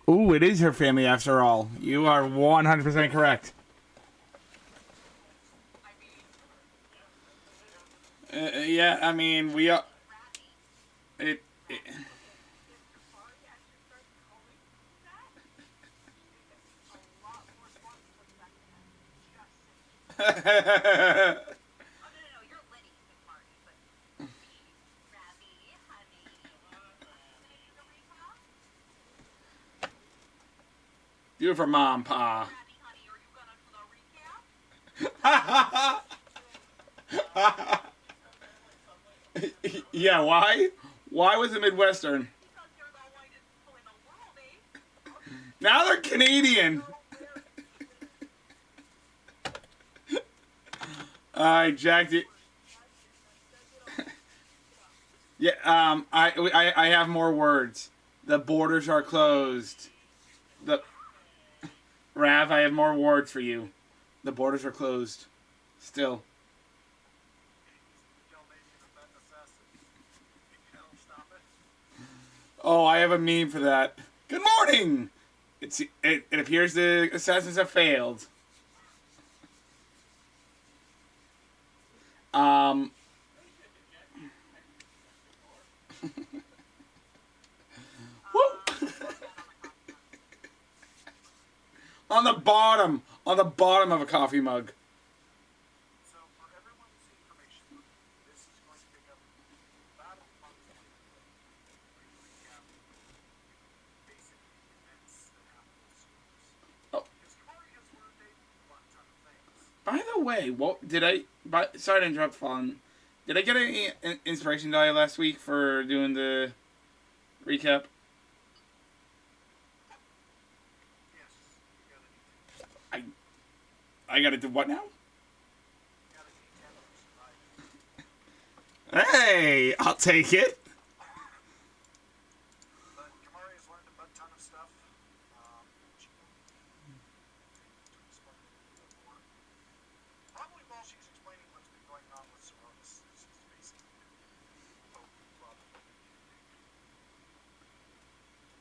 Ooh, it is her family after all. You are 100% correct. Yeah, I mean, we are. It Do it for mom, pa. Yeah, why? Why was it Midwestern? Now they're Canadian. Alright, Jack. Yeah, I have more words. The borders are closed. The Rav, I have more words for you. The borders are closed. Still. Oh, I have a meme for that. Good morning! It appears the assassins have failed. Um. Woo! On the bottom of a coffee mug. Oh, by the way, what did I? Sorry to interrupt, Fallen. Did I get any inspiration die last week for doing the recap? I I gotta do what now? Hey, I'll take it.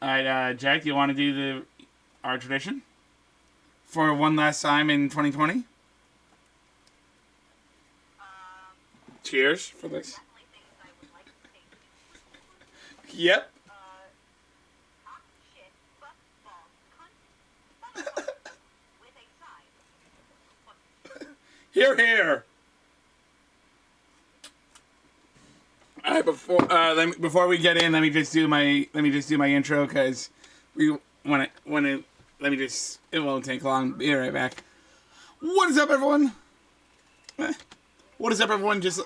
All right, Jack, do you want to do our tradition for one last time in 2020? Cheers for this. Yep. Here, here. All right, before we get in, let me just do my intro because it won't take long. Be right back. What is up, everyone? What is up, everyone? Just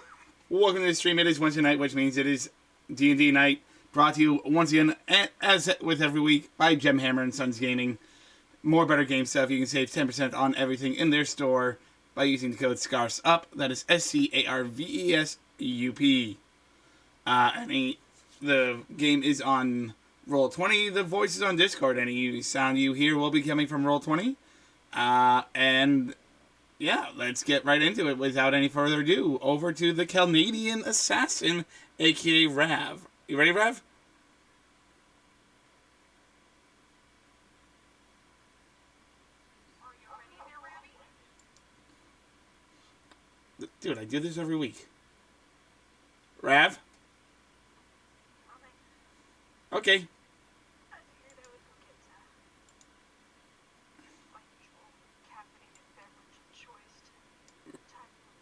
welcome to the stream. It is Wednesday night, which means it is D&D night. Brought to you once again, as with every week, by Gemhammer and Sons Gaming. More better game stuff. You can save 10% on everything in their store by using the code SCARVESUP. That is SCARVESUP. The game is on Roll20. The voice is on Discord. Any sound you hear will be coming from Roll20. And yeah, let's get right into it without any further ado. Over to the Canadian Assassin, aka Rav. You ready, Rav? Dude, I do this every week. Rav? Okay.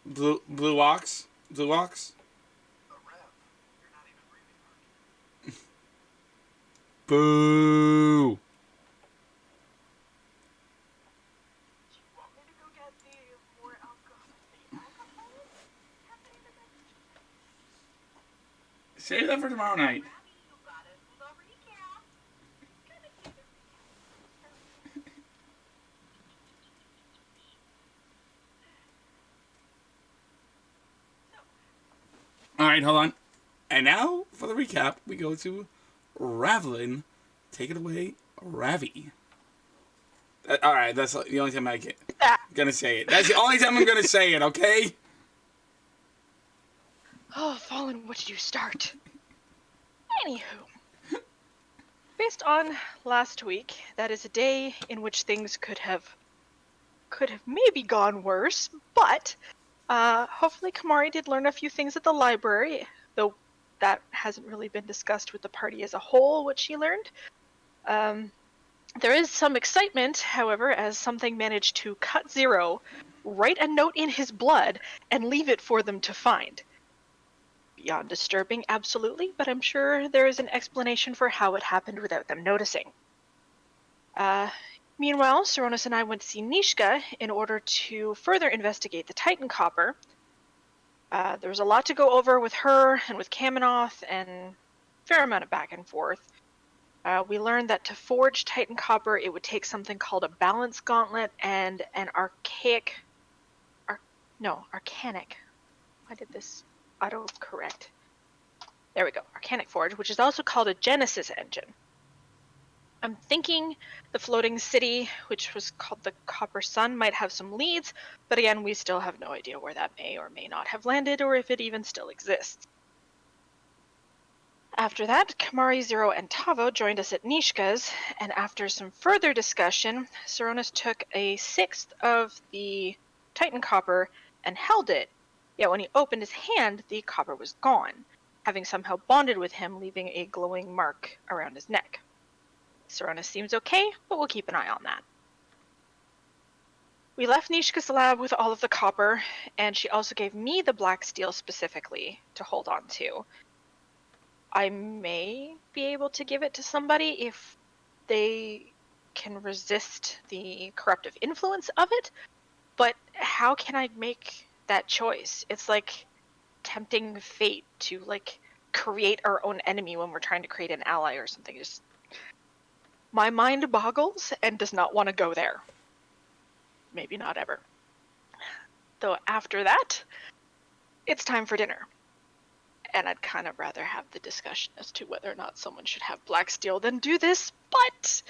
Blue Ox? Blue Ox? Boo! Save that for tomorrow night. Alright, hold on. And now, for the recap, we go to Ravlin. Take it away, Ravi. Alright, that's the only time I'm gonna say it. That's the only time I'm gonna say it, okay? Oh, Fallen, what did you start? Anywho. based on last week, that is a day in which things could have maybe gone worse, but hopefully Kamari did learn a few things at the library, though that hasn't really been discussed with the party as a whole, what she learned. There is some excitement, however, as something managed to cut Zero, write a note in his blood, and leave it for them to find. Beyond disturbing, absolutely, but I'm sure there is an explanation for how it happened without them noticing. Meanwhile, Saronis and I went to see Nishka in order to further investigate the Titan Copper. There was a lot to go over with her and with Kaminoth, and a fair amount of back and forth. We learned that to forge Titan Copper, it would take something called a Balance Gauntlet and an archanic. Why did this auto-correct? There we go, Arcanic Forge, which is also called a Genesis Engine. I'm thinking the floating city, which was called the Copper Sun, might have some leads, but again, we still have no idea where that may or may not have landed, or if it even still exists. After that, Kamari, Zero, and Tavo joined us at Nishka's, and after some further discussion, Saronis took a sixth of the Titan Copper and held it, yet when he opened his hand, the copper was gone, having somehow bonded with him, leaving a glowing mark around his neck. Saronis seems okay, but we'll keep an eye on that. We left Nishka's lab with all of the copper, and she also gave me the black steel specifically to hold on to. I may be able to give it to somebody if they can resist the corruptive influence of it, but how can I make that choice? It's like tempting fate to like create our own enemy when we're trying to create an ally or something. Just my mind boggles and does not want to go there. Maybe not ever. Though after that, it's time for dinner. And I'd kind of rather have the discussion as to whether or not someone should have black steel than do this, but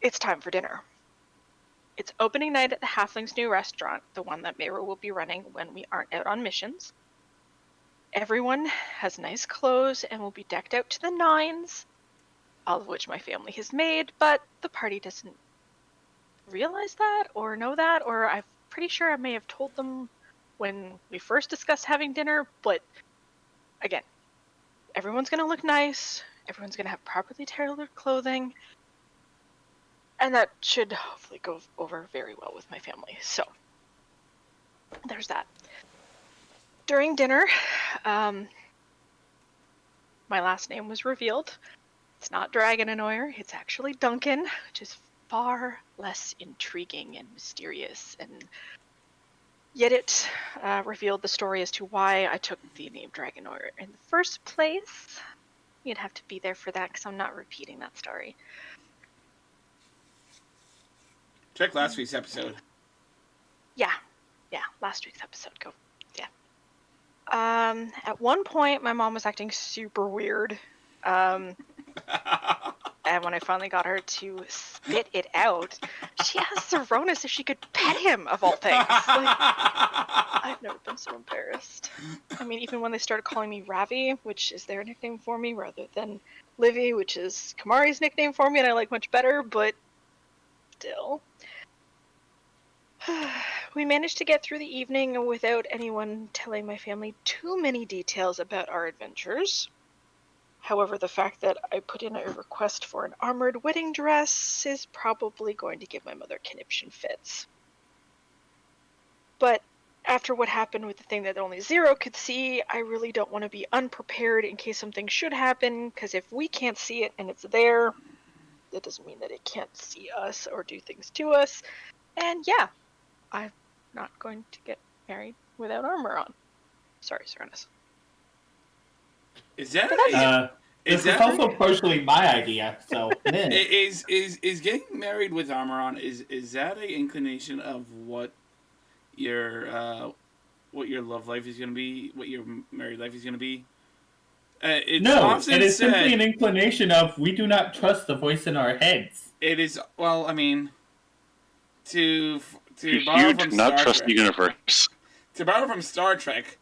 it's time for dinner. It's opening night at the Halfling's new restaurant, the one that Mayra will be running when we aren't out on missions. Everyone has nice clothes and will be decked out to the nines, all of which my family has made, but the party doesn't realize that or know that, or I'm pretty sure I may have told them when we first discussed having dinner, but again, everyone's going to look nice, everyone's going to have properly tailored clothing, and that should hopefully go over very well with my family. So, there's that. During dinner, my last name was revealed. It's not Dragonanoir, it's actually Duncan, which is far less intriguing and mysterious, and yet it revealed the story as to why I took the name Dragonanoir in the first place. You'd have to be there for that, because I'm not repeating that story. Check last week's episode. Yeah, last week's episode. Go. Yeah. At one point, my mom was acting super weird. And when I finally got her to spit it out, she asked Saronis if she could pet him, of all things. Like, I've never been so embarrassed. I mean, even when they started calling me Ravi, which is their nickname for me, rather than Livy, which is Kamari's nickname for me, and I like much better, but still. We managed to get through the evening without anyone telling my family too many details about our adventures. However, the fact that I put in a request for an armored wedding dress is probably going to give my mother conniption fits. But after what happened with the thing that only Zero could see, I really don't want to be unprepared in case something should happen, because if we can't see it and it's there, that doesn't mean that it can't see us or do things to us. And yeah, I'm not going to get married without armor on. Sorry, Saronis. Is that this is also partially my idea, so is getting married with armor on, is that an inclination of what your love life is going to be, what your married life is going to be? No, it is simply an inclination of we do not trust the voice in our heads. It is, well, I mean, to borrow you from do not Star trust Trek, the universe. To borrow from Star Trek,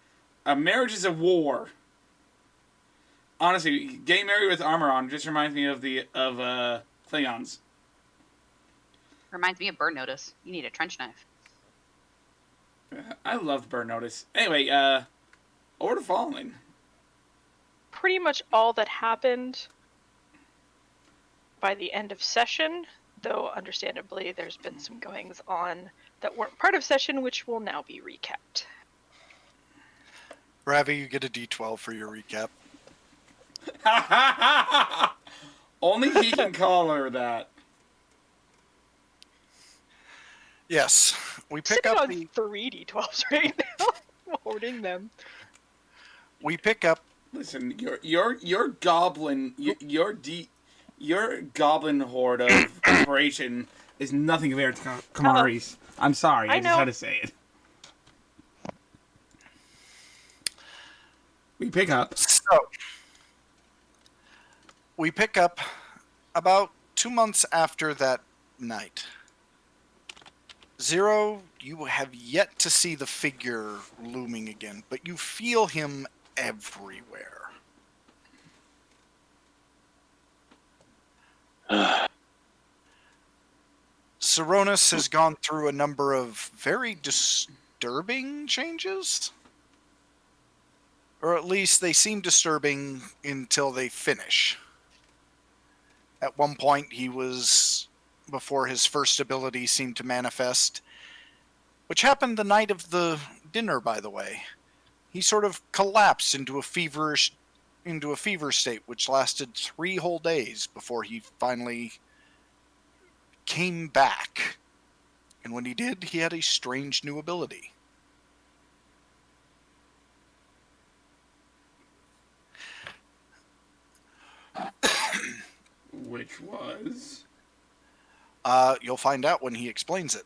a marriage is a war. honestly, getting married with armor on just reminds me of Klingons. Reminds me of Burn Notice. You need a trench knife. I loved Burn Notice. Anyway, Order Fallen. Pretty much all that happened by the end of session, though understandably there's been some goings on that weren't part of session, which will now be recapped. Ravi, you get a D12 for your recap. Only he can call her that. Yes, we pick Sitting up on the 3 D12s right now. I'm hoarding them. we pick up. Listen, your goblin your goblin horde of operation is nothing compared to Kamari's. I'm sorry, I just had to say it. We pick up. So we pick up about 2 months after that night. Zero, you have yet to see the figure looming again, but you feel him everywhere. Saronis has gone through a number of very disturbing changes. Or at least they seem disturbing until they finish. At one point, he was, before his first ability seemed to manifest, which happened the night of the dinner, by the way. He sort of collapsed into a fever state, which lasted 3 whole days before he finally came back. And when he did, he had a strange new ability. Which was? You'll find out when he explains it.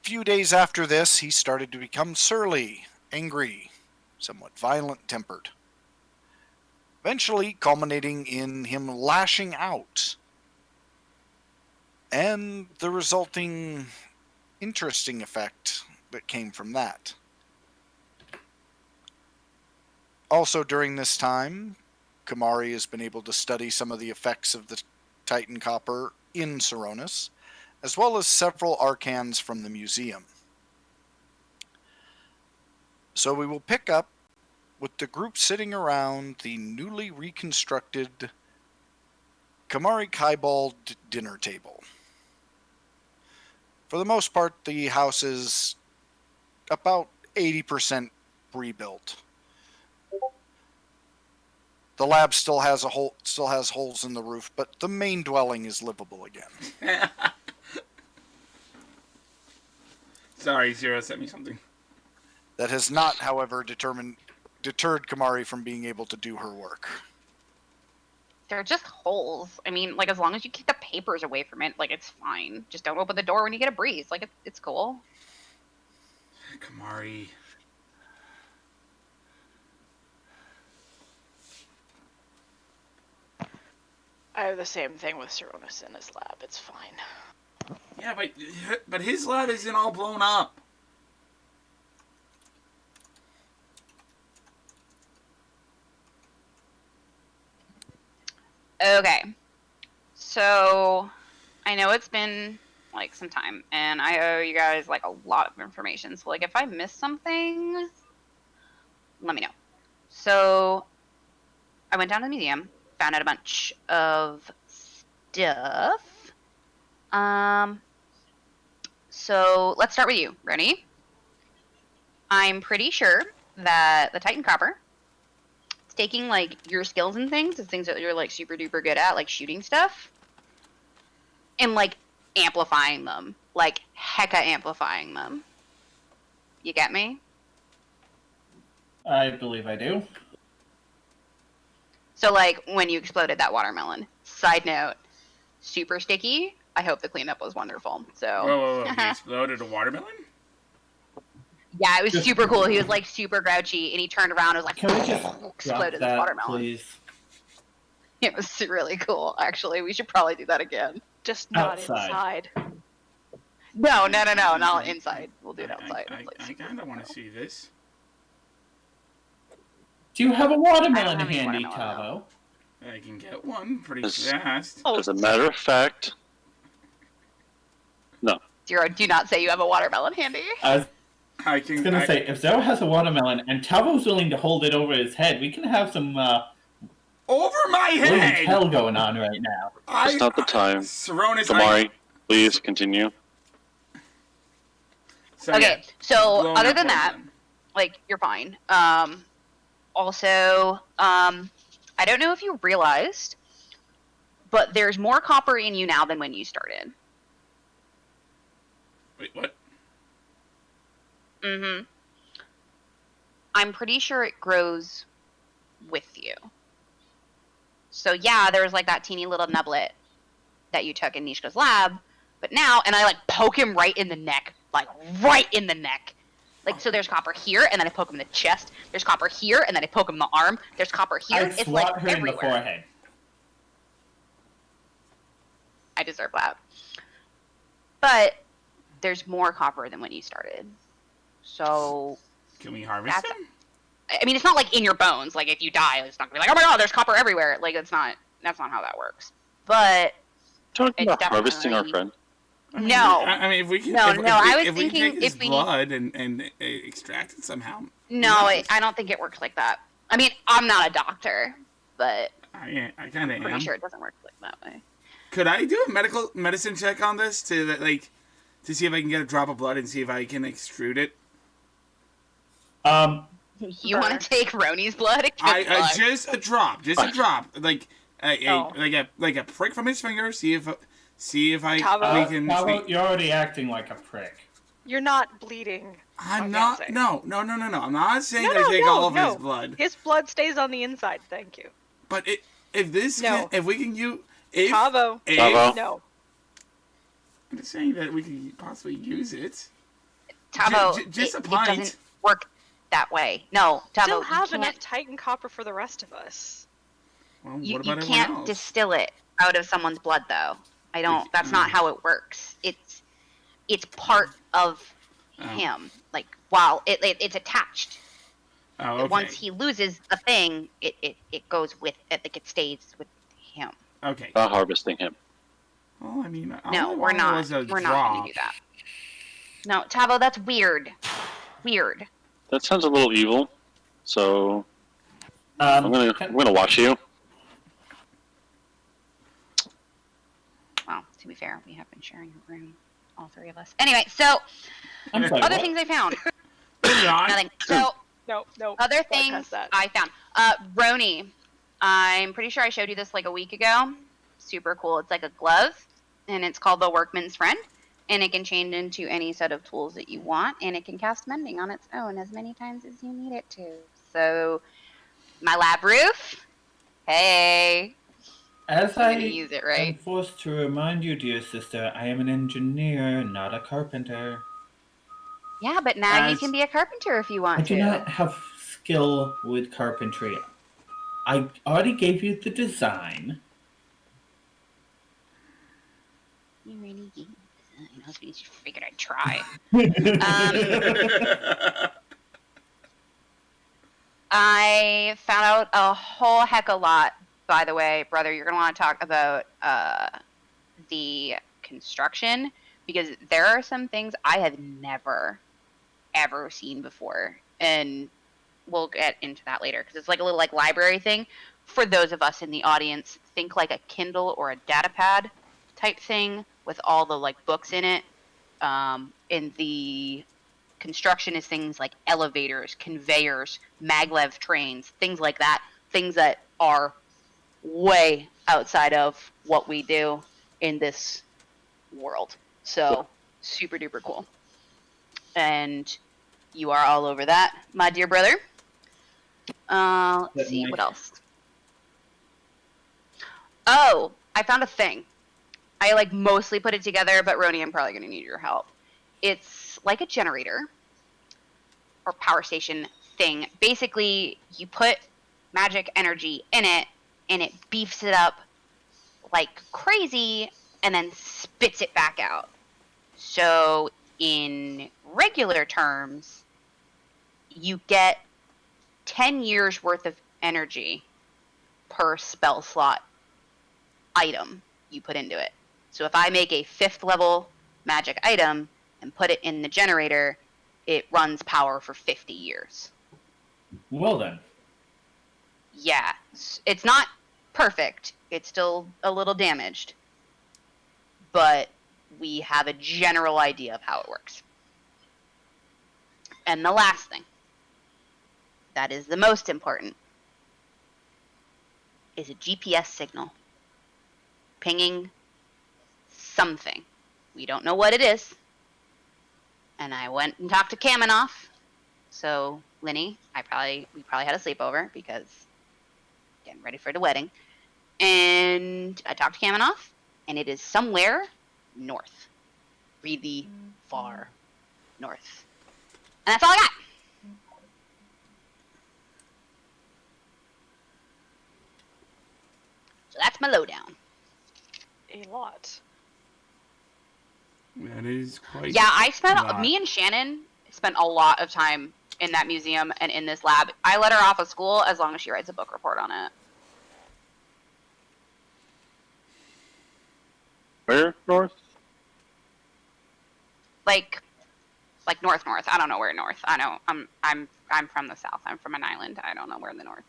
Few days after this, he started to become surly, angry, somewhat violent-tempered. Eventually culminating in him lashing out. And the resulting interesting effect that came from that. Also during this time, Kamari has been able to study some of the effects of the Titan Copper in Saronis, as well as several arcans from the museum. So we will pick up with the group sitting around the newly reconstructed Kamari Kaibald dinner table. For the most part, the house is about 80% rebuilt. The lab still has holes in the roof, but the main dwelling is livable again. Sorry, Zero sent me something. That has not, however, deterred Kamari from being able to do her work. They're just holes. I mean, like, as long as you keep the papers away from it, like, it's fine. Just don't open the door when you get a breeze. Like, it's cool. Kamari. I have the same thing with Saronis in his lab. It's fine. Yeah, but his lab isn't all blown up. Okay. So, I know it's been, like, some time, and I owe you guys, like, a lot of information. So, like, if I miss something, let me know. So, I went down to the museum, found out a bunch of stuff. So let's start with you, Roni. I'm pretty sure that the Titan Copper is taking, like, your skills and things, the things that you're, like, super duper good at, like shooting stuff, and, like, amplifying them. Like, hecka amplifying them. You get me? I believe I do. So, like, when you exploded that watermelon. Side note, super sticky. I hope the cleanup was wonderful. So. Whoa. He exploded a watermelon? Yeah, it was super cool. He was, like, super grouchy, and he turned around and was like, Can we just exploded drop that, the watermelon. please? It was really cool, actually. We should probably do that again. Just not Outside. inside. No, not inside. We'll do it outside. I kind of want to see this. Do you have a watermelon have any handy, watermelon, Tavo? I can get one pretty As- fast. Oh, As a matter of fact, no. Zero, do not say you have a watermelon handy. I was I can. gonna say, if Zero has a watermelon and Tavo's willing to hold it over his head, we can have some Over my William head! Tell going on right now. It's not the time. Saronis, Damari, please continue. So, Okay, yeah, so blown other up than that, watermelon. like, you're fine. Also, I don't know if you realized, but there's more copper in you now than when you started. Wait, what? Mm-hmm. I'm pretty sure it grows with you. So yeah, there was like that teeny little nublet that you took in Nishka's lab, but now, and I like poke him right in the neck, like right in the neck. Like, so there's copper here, and then I poke him in the chest. There's copper here, and then I poke him in the arm. There's copper here. I'd It's swat like her everywhere. in the forehead. I deserve that. But there's more copper than when you started. So, Can we harvest That's- them? I mean, it's not like in your bones. Like, if you die, it's not gonna be like, oh my god, there's copper everywhere. Like, that's not how that works. But Talking It's about harvesting our definitely- friend. no, I mean, if we can. No, if, no, if I was if we can thinking take his if we- blood and extract it somehow. no, Nice. I don't think it works like that. I mean, I'm not a doctor, but I kind of I'm pretty am. sure it doesn't work like that way. Could I do a medicine check on this to see if I can get a drop of blood and see if I can extrude it? You want to take Roni's blood? Good luck. Just a drop, like like a prick from his finger. See if I Tavo. we can. Tavo, you're already acting like a prick. You're not bleeding. I'm I not. can't say. No. I'm not saying No, that I no, take no, all of no. his blood. His blood stays on the inside. Thank you. But if this No. if we can use if Tavo. Tavo. No. I'm just saying that we can possibly use it. Tavo, just a it pint. doesn't work that way. No, Tavo, Still you have can't, enough Titan copper for the rest of us. Well, you what about everyone can't else? distill it out of someone's blood, though. I don't. That's not how it works. It's part of Oh. him. Like, while it's attached. Oh, okay. Once he loses a thing, it goes with it. Like, it stays with him. Okay. About harvesting him. Well, I mean, No, we're not. We're not going to do that. No, Tavo, that's weird. Weird. That sounds a little evil. So I'm gonna watch you. Well, to be fair, we have been sharing a room, all three of us. Anyway, so I'm sorry, other what? things I found. John. Nothing. So No. other bypass things that. I found. Roni, I'm pretty sure I showed you this like a week ago. Super cool. It's like a glove, and it's called the Workman's Friend, and it can change into any set of tools that you want, and it can cast mending on its own as many times as you need it to. So, my lab roof. Hey, As I'm I gonna use it, am right? forced to remind you, dear sister, I am an engineer, not a carpenter. Yeah, but now you As- can be a carpenter if you want I do to. not have skill with carpentry. I already gave you the design. You really gave me the design. I just figured I'd try. I found out a whole heck of a lot, by the way, brother. You're going to want to talk about the construction, because there are some things I have never, ever seen before. And we'll get into that later, because it's like a little like library thing. For those of us in the audience, think like a Kindle or a data pad type thing with all the like books in it. In the construction is things like elevators, conveyors, maglev trains, things like that. Things that are way outside of what we do in this world. So, super duper cool. And you are all over that, my dear brother. Let's see, Nice. what else? Oh, I found a thing. I like mostly put it together, but Roni, I'm probably gonna need your help. It's like a generator or power station thing. Basically, you put magic energy in it, and it beefs it up like crazy, and then spits it back out. So, in regular terms, you get 10 years worth of energy per spell slot item you put into it. So if I make a 5th level magic item and put it in the generator, it runs power for 50 years. Well then. Yeah, it's not perfect. It's still a little damaged. But we have a general idea of how it works. And the last thing, that is the most important, is a GPS signal. Pinging something. We don't know what it is. And I went and talked to Kaminoff. So, Linny, we probably had a sleepover because getting ready for the wedding. And I talked to Kaminoff, and it is somewhere north. Really far north. And that's all I got. So that's my lowdown. A lot. That is quite. Yeah, me and Shannon spent a lot of time in that museum and in this lab. I let her off of school as long as she writes a book report on it. Where north? Like north. I don't know where north. I know I'm from the south. I'm from an island. I don't know where in the north.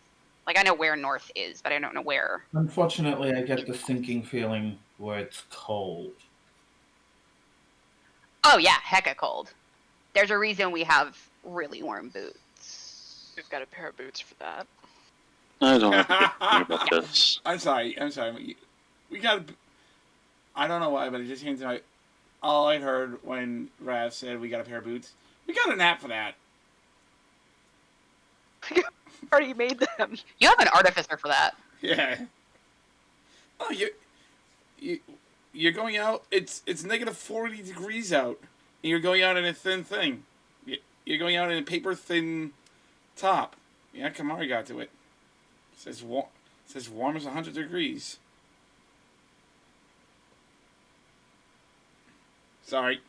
Like I know where north is, but I don't know where. Unfortunately, I get the sinking feeling where it's cold. Oh yeah, hecka cold. There's a reason we have really warm boots. We've got a pair of boots for that. I don't have to think about this. I'm sorry. We got. I don't know why, but it just came to my. All I heard when Rav said we got a pair of boots. We got an app for that. Already made them. You have an artificer for that. Yeah. Oh, you're going out. It's negative 40 degrees out, and you're going out in a thin thing. You're going out in a paper thin top. Yeah, Kamari got to it. Says warm as 100 degrees. Sorry.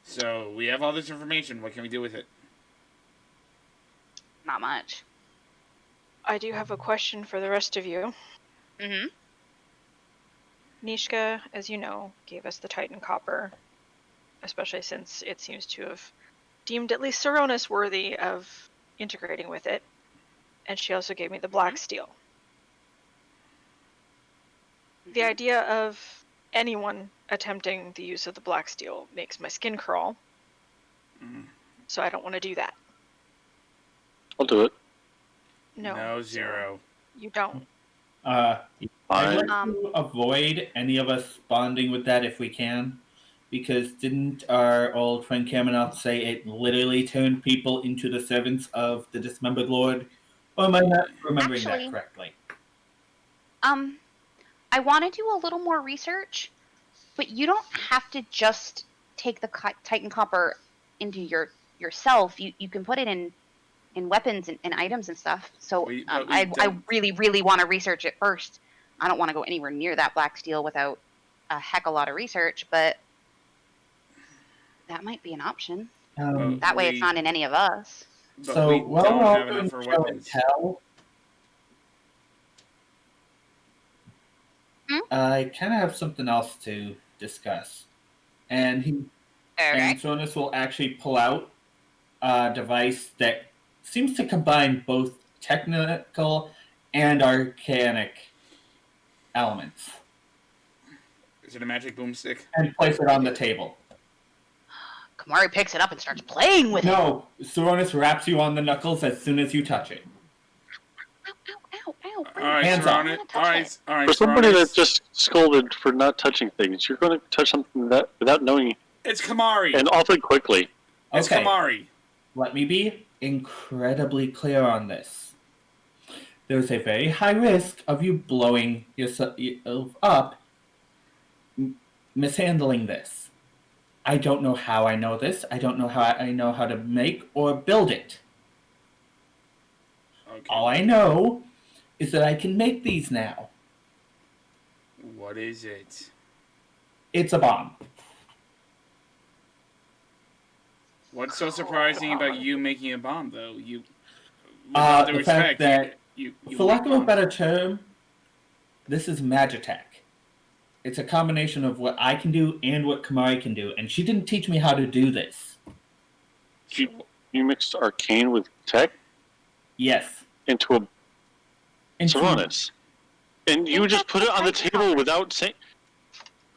So, we have all this information. What can we do with it? Not much. I do have a question for the rest of you. Mm-hmm. Nishka, as you know, gave us the Titan Copper, especially since it seems to have deemed at least Saronis worthy of integrating with it. And she also gave me the Black Steel. The idea of anyone attempting the use of the Black Steel makes my skin crawl. So I don't want to do that. I'll do it. No, Zero. You don't. I'd like Fine. to avoid any of us bonding with that if we can. Because didn't our old friend Kaminoff say it literally turned people into the servants of the dismembered lord? Or am I not remembering that correctly? I want to do a little more research, but you don't have to just take the Titan Copper into yourself. You can put it in weapons and items and stuff. So I really, really want to research it first. I don't want to go anywhere near that Black Steel without a heck of a lot of research, but that might be an option. That way it's not in any of us. So, while we're all doing show and tell, I kind of have something else to discuss. And Saronis will actually pull out a device that seems to combine both technical and arcanic elements. Is it a magic boomstick? And place it on the table. Kamari picks it up and starts playing with it. No, Saronis wraps you on the knuckles as soon as you touch it. Ow. All right, Hands Saronis. up. All right. For somebody Saronis. that just scolded for not touching things, you're going to touch something that without knowing, It's Kamari. and awfully quickly. It's Okay. Kamari. Let me be incredibly clear on this. There's a very high risk of you blowing yourself up, mishandling this. I don't know how I know this. I don't know how I know how to make or build it. Okay. All I know is that I can make these now. What is it? It's a bomb. What's so surprising about you making a bomb, though? You, with all due The respect, fact that, you for lack make of a bombs. better term, this is Magitech. It's a combination of what I can do and what Kamari can do, and she didn't teach me how to do this. You mixed arcane with tech Yes. into a Into- Saronis. And you just put it on the table without saying...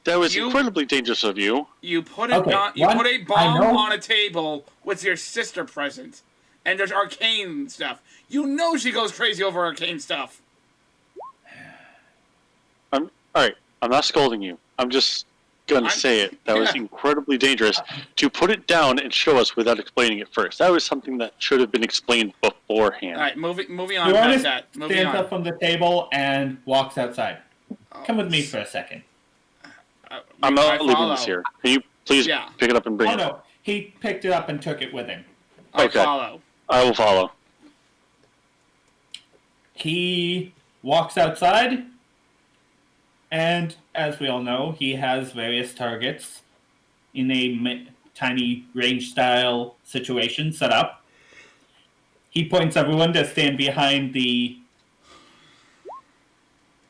That was incredibly dangerous of you. You put it Okay, on, you one, put a I bomb know- on a table with your sister present, and there's arcane stuff. You know she goes crazy over arcane stuff. Alright, I'm not scolding you. I'm just gonna say it. That was incredibly dangerous to put it down and show us without explaining it first. That was something that should have been explained beforehand. All right, moving on Saronis past that. Moving stands on. up from the table and walks outside. Oh, Come with me for a second. I'm I not leaving follow. this here. Can you please Yeah. pick it up and bring Oh it? no, he picked it up and took it with him. I Okay. follow. I will follow. He walks outside, and as we all know, he has various targets in a tiny range style situation set up. He points everyone to stand behind the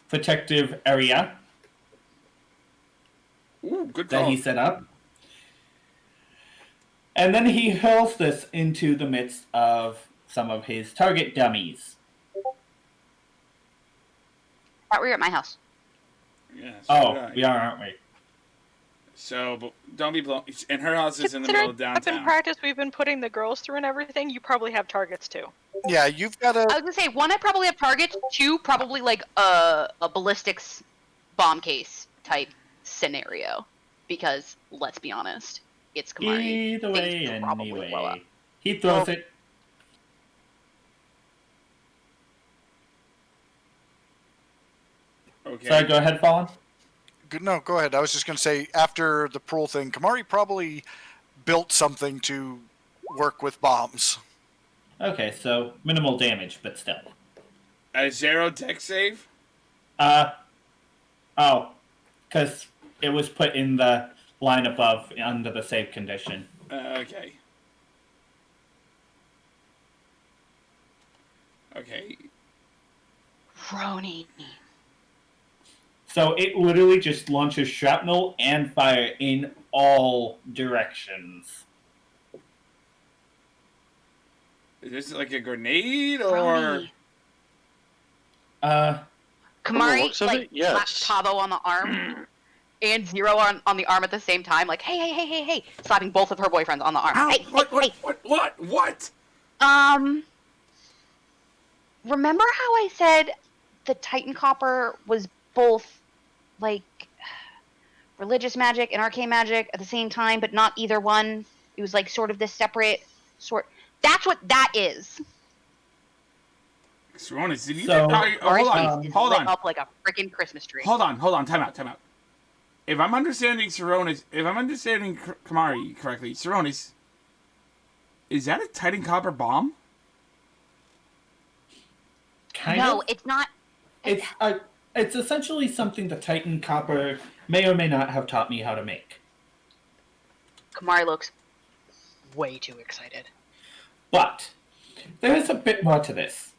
protective area Ooh, good that call. he set up. And then he hurls this into the midst of some of his target dummies. Thought we were at my house. Yeah, so Oh, did I. we are, aren't we? So, but don't be blown. And her house is in the middle of Considering weapon downtown. practice we've been putting the girls through and everything, you probably have targets too. Yeah, you've got I to. was gonna say, one, I probably have targets. Two, probably like a ballistics bomb case type scenario. Because, let's be honest, it's Kamari. Either way, Things will probably blow up. anyway. He throws it. Okay. Sorry, go ahead, Fallen. No, go ahead. I was just going to say, after the Prowl thing, Kamari probably built something to work with bombs. Okay, so minimal damage, but still. A 0 deck save? Oh, because it was put in the line above under the save condition. Okay. Okay. Roni. So it literally just launches shrapnel and fire in all directions. Is this like a grenade or? Roni. Uh, Kamari, looks of like, it, yes. slaps Tavo on the arm, and Zero on the arm at the same time, like, hey, slapping both of her boyfriends on the arm. Ow, Hey, what? Remember how I said the Titan Copper was both, like, religious magic and arcane magic at the same time, but not either one? It was, like, sort of this separate sort. That's what that is. Saronis, did you? So- hold Mari's on, face is hold lit on, up like a freaking Christmas tree. hold on. Time out. If I'm understanding Saronis, if I'm understanding Kamari correctly, Saronis, is that a Titan Copper bomb? kind No, of. it's not. It's essentially something the Titan Copper may or may not have taught me how to make. Kamari looks way too excited. But there is a bit more to this.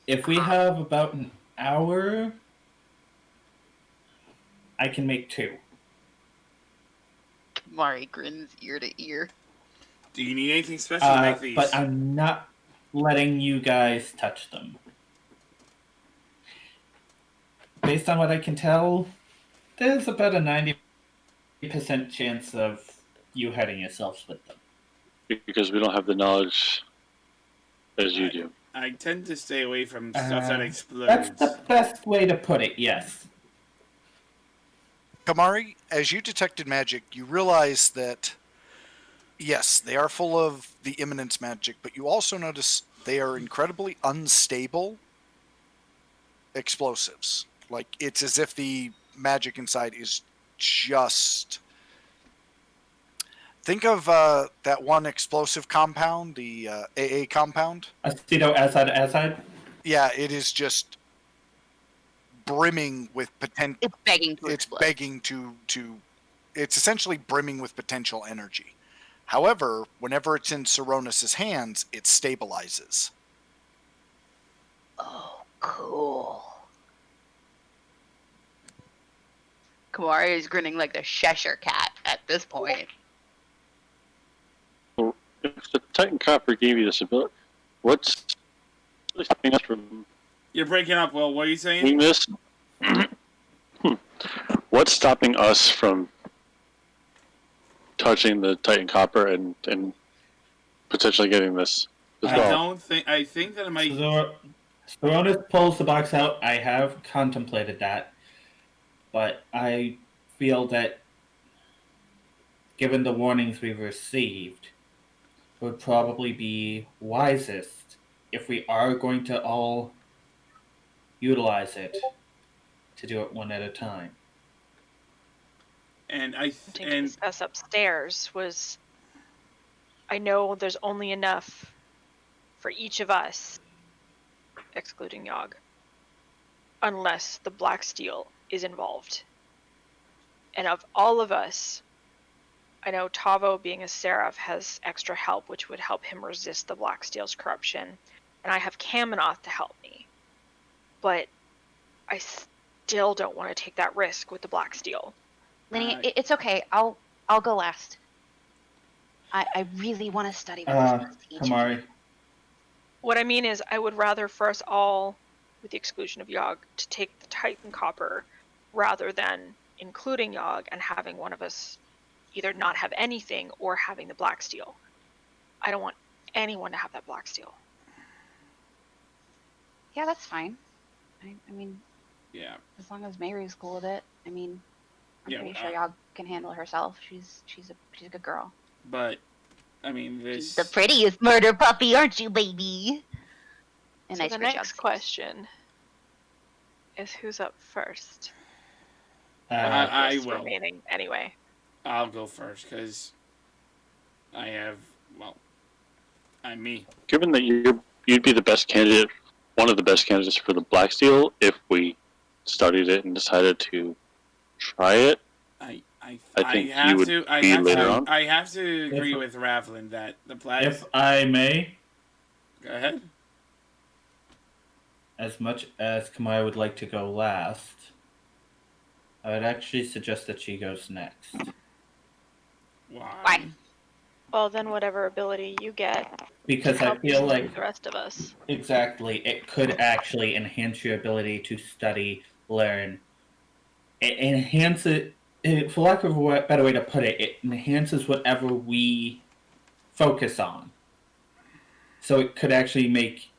If we have about an hour, I can make 2. Kamari grins ear to ear. Do you need anything special to make these? But I'm not letting you guys touch them. Based on what I can tell, there's about a 90% chance of you hurting yourselves with them. Because we don't have the knowledge as you do. I tend to stay away from stuff that explodes. That's the best way to put it, yes. Kamari, as you detected magic, you realize that, yes, they are full of the imminence magic, but you also notice they are incredibly unstable explosives. Like, it's as if the magic inside is just... Think of that one explosive compound, the AA compound. Aceto acid. Yeah, it is just brimming with potential. It's begging to It's explode. begging to. It's essentially brimming with potential energy. However, whenever it's in Saronis' hands, it stabilizes. Oh, cool. Kamari is grinning like the Cheshire Cat at this point. Well, if the Titan Copper gave you this ability, what's stopping us from You're breaking up, Will. What are you saying? doing this? What's stopping us from touching the Titan Copper and potentially getting this as I well? I think that it might. Saronis pulls the box out. I have contemplated that, but I feel that, given the warnings we've received, it would probably be wisest if we are going to all utilize it to do it one at a time. And To discuss upstairs was, I know there's only enough for each of us, excluding Yogg, unless the Black Steel is involved. And of all of us, I know Tavo, being a Seraph, has extra help, which would help him resist the Black Steel's corruption. And I have Kaminoth to help me. But I still don't want to take that risk with the Black Steel. Linny, it's okay. I'll go last. I really want to study with this Kamari. What I mean is, I would rather for us all, with the exclusion of Yogg, to take the Titan Copper rather than including Yogg and having one of us either not have anything or having the Black Steel. I don't want anyone to have that Black Steel. Yeah, that's fine. I mean, Yeah. as long as Mary's cool with it. I mean, I'm Yeah, pretty sure Yogg can handle herself. She's a good girl. But, I mean, this. She's the prettiest murder puppy, aren't you, baby? And So nice the for next Jugs. question is, who's up first? I Yes, will. Remaining anyway. I'll go first because I have. Well, I'm me. Given that you'd be the best candidate, one of the best candidates for the Black Steel, if we studied it and decided to try it. I think you would be later on. I have to agree with Ravlin that the Black. If I may, Go ahead. as much as Kamai would like to go last, I would actually suggest that she goes next. Why? Well, then whatever ability you get Because I help feel like the rest of us. exactly it could actually enhance your ability to study, learn. It enhances it, for lack of a better way to put it, it enhances whatever we focus on. So it could actually make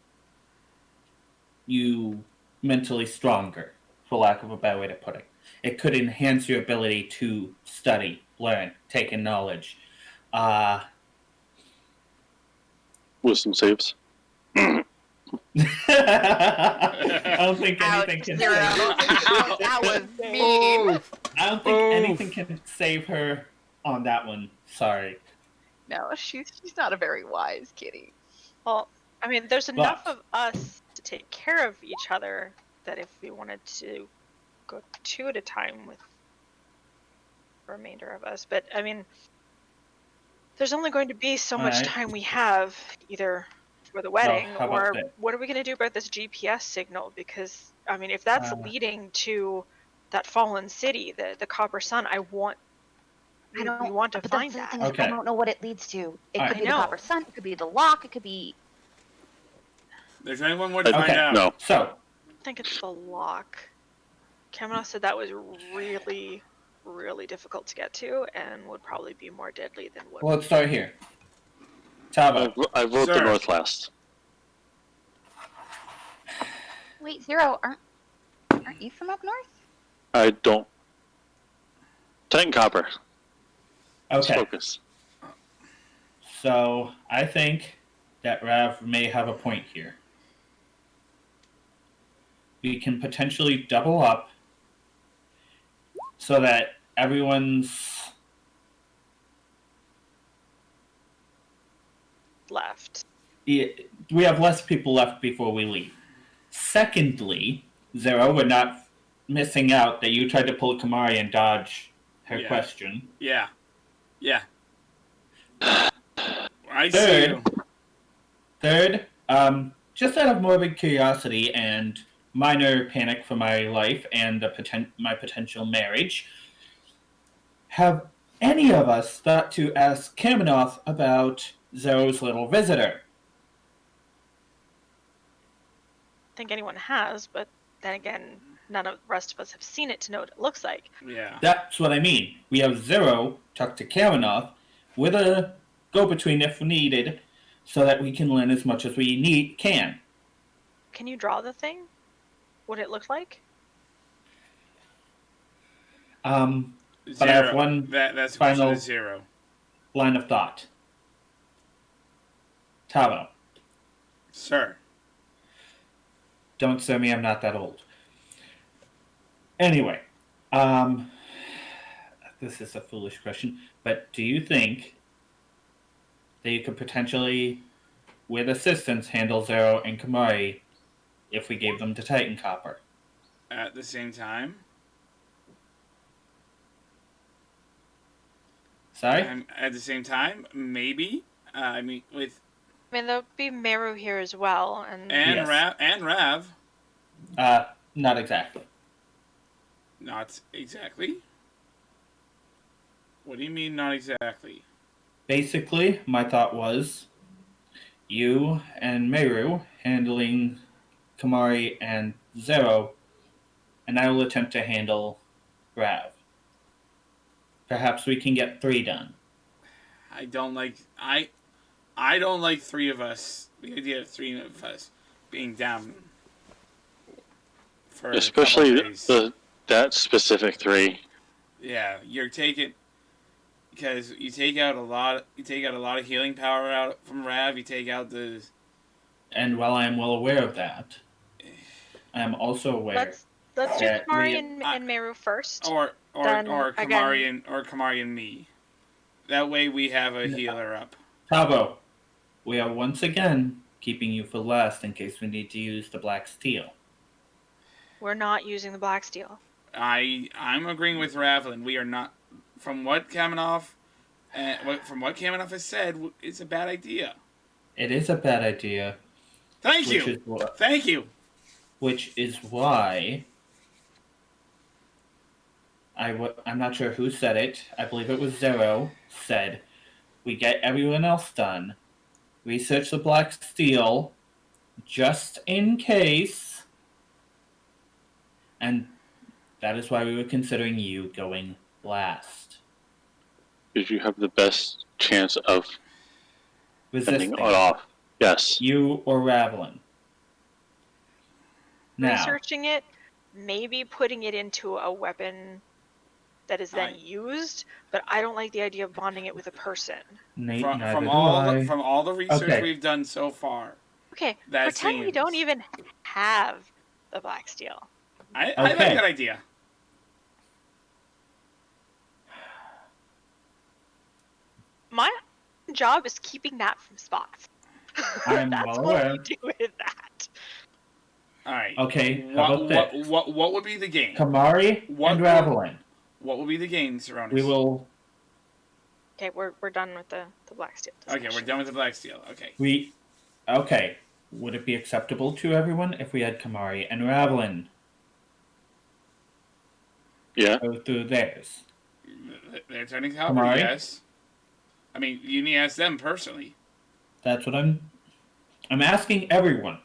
you mentally stronger, for lack of a better way to put it. It could enhance your ability to study, learn, take in knowledge. Wisdom saves. I don't think anything can Zero. save. That was mean. I don't think anything can save her on that one. Sorry. No, she's not a very wise kitty. Well, I mean, there's enough of us to take care of each other that if we wanted to go two at a time with the remainder of us, but I mean, there's only going to be so much Alright. time we have, either for the wedding how about or this? what are we going to do about this GPS signal? Because I mean, if that's leading to that fallen city, the Copper Sun, we want to but find that's the that. thing is, Okay. I don't know what it leads to. It Alright. could be I the know. Copper Sun. It could be the lock. It could be. There's only one more to Okay. find out. No. So, I think it's the lock. Kaminoth said that was really, really difficult to get to and would probably be more deadly than what. well, let's start here. Tava. I vote the Sir. North last. Wait, Zero, aren't you from up north? I don't. Titan Copper. Let's Okay. focus. So, I think that Rav may have a point here. We can potentially double up so that everyone's left. we have less people left before we leave. Secondly, Zero, we're not missing out that you tried to pull Kamari and dodge her question. Yeah. I see Third, you. Third, just out of morbid curiosity and minor panic for my life and my potential marriage, have any of us thought to ask Kaminoth about Zero's little visitor? I think anyone has, but then again, none of the rest of us have seen it to know what it looks like. Yeah. That's what I mean. We have Zero talk to Kaminoth with a go-between if needed, so that we can learn as much as we can. Can you draw the thing? What it looked like? But I have one that's final Zero. line of thought. Tavo. Sir. Don't sue me, I'm not that old. Anyway, this is a foolish question, but do you think that you could potentially, with assistance, handle Zero and Kamari if we gave them to Titan Copper? At the same time? Sorry? At the same time? Maybe. There'll be Meru here as well, and yes. Rav. Not exactly. Not exactly? What do you mean, not exactly? Basically, my thought was you and Meru handling Kamari and Zero, and I will attempt to handle Rav. Perhaps we can get 3 done. I don't like 3 of us. The idea of 3 of us being down for especially that specific 3. Yeah, you're taking because you take out a lot of healing power out from Rav. You take out the. And while I am well aware of that, I am also aware. Let's do Kamari and Meru first. Or Kamari and me. That way we have a healer up. Tavo, we are once again keeping you for last in case we need to use the black steel. We're not using the black steel. I'm agreeing with Ravlin. We are not. From what Kaminoff has said, it's a bad idea. It is a bad idea. Thank you. Thank you. Which is why I'm not sure who said it. I believe it was Zero said, we get everyone else done. Research the black steel just in case. And that is why we were considering you going last. Because you have the best chance of resisting it off. Yes. You or Ravlin. Now, researching it, maybe putting it into a weapon that is then used, but I don't like the idea of bonding it with a person. From all the research we've done so far. Okay, pretend we don't even have the black steel. I like that idea. My job is keeping that from spots. I'm That's well what aware. we do with that. All right. Okay. How about this? What would be the game? Kamari and Ravlin. What will be the game, Saronis? We will. Okay, we're done with the black steel discussion. Okay, we're done with the black steel. Okay. Okay. Would it be acceptable to everyone if we had Kamari and Ravlin? Yeah. Go through theirs. They're turning Kamari, yes. I mean, you need to ask them personally. That's what I'm asking everyone.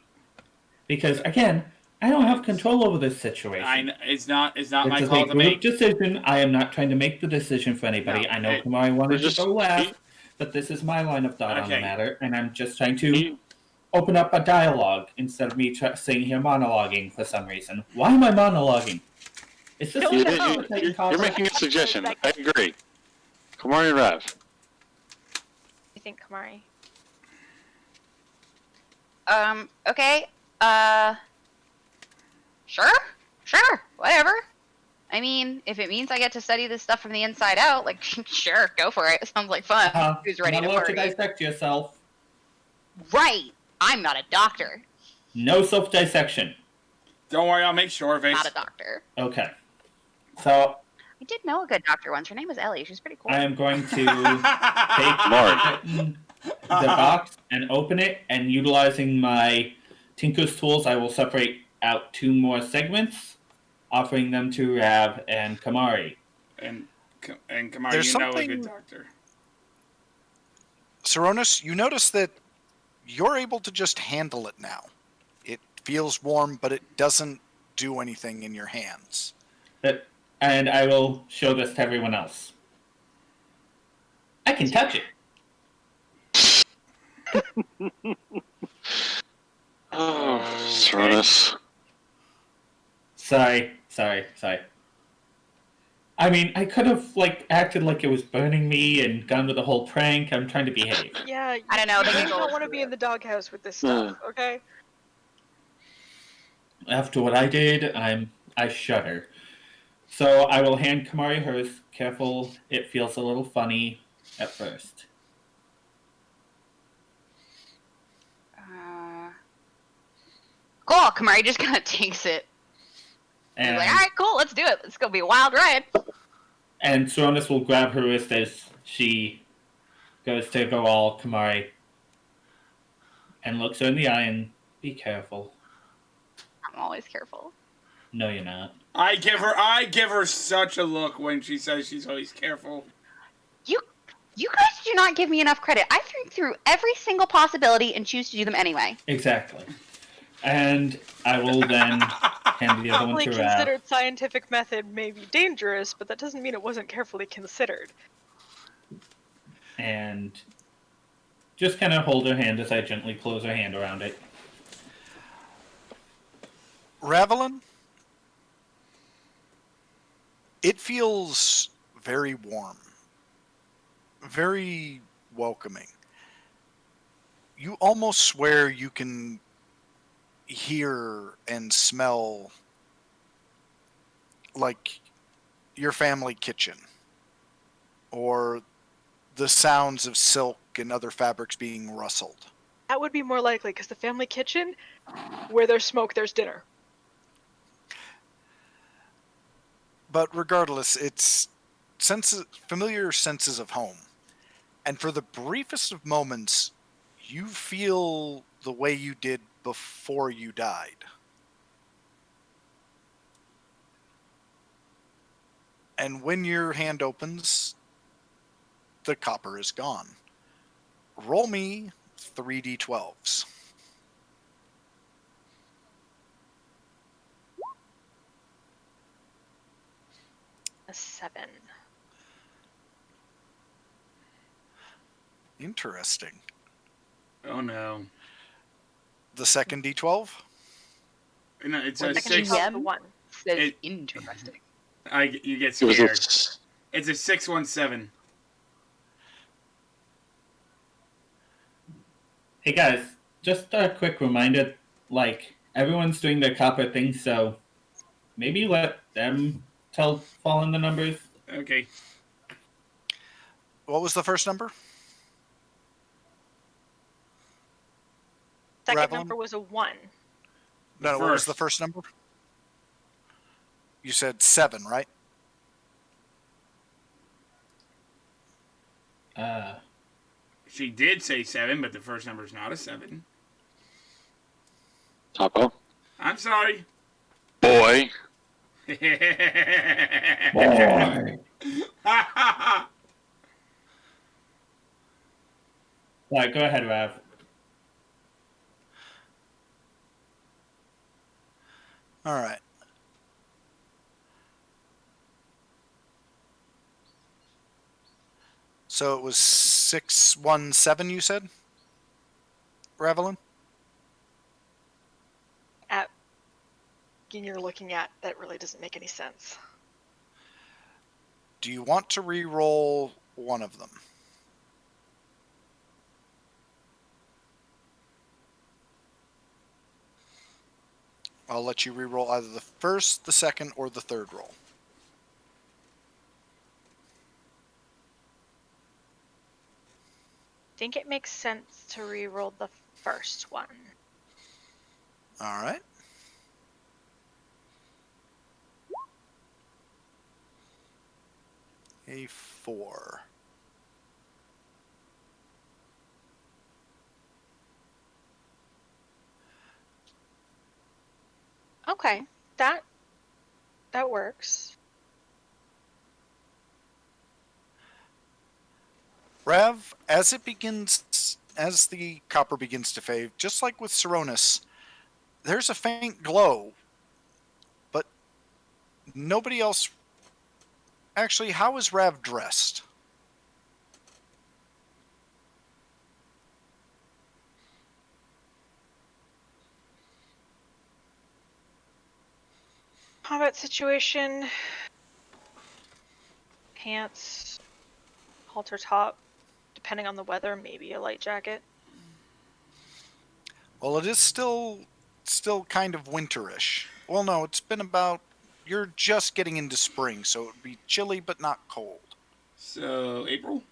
Because, again, I don't have control over this situation. It's not my call to make. Decision. I am not trying to make the decision for anybody. No, I know Kamari wanted to go last, but this is my line of thought on the matter, and I'm just trying to open up a dialogue instead of me sitting here monologuing for some reason. Why am I monologuing? Is this you're making a suggestion. I agree. Kamari and Rav. You think Kamari? Okay. Sure, whatever. I mean, if it means I get to study this stuff from the inside out, like, sure, go for it. It sounds like fun. Who's ready to party? To dissect yourself. Right. I'm not a doctor. No self-dissection. Don't worry, I'll make sure of it. Not a doctor. Okay. So I did know a good doctor once. Her name was Ellie. She's pretty cool. I am going to take the box and open it, and utilizing my Tinker's tools, I will separate out 2 more segments, offering them to Rav and Kamari. And Kamari, There's you know a something- good doctor. Saronis, you notice that you're able to just handle it now. It feels warm, but it doesn't do anything in your hands. And I will show this to everyone else. I can touch it. Oh, Saronis. Sorry. I mean, I could have acted like it was burning me and gone with the whole prank. I'm trying to behave. Yeah, I don't know, You they really go don't want to through be it. in the doghouse with this stuff, okay? After what I did, I shudder. So I will hand Kamari hers. Careful, it feels a little funny at first. Cool. Kamari just kind of takes it. He's And like, all right, cool, let's do it. It's gonna be a wild ride. and Saronis will grab her wrist as she goes to go all Kamari and looks her in the eye and be careful. I'm always careful. No, you're not. I give her such a look when she says she's always careful. You guys do not give me enough credit. I think through every single possibility and choose to do them anyway. Exactly. And I will then hand the other one Carefully to Rav. considered scientific method may be dangerous, but that doesn't mean it wasn't carefully considered. And just kind of hold her hand as I gently close her hand around it. Ravelin, it feels very warm, very welcoming. You almost swear you can hear and smell like your family kitchen or the sounds of silk and other fabrics being rustled. That would be more likely, because the family kitchen, where there's smoke, there's dinner. But regardless, it's familiar senses of home. And for the briefest of moments, you feel the way you did before you died. And when your hand opens, the copper is gone. Roll me 3d12s. A 7. Interesting. Oh no. The second d12? No, it's Or a the second 6. of the one. Says It- interesting. You get It was scared. a, It's a 617. Hey guys, just a quick reminder, everyone's doing their copper thing, so maybe let them fall in the numbers. Okay. What was the first number? Second Ravelin? number was a 1. No, what was First. the first number? You said 7, right? She did say 7, but the first number's not a 7. Topo. I'm sorry. Boy. Alright, go ahead, Rav. All right. So it was 617, you said? Ravelin? At you're looking at, that really doesn't make any sense. Do you want to re-roll one of them? I'll let you re-roll either the first, the second, or the third roll. I think it makes sense to re-roll the first one. All right. A 4. Okay, that works. Rav, as the copper begins to fade, just like with Saronis, there's a faint glow, but nobody else. Actually, how is Rav dressed? Combat situation. Pants, halter top, depending on the weather, maybe a light jacket. Well, it is still kind of winterish. Well, no, it's been about. You're just getting into spring, so it would be chilly but not cold. So, April?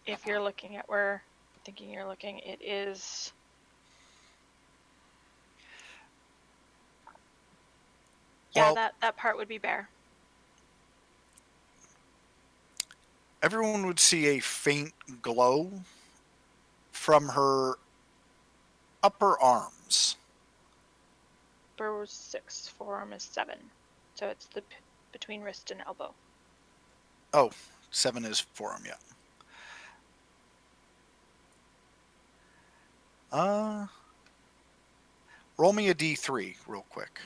If you're looking at where I'm thinking you're looking, it is. Yeah, Well, that part would be bare. Everyone would see a faint glow from her upper arms. Upper was 6, forearm is 7. So it's the between wrist and elbow. Oh, 7 is forearm, yeah. Roll me a d3 real quick.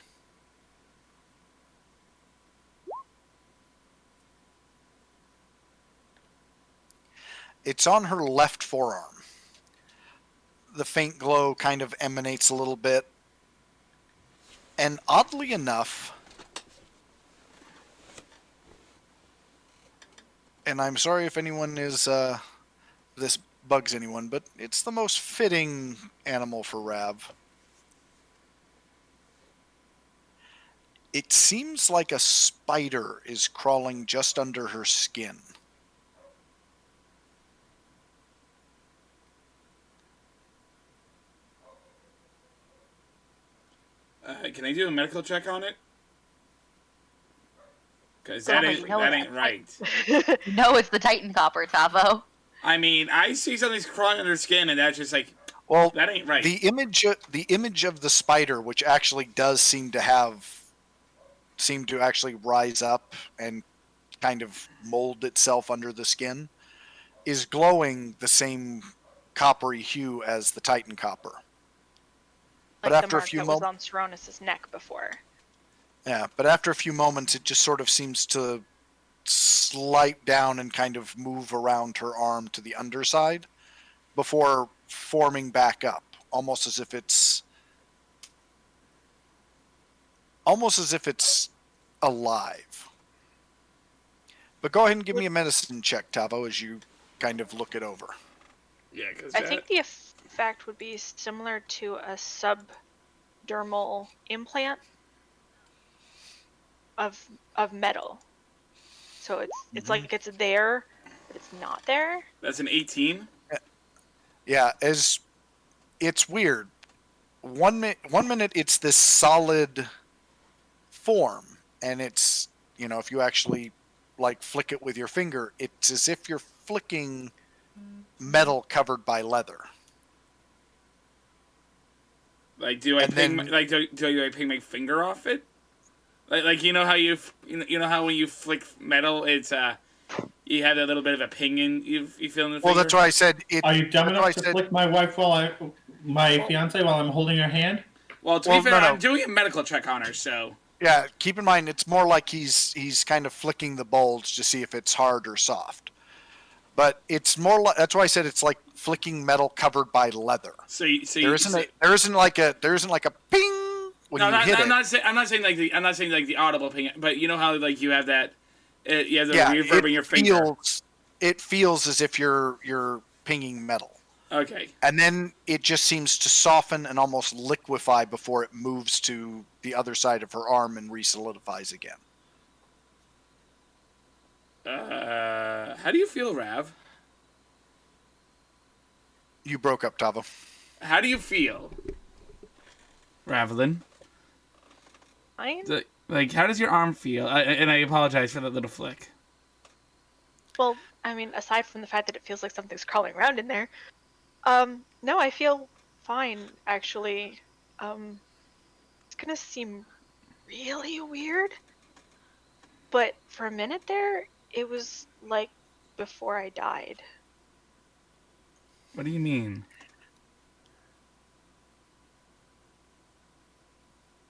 It's on her left forearm. The faint glow kind of emanates a little bit. And oddly enough, and I'm sorry if anyone is, this bugs anyone, but it's the most fitting animal for Rav. It seems like a spider is crawling just under her skin. Can I do a medical check on it? Because that ain't right. No, it's the Titan Copper, Tavo. I mean, I see something's crawling under skin, and that's just like, well, that ain't right. The image of the spider, which actually does seem to actually rise up and kind of mold itself under the skin, is glowing the same coppery hue as the Titan Copper. Like but after a few moments, was on Saronis' neck before. Yeah, but after a few moments, it just sort of seems to slide down and kind of move around her arm to the underside before forming back up, almost as if it's alive. But go ahead and give me a medicine check, Tavo, as you kind of look it over. Yeah, because I think the effect would be similar to a subdermal implant of metal. So it's like it's there, but it's not there. That's an 18. Yeah, it's weird. One minute it's this solid form, and it's, you know, if you actually like flick it with your finger, it's as if you're flicking metal covered by leather. Like, do I ping my finger off it? Like you know how you know how when you flick metal, it's you have that little bit of a ping in you feel in the finger? Well, that's why I said it. Are you dumb enough to flick my wife my fiance while I'm holding her hand? Well, to be fair, I'm doing a medical check on her, so. Yeah, keep in mind it's more like he's kind of flicking the bulge to see if it's hard or soft. But it's more like, that's why I said it's like flicking metal covered by leather. So there isn't like a ping when you hit it. I'm not saying like the audible ping, but you know how like you have that you have the reverb in your finger. It feels as if you're pinging metal. Okay. And then it just seems to soften and almost liquefy before it moves to the other side of her arm and resolidifies again. How do you feel, Rav? You broke up, Tavo. How do you feel, Ravelin? fine. Like, how does your arm feel? And I apologize for that little flick. Well, I mean, aside from the fact that it feels like something's crawling around in there, no, I feel fine, actually. It's gonna seem really weird, but for a minute there, it was like before I died. What do you mean?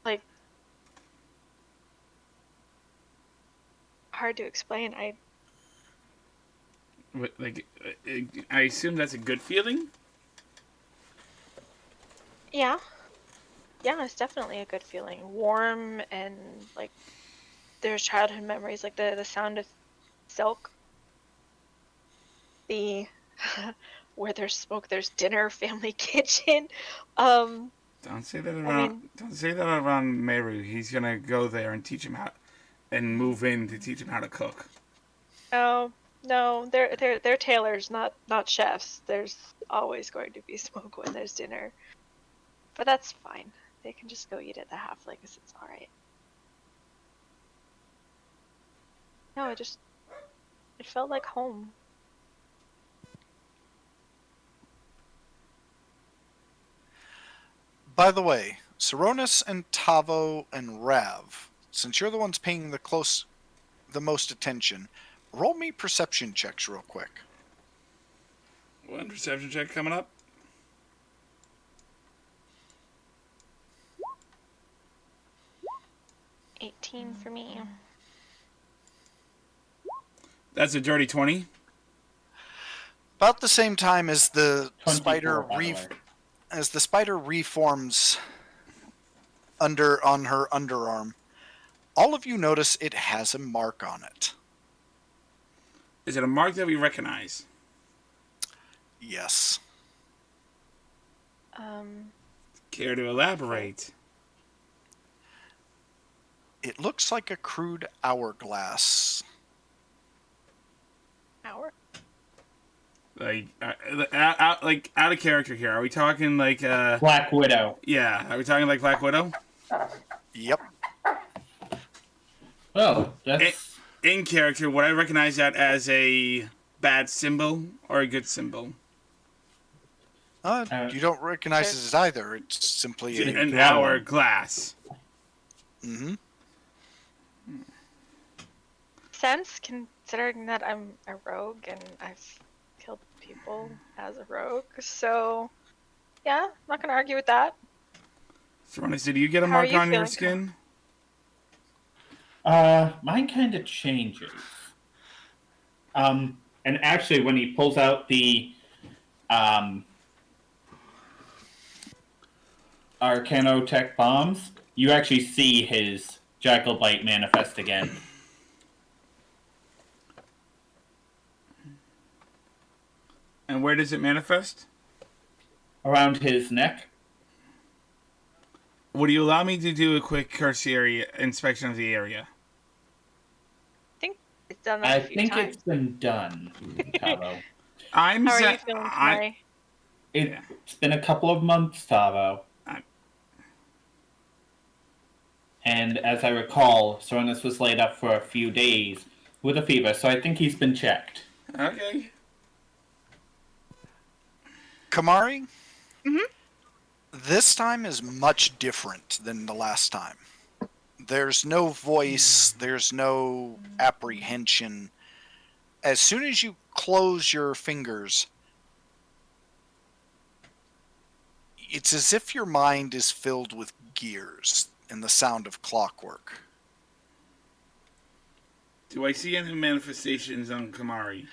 Like, hard to explain. Like, I assume that's a good feeling? Yeah. Yeah, it's definitely a good feeling. Warm and, like, there's childhood memories, like the sound of silk. The where there's smoke, there's dinner, family kitchen. Don't say that around. I mean, Don't say that around Meru. He's gonna go there and teach him how, and move in to teach him how to cook. oh no, they're tailors, not chefs. There's always going to be smoke when there's dinner, but that's fine. They can just go eat at the halfling, 'cause it's all right. No, it felt like home. By the way, Saronis and Tavo and Rav, since you're the ones paying the most attention, roll me perception checks real quick. One perception check coming up. $18 for me. That's a dirty 20. About the same time as the 24, spider by the way. as the spider reforms on her underarm, all of you notice it has a mark on it. Is it a mark that we recognize? Yes. Care to elaborate? It looks like a crude hourglass. Hour? Like, out of character here. Are we talking like Black Widow. Yeah, are we talking like Black Widow? Yep. Oh, that's In character, would I recognize that as a bad symbol or a good symbol? You don't recognize it as either. It's simply a... An hourglass. Mm-hmm. Sense, considering that I'm a rogue and I've killed people as a rogue, so yeah, not gonna argue with that. Saronis, did you get a How are mark you on your feeling, skin? mine kind of changes. And actually, when he pulls out the Arcanotech bombs, you actually see his Jackalbite manifest again. And where does it manifest? Around his neck. Would you allow me to do a quick cursory inspection of the area? I think it's done that I a few think times. it's been done, Tavo. How are you feeling, Kamari? It's been a couple of months, Tavo. And as I recall, Saronis was laid up for a few days with a fever, so I think he's been checked. Okay. Kamari? Mhm. This time is much different than the last time. There's no voice, there's no apprehension. As soon as you close your fingers, it's as if your mind is filled with gears and the sound of clockwork. Do I see any manifestations on Kamari?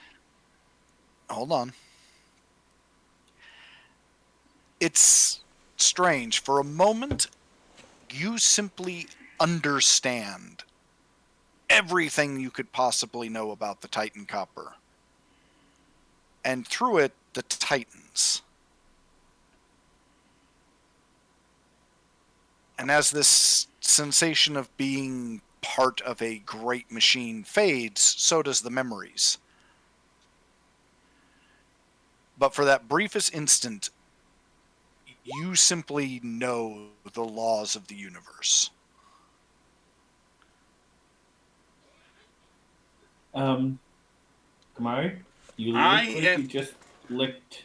Hold on. It's strange. For a moment, you simply understand everything you could possibly know about the Titan Copper. And through it, the Titans. And as this sensation of being part of a great machine fades, so does the memories. But for that briefest instant, you simply know the laws of the universe. Kamari, you look I like am- you just licked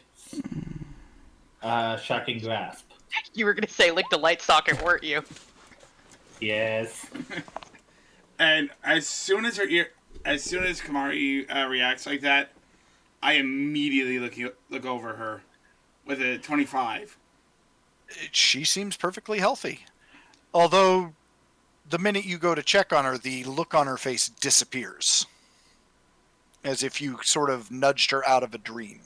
Shocking Grasp. You were gonna say lick the light socket, weren't you? Yes. And as soon as Kamari reacts like that, I immediately look over her with a 25. She seems perfectly healthy. Although, the minute you go to check on her, the look on her face disappears. As if you sort of nudged her out of a dream.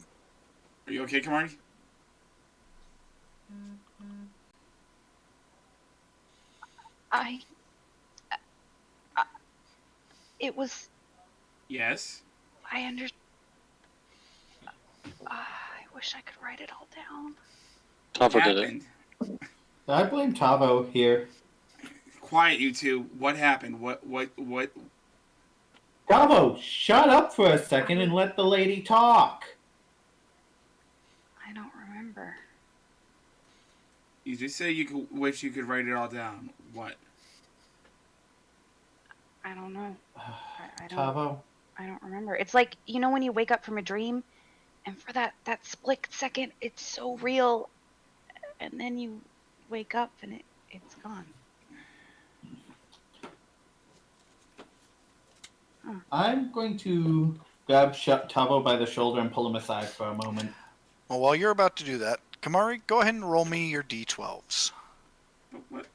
Are you okay, Kamari? It was. Yes. I wish I could write it all down. Tavo did it. I blame Tavo here. Quiet, you two. What happened? What? Tavo, shut up for a second and let the lady talk. I don't remember. You just say you wish you could write it all down. What? I don't know. Tavo? I don't remember. It's like, you know when you wake up from a dream and for that split second it's so real and then you wake up and it's gone. I'm going to grab Tavo by the shoulder and pull him aside for a moment. Well, while you're about to do that, Kamari, go ahead and roll me your d12s. What?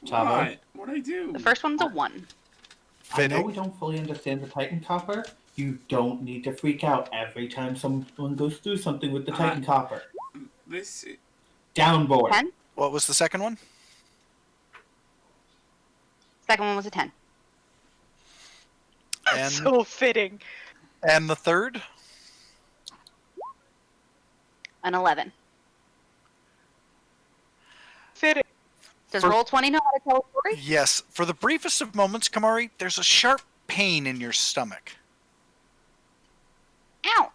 Tavo? What'd I do? The first one's a 1. I know we don't fully understand the Titan Copper. You don't need to freak out every time someone goes through something with the Titan Copper. This. Downboard. 10? What was the second one? Second one was a 10. And, So fitting. and the third? An 11. Fitting. Does For- Roll20 know how to tell a story? Yes. For the briefest of moments, Kamari, there's a sharp pain in your stomach. Ow!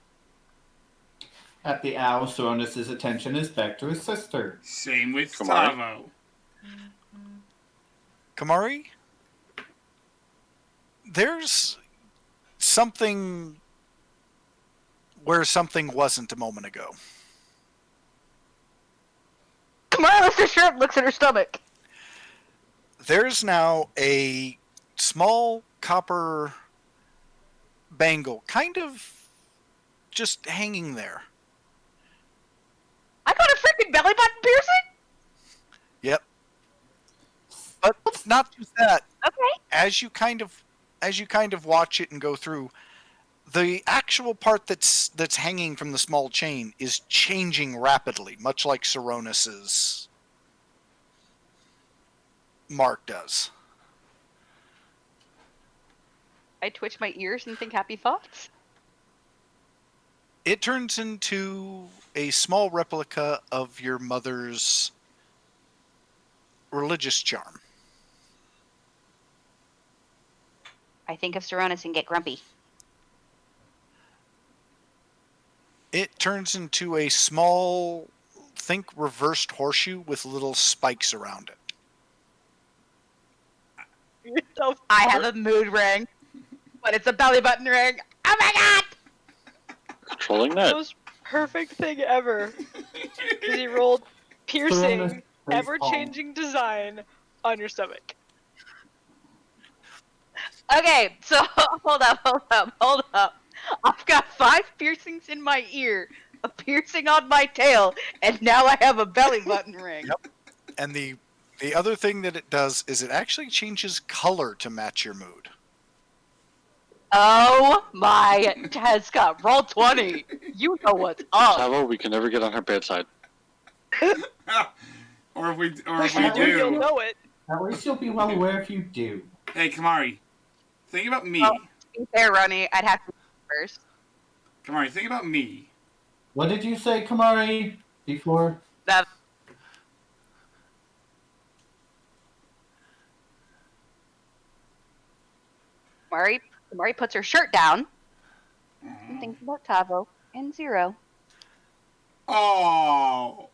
At the owl, Soronus' attention is back to his sister. Same with Kamari? Tavo. Kamari, there's something where something wasn't a moment ago. Come on, Mr. Shrimp looks at her stomach. There's now a small copper bangle, kind of just hanging there. I got a freaking belly button piercing? Yep. But not just that. Okay. As you kind of watch it and go through, the actual part that's hanging from the small chain is changing rapidly, much like Saronus's mark does. I twitch my ears and think happy thoughts. It turns into a small replica of your mother's religious charm. I think of Saronus and get grumpy. It turns into a small, think reversed horseshoe with little spikes around it. I have a mood ring, but it's a belly button ring. Oh my god! Controlling that. Most perfect thing ever. Because he rolled piercing, ever-changing design on your stomach. Okay, so hold up. I've got 5 piercings in my ear, a piercing on my tail, and now I have a belly button ring. Yep. And the other thing that it does is it actually changes color to match your mood. Oh my Tezca, roll 20. You know what's up. Tavo, we can never get on her bad side. Or if we You'll do. know it. At least you'll be well aware if you do. Hey, Kamari. Think about me. Oh. To be fair, Ronnie, I'd have to first. Kamari, think about me. What did you say, Kamari, before? That Mari puts her shirt down and thinks about Tavo and Zero. Oh.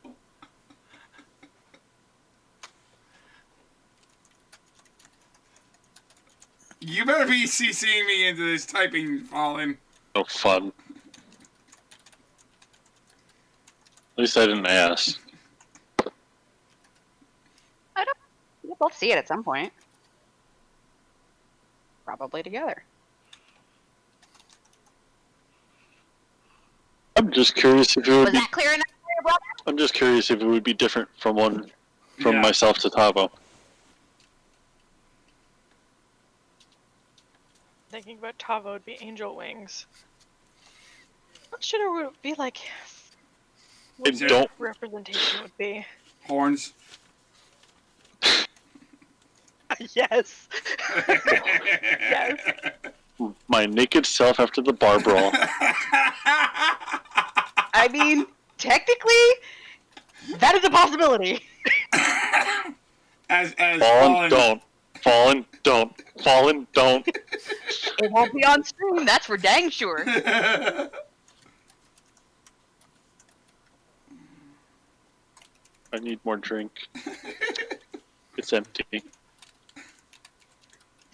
You better be CCing me into this typing, Fallen. No fun. At least I didn't ask. We'll both see it at some point. Probably together. I'm just curious if it would Was be. that clear enough, brother? I'm just curious if it would be different from myself to Tavo. Thinking about Tavo would be angel wings. What should it be like? What It don't. representation would be? Horns. Yes. Yes. My naked self after the bar brawl. I mean, technically, that is a possibility. As Fallen, don't. Fallen, don't. Fallen, don't. It won't be on stream, that's for dang sure. I need more drink. It's empty.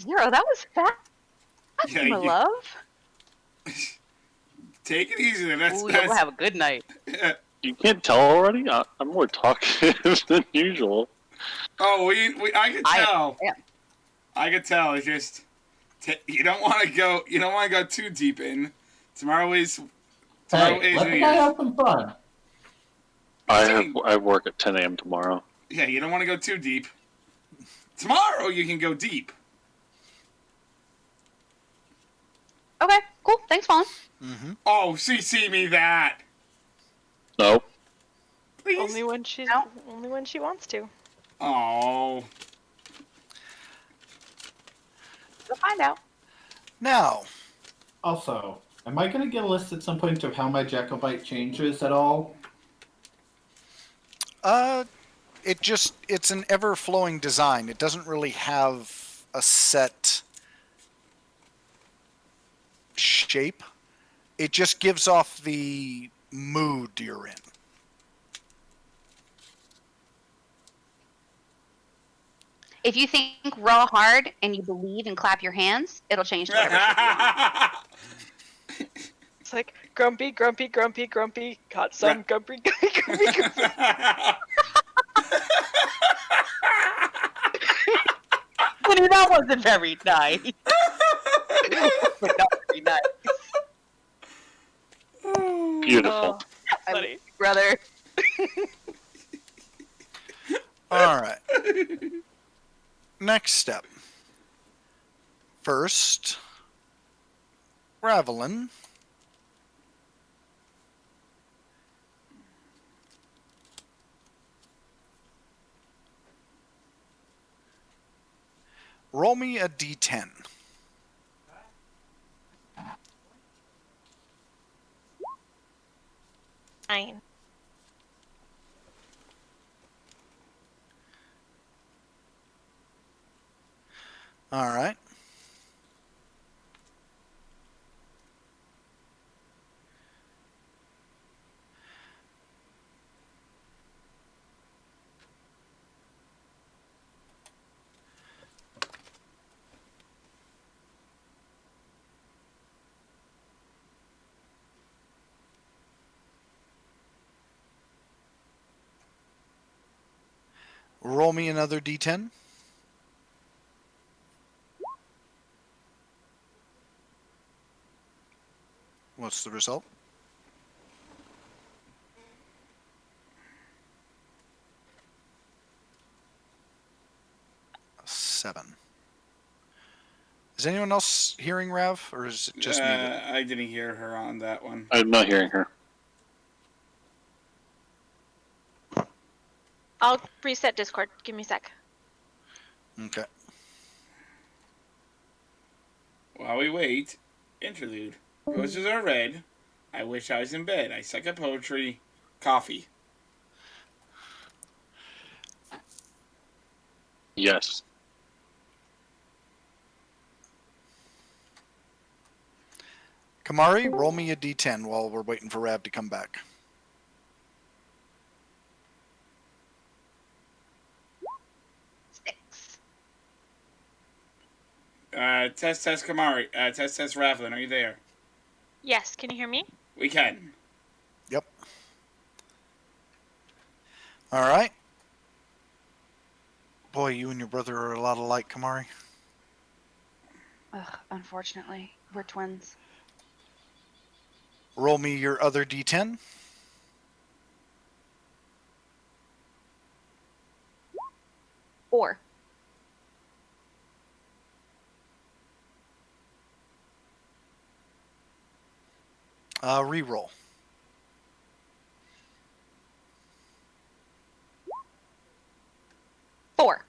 Zero, that was fast, Yeah, my love. Take it easy. Ooh, you'll have a good night. You can't tell already? I'm more talkative than usual. Oh, I could tell. Yeah. I could tell. It's just you don't want to go. You don't want to go too deep in. Tomorrow is Hey, New let the guy Year's. have some fun. I work at 10 a.m. tomorrow. Yeah, you don't want to go too deep. Tomorrow you can go deep. Okay, cool. Thanks, Fallen. Mm-hmm. Oh, CC me that, No. please. Only when she wants to. Oh, We'll find out. Now, Also, am I going to get a list at some point of how my Jacobite changes at all? it's an ever-flowing design. It doesn't really have a set shape. It just gives off the mood you're in. If you think raw hard and you believe and clap your hands, it'll change to whatever shape you want. It's like grumpy, grumpy, grumpy, grumpy. Got some grumpy, grumpy, grumpy, grumpy. Honey, that wasn't very nice. Not very nice. Beautiful. Funny. Brother. All right. Next step. First, Ravelin. Roll me a d10. Fine. All right. Roll me another d10. What's the result? A 7. Is anyone else hearing Rav, or is it just me? I didn't hear her on that one. I'm not hearing her. I'll reset Discord. Give me a sec. Okay. While we wait, interlude. Roses are red. I wish I was in bed. I suck at poetry. Coffee. Yes. Kamari, roll me a d10 while we're waiting for Rav to come back. Test Kamari. Test Ravlin. Are you there? Yes, can you hear me? We can. Yep. All right. Boy, you and your brother are a lot alike, Kamari. Ugh, unfortunately, we're twins. Roll me your other d10. Four. Reroll. Four.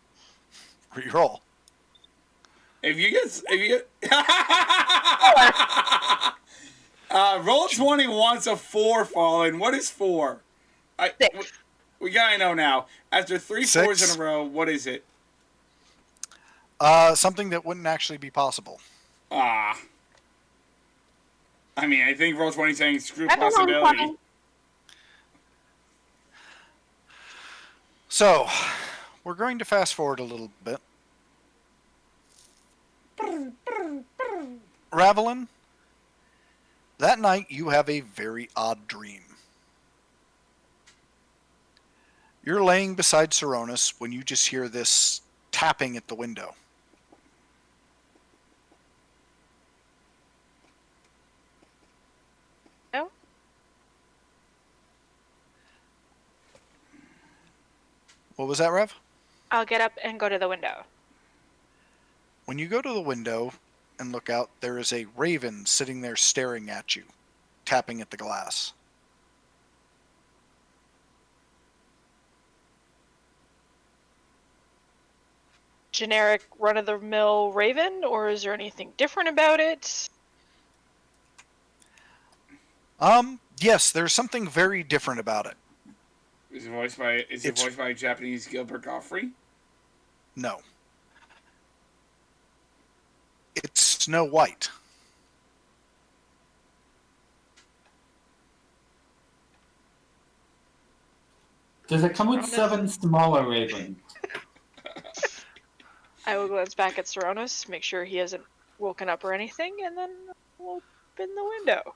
Reroll. If you get roll 20 once, a 4 fallen. What is 4? Six. We gotta know now. After 3 Six? 4s in a row, what is it? Something that wouldn't actually be possible. I mean, I think roll 20 saying screw That's a long possibility. 20. So, we're going to fast forward a little bit. Ravelin, that night you have a very odd dream. You're laying beside Coronis when you just hear this tapping at the window. No? What was that, Rev? I'll get up and go to the window. When you go to the window and look out, there is a raven sitting there staring at you, tapping at the glass. Generic run-of-the-mill raven, or is there anything different about it? Yes, there's something very different about it. Is it voiced by Japanese Gilbert Gottfried? No. It's Snow White. Does it come with 7 smaller ravens? I will glance back at Coronis, make sure he hasn't woken up or anything, and then we'll open the window.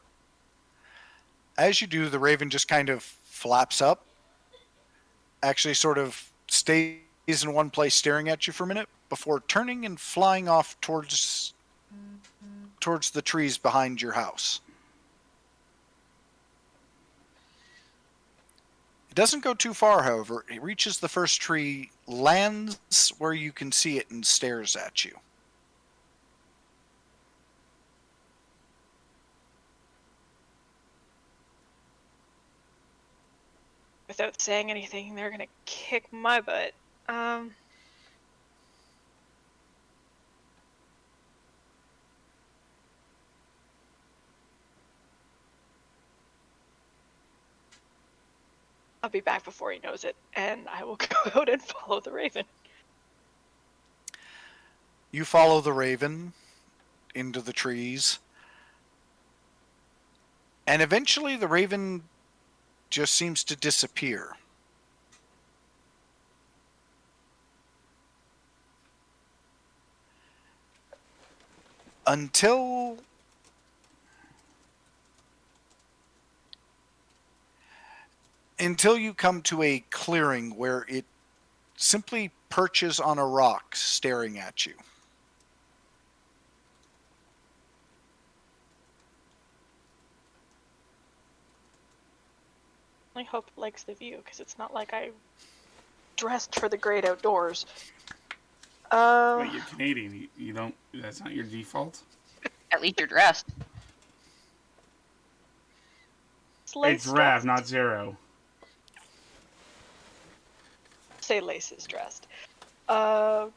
As you do, the raven just kind of flaps up, actually sort of stays in one place staring at you for a minute before turning and flying off towards the trees behind your house. It doesn't go too far, however. It reaches the first tree, lands where you can see it, and stares at you. Without saying anything, they're gonna kick my butt. I'll be back before he knows it, and I will go out and follow the raven. You follow the raven into the trees, and eventually the raven just seems to disappear. Until you come to a clearing where it simply perches on a rock staring at you. I hope it likes the view, because it's not like I dressed for the great outdoors. Wait, you're Canadian. You don't. That's not your default. At least you're dressed. It's Rav, not Zero. Say Lace is dressed. You're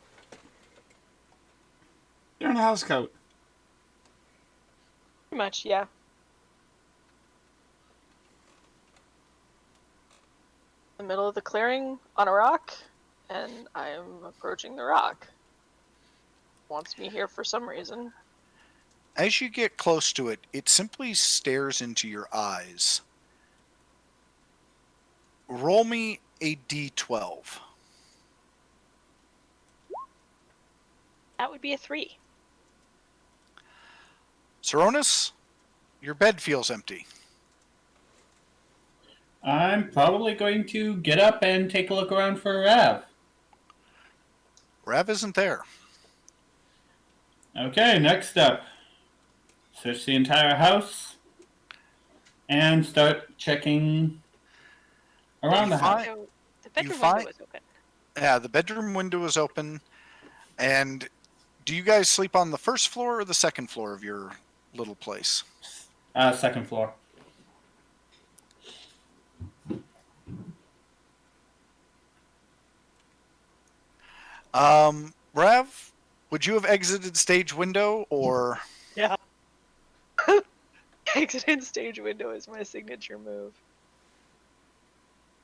in a house coat. Pretty much, yeah. The middle of the clearing on a rock, and I am approaching the rock. Wants me here for some reason. As you get close to it, it simply stares into your eyes. Roll me a d12. That would be a 3. Saronis, your bed feels empty. I'm probably going to get up and take a look around for Rav. Rav isn't there. Okay, next up. Search the entire house and start checking around the house. The bedroom window was open. Yeah, the bedroom window is open. And do you guys sleep on the first floor or the second floor of your little place? Second floor. Rav, would you have exited stage window or? Yeah. Exited stage window is my signature move.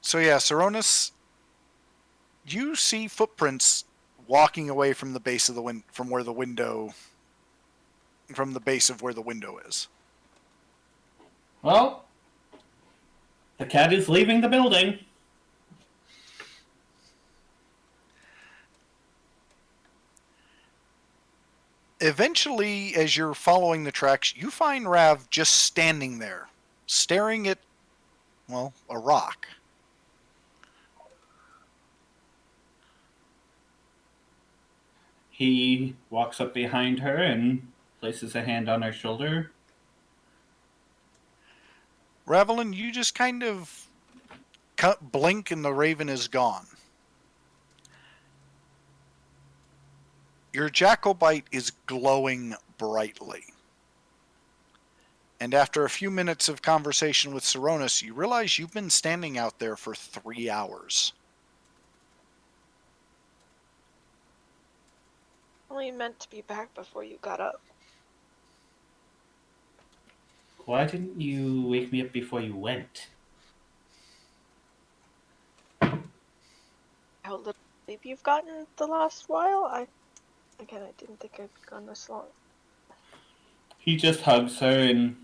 So yeah, Saronis, you see footprints walking away from the base of the from the base of where the window is. Well, the cat is leaving the building. Eventually, as you're following the tracks, you find Rav just standing there, staring at, well, a rock. He walks up behind her and places a hand on her shoulder. Ravelin, you just kind of blink and the raven is gone. Your Jacobite is glowing brightly. And after a few minutes of conversation with Saronis, you realize you've been standing out there for 3 hours. Only meant to be back before you got up. Why didn't you wake me up before you went? How little sleep you've gotten the last while? I didn't think I'd gone this long. He just hugs her and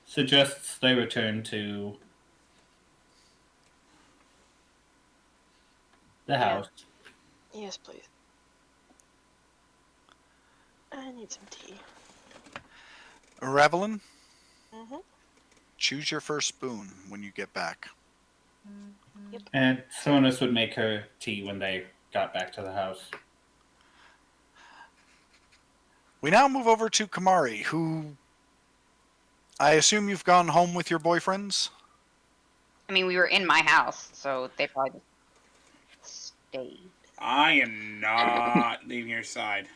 suggests they return to the house. Yes, please. I need some tea. Ravelin, choose your first spoon when you get back. Yep. And Saronis would make her tea when they got back to the house. We now move over to Kamari, who I assume you've gone home with your boyfriends? I mean, we were in my house, so they probably just stayed. I am not leaving your side.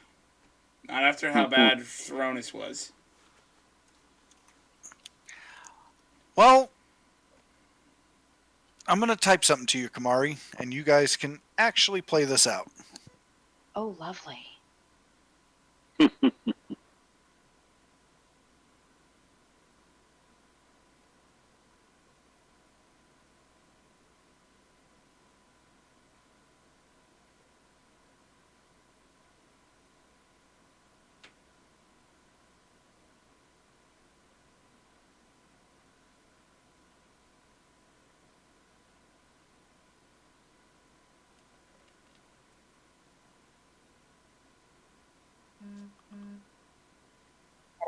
Not after how bad Saronis was. Well, I'm going to type something to you, Kamari, and you guys can actually play this out. Oh, lovely.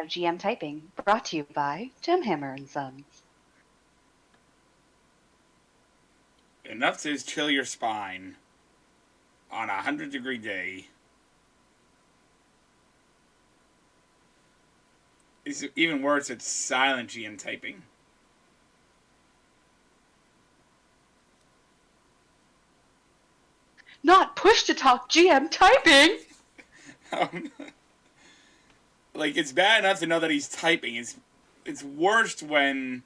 Of GM Typing, brought to you by Gemhammer and Sons. Enough to chill your spine on a 100-degree day. It's even worse, it's silent GM typing. Not push to talk GM Typing! Like, it's bad enough to know that he's typing. It's worse when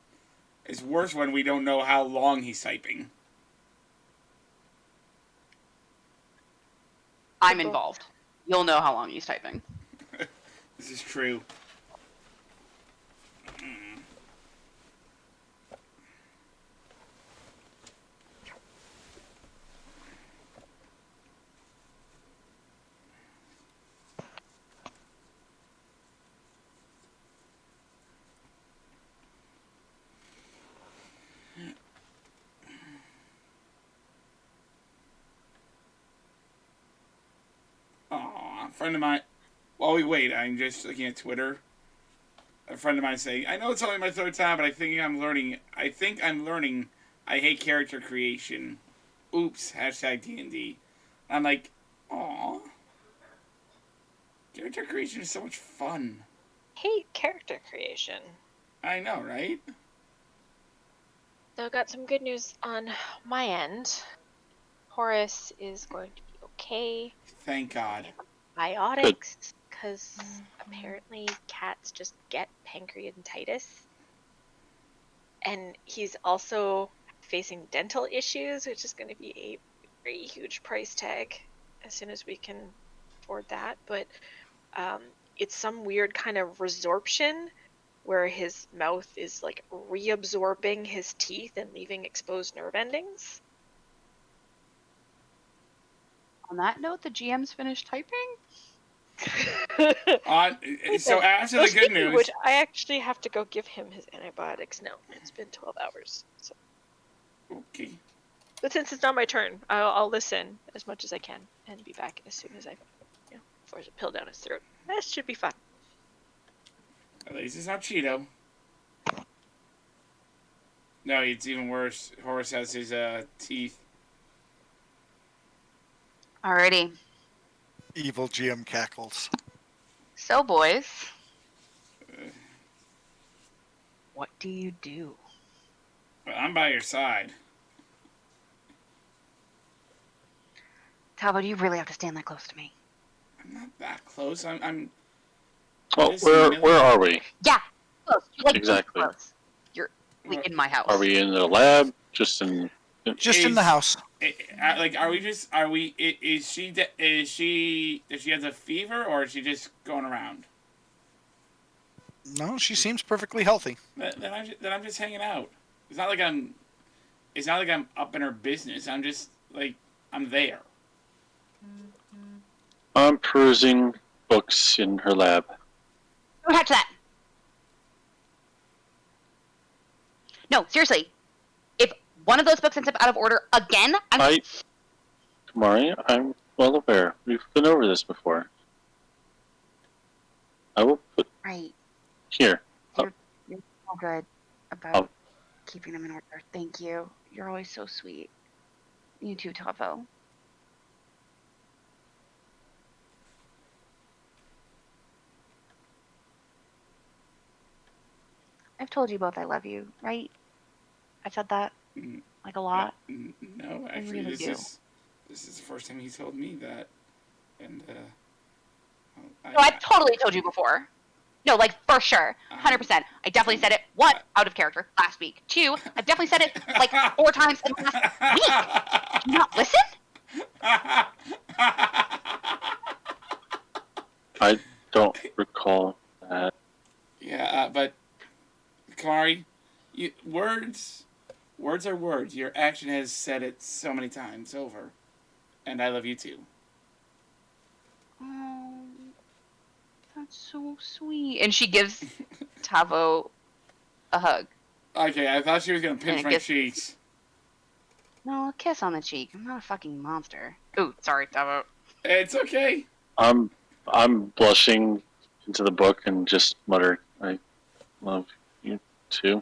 we don't know how long he's typing. I'm involved. You'll know how long he's typing. This is true. Aw, a friend of mine. While we wait, I'm just looking at Twitter. a friend of mine saying, I know it's only my third time, but I think I'm learning. I hate character creation. Oops, hashtag D&D. I'm like, aw. Character creation is so much fun. Hate character creation. I know, right? So I got some good news on my end. Horace is going to be okay. Thank God. Biotics, because apparently cats just get pancreatitis. And he's also facing dental issues, which is going to be a very huge price tag as soon as we can afford that. But it's some weird kind of resorption where his mouth is like reabsorbing his teeth and leaving exposed nerve endings. On that note, the GM's finished typing. So after the good news, which I actually have to go give him his antibiotics now. It's been 12 hours. So. Okay. But since it's not my turn, I'll listen as much as I can and be back as soon as I force a pill down his throat. That should be fun. At least it's not Cheeto. No, it's even worse. Horace has his teeth. Alrighty. Evil GM cackles. So, boys. What do you do? Well, I'm by your side. Talbot, you really have to stand that close to me. I'm not that close. I'm Well, where are we? Yeah, close. Like, Exactly. Close. You're like in my house. Are we in the lab? Just in the house. Are we just? Are we? Is she? Does she have a fever, or is she just going around? No, she seems perfectly healthy. Then I'm just hanging out. It's not like I'm up in her business. I'm just like I'm there. I'm perusing books in her lab. Don't touch that. No, seriously. If one of those books ends up out of order again, Kamari, I'm well aware. We've been over this before. I will put right here. You're so good about keeping them in order. Thank you. You're always so sweet. You too, Tavo. I've told you both I love you, right? I've said that like a lot. No, actually, really this is the first time he told me that, and no, I've totally told you before. No, like for sure, 100%. I definitely said it. One, out of character last week. Two, I've definitely said it like 4 times in the last week. Did you not listen? I don't recall that. Yeah, but Kamari, words are words. Your action has said it so many times over, and I love you too. Oh, that's so sweet. And she gives Tavo a hug. Okay, I thought she was gonna pinch my cheeks. No, a kiss on the cheek. I'm not a fucking monster. Ooh, sorry, Tavo. It's okay. I'm blushing into the book and just mutter, I love you too.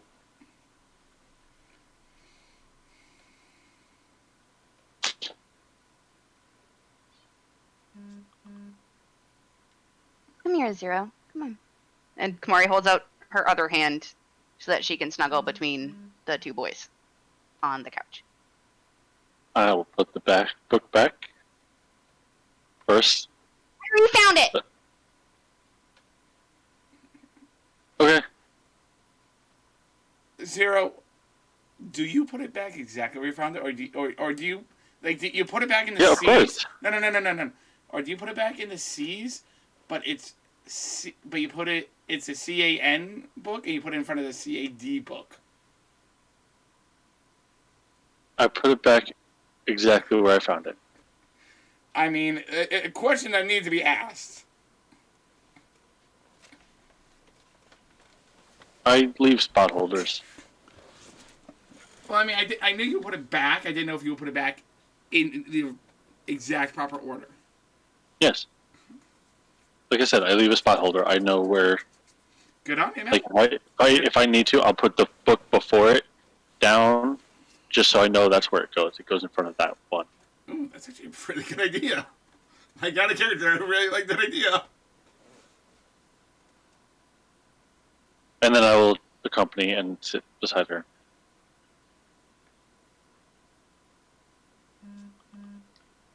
Come here, Zero. Come on. And Kamari holds out her other hand so that she can snuggle between the 2 boys on the couch. I will put the book back first. I already found it! Okay. Zero, do you put it back exactly where you found it, or do you like do you put it back in the Of course. No. Or do you put it back in the C's, but it's a CAN book, and you put it in front of the CAD book? I put it back exactly where I found it. I mean, a question that needs to be asked. I leave spot holders. Well, I mean, I knew you put it back. I didn't know if you would put it back in the exact proper order. Yes. Like I said, I leave a spot holder. I know where Good on you, man. Like, if I need to, I'll put the book before it down, just so I know that's where it goes. It goes in front of that one. Ooh, that's actually a pretty good idea. I got a character who really liked that idea. And then I will accompany and sit beside her.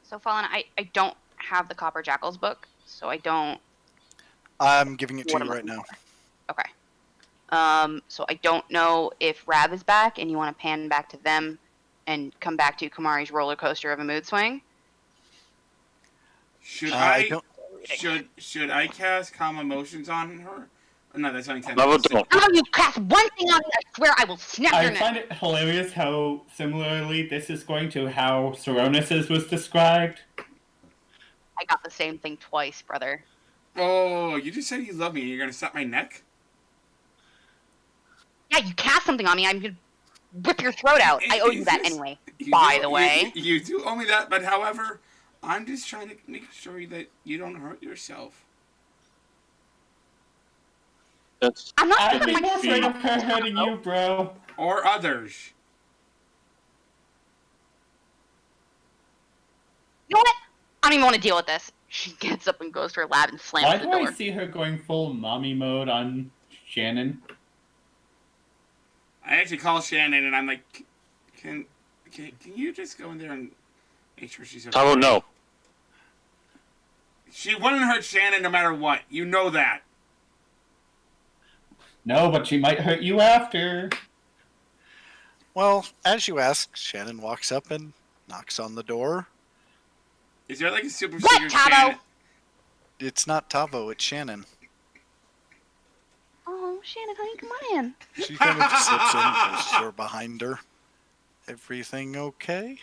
So, Fallen, I don't have the Copper Jackals book, so I don't. I'm giving it to What you am I right now. looking for? Okay. So I don't know if Rab is back, and you want to pan back to them, and come back to Kamari's roller coaster of a mood swing. Should I I don't. should I cast calm emotions on her? No, that's only 10. No, don't. Oh, you cast one thing on me, I swear I will snap your I neck. find it hilarious how similarly this is going to how Saronis's was described. I got the same thing twice, brother. Oh, you just said you love me and you're gonna snap my neck? Yeah, you cast something on me, I'm gonna rip your throat out. I owe you that anyway, by the way. You do owe me that, but however, I'm just trying to make sure that you don't hurt yourself. I'm not I'd putting be more afraid myself of her hurting you, bro. Or others. You know what? I don't even want to deal with this. She gets up and goes to her lab and slams Why the do door. I see her going full mommy mode on Shannon? I actually call Shannon and I'm like, can you just go in there and make sure she's okay? Oh, no. She wouldn't hurt Shannon no matter what. You know that. No, but she might hurt you after. Well, as you ask, Shannon walks up and knocks on the door. Is there like a super What, secret Tavo? Shannon? It's not Tavo, it's Shannon. Oh, Shannon, honey, come on in. She kind of slips in, closes the door behind her. Everything okay?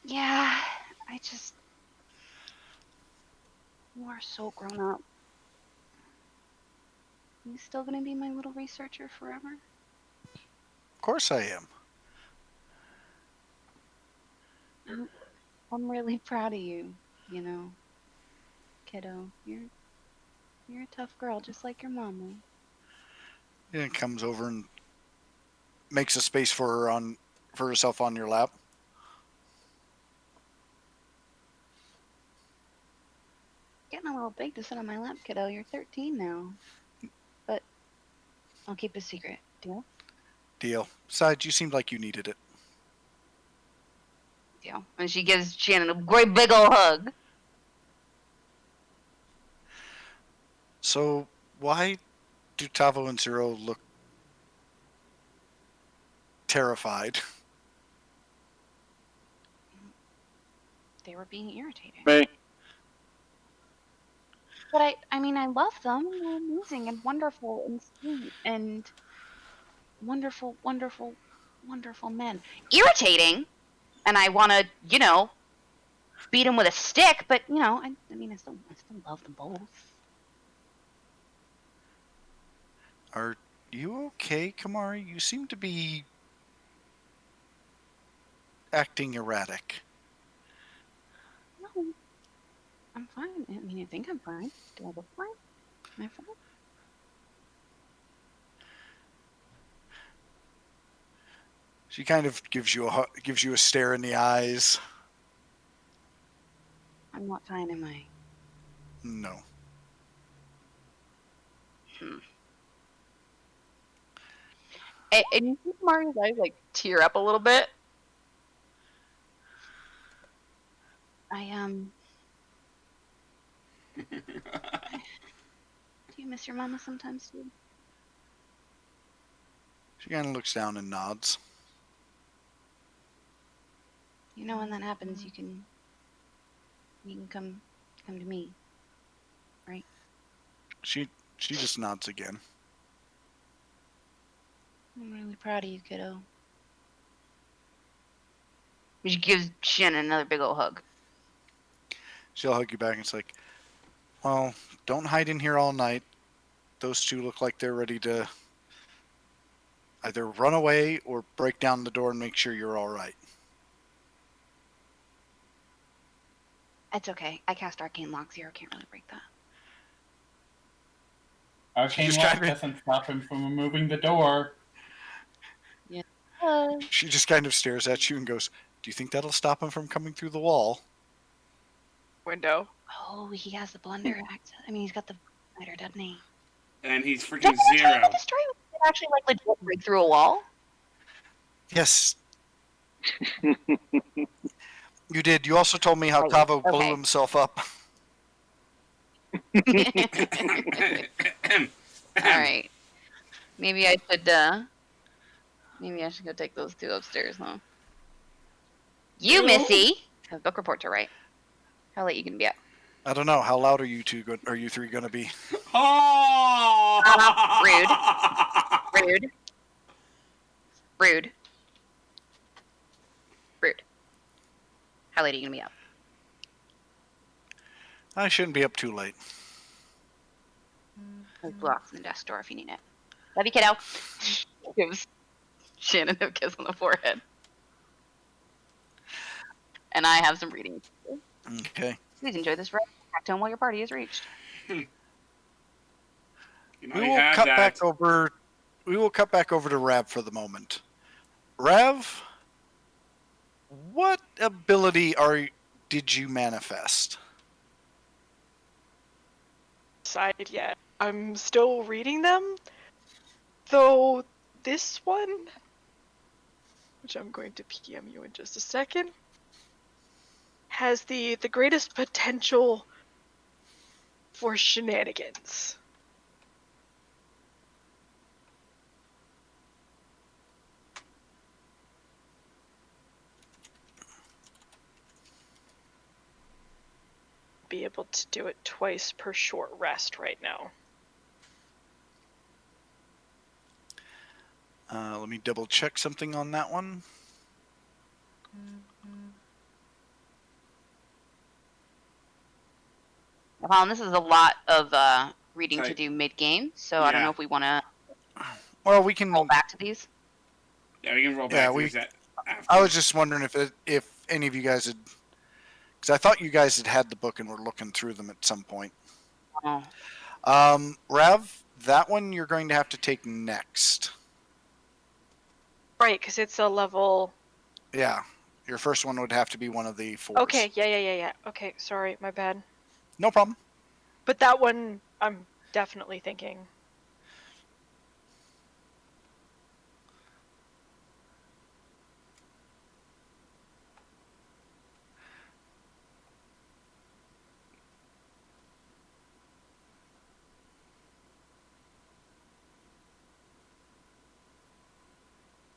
Yeah, you are so grown up. You still gonna be my little researcher forever? Of course I am. I'm really proud of you, you know, kiddo. You're a tough girl, just like your mama. And comes over and makes a space for her for herself on your lap. Getting a little big to sit on my lap, kiddo. You're 13 now. But I'll keep a secret. Deal? Deal. Besides, you seemed like you needed it. Deal. And she gives Shannon a great big ol' hug. So, why do Tavo and Zero look terrified? They were being irritating. May. But I mean, I love them. They're amazing and wonderful and sweet and wonderful, wonderful, wonderful men. Irritating, and I want to, beat them with a stick. But I still love them both. Are you okay, Kamari? You seem to be acting erratic. No, I'm fine. I think I'm fine. Do I look fine? Am I fine? She kind of gives you a stare in the eyes. I'm not fine, am I? No. And you see Mari's eyes tear up a little bit. Do you miss your mama sometimes too? She kind of looks down and nods. When that happens, you can come to me, right? She just nods again. I'm really proud of you, kiddo. She gives Shannon another big old hug. She'll hug you back and it's like, well, don't hide in here all night. Those two look like they're ready to either run away or break down the door and make sure you're all right. It's okay. I cast Arcane Lock. Zero can't really break that. Arcane Lock doesn't stop him from removing the door. Yeah. She just kind of stares at you and goes, "Do you think that'll stop him from coming through the wall?" Window. Oh, he has the blunder axe. I mean, he's got the lighter, doesn't he? And he's Did freaking I zero. destroy it actually like legit break through a wall? Yes. You did. You also told me how Tavo blew himself up. Alright. Maybe I should go take those two upstairs, huh? You, Missy! Have a book report to write. How late you gonna be up? I don't know. How loud are you three going to be? Oh! Rude. How late are you gonna be up? I shouldn't be up too late. There's blocks in the desk drawer if you need it. Love you, kiddo. Gives Shannon a kiss on the forehead. And I have some reading. Okay. Please enjoy this ride back home while your party is reached. You We will cut back over to Rav for the moment. Rav, what ability did you manifest? Decided yet. I'm still reading them. Though this one, which I'm going to PM you in just a second, has the greatest potential for shenanigans. Be able to do it twice per short rest right now. Let me double check something on that one. Well, this is a lot of reading to do mid-game, so I don't know if we want to we can roll back to these. Yeah, we can roll back to these. I was just wondering if any of you guys had... Because I thought you guys had the book and were looking through them at some point. Oh. Rav, that one you're going to have to take next. Right, because it's a level... Yeah. Your first one would have to be one of the 4s. Okay, yeah. Okay, sorry, my bad. No problem. But that one, I'm definitely thinking.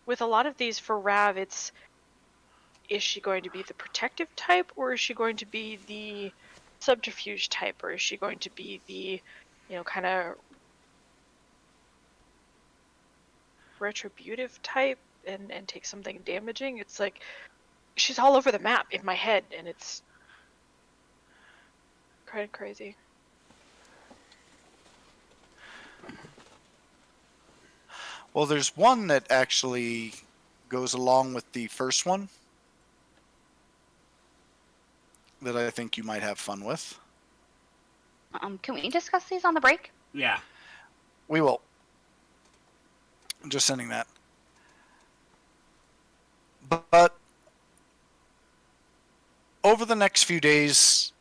With a lot of these for Rav, is she going to be the protective type, or is she going to be the subterfuge type, or is she going to be the, kind of retributive type and take something damaging? It's like she's all over the map in my head, and it's kind of crazy. Well, there's one that actually goes along with the first one that I think you might have fun with. Can we discuss these on the break? Yeah. We will. I'm just sending that. But over the next few days,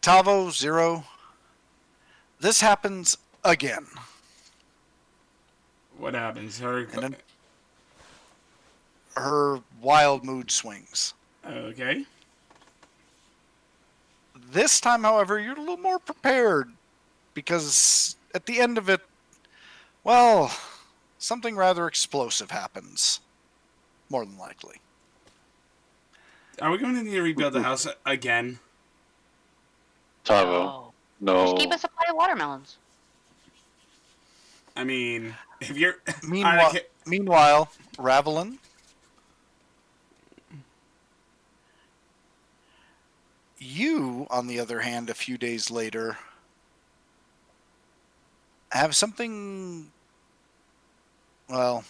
Tavo, Zero, this happens again. What happens? Her wild mood swings. Okay. This time, however, you're a little more prepared because at the end of it, well, something rather explosive happens. More than likely. Are we going to need to rebuild the house again? Tavo. No. Just keep a supply of watermelons. I mean, if you're... Meanwhile, Ravelin, you, on the other hand, a few days later, have something... Well...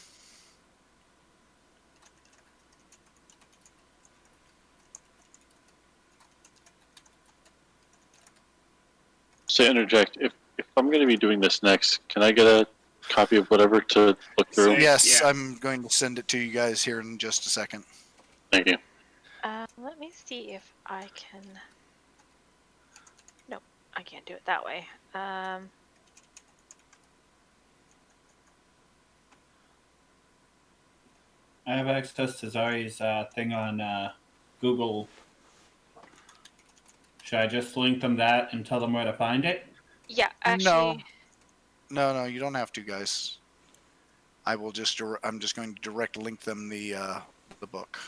To interject, if if I'm going to be doing this next, can I get a copy of whatever to look through? Yes, Yeah. I'm going to send it to you guys here in just a second. Thank you. Let me see if I can. Nope, I can't do it that way. I have access to Zari's thing on Google. Should I just link them that and tell them where to find it? Yeah, actually. No, you don't have to, guys. I'm just going to direct link them the book.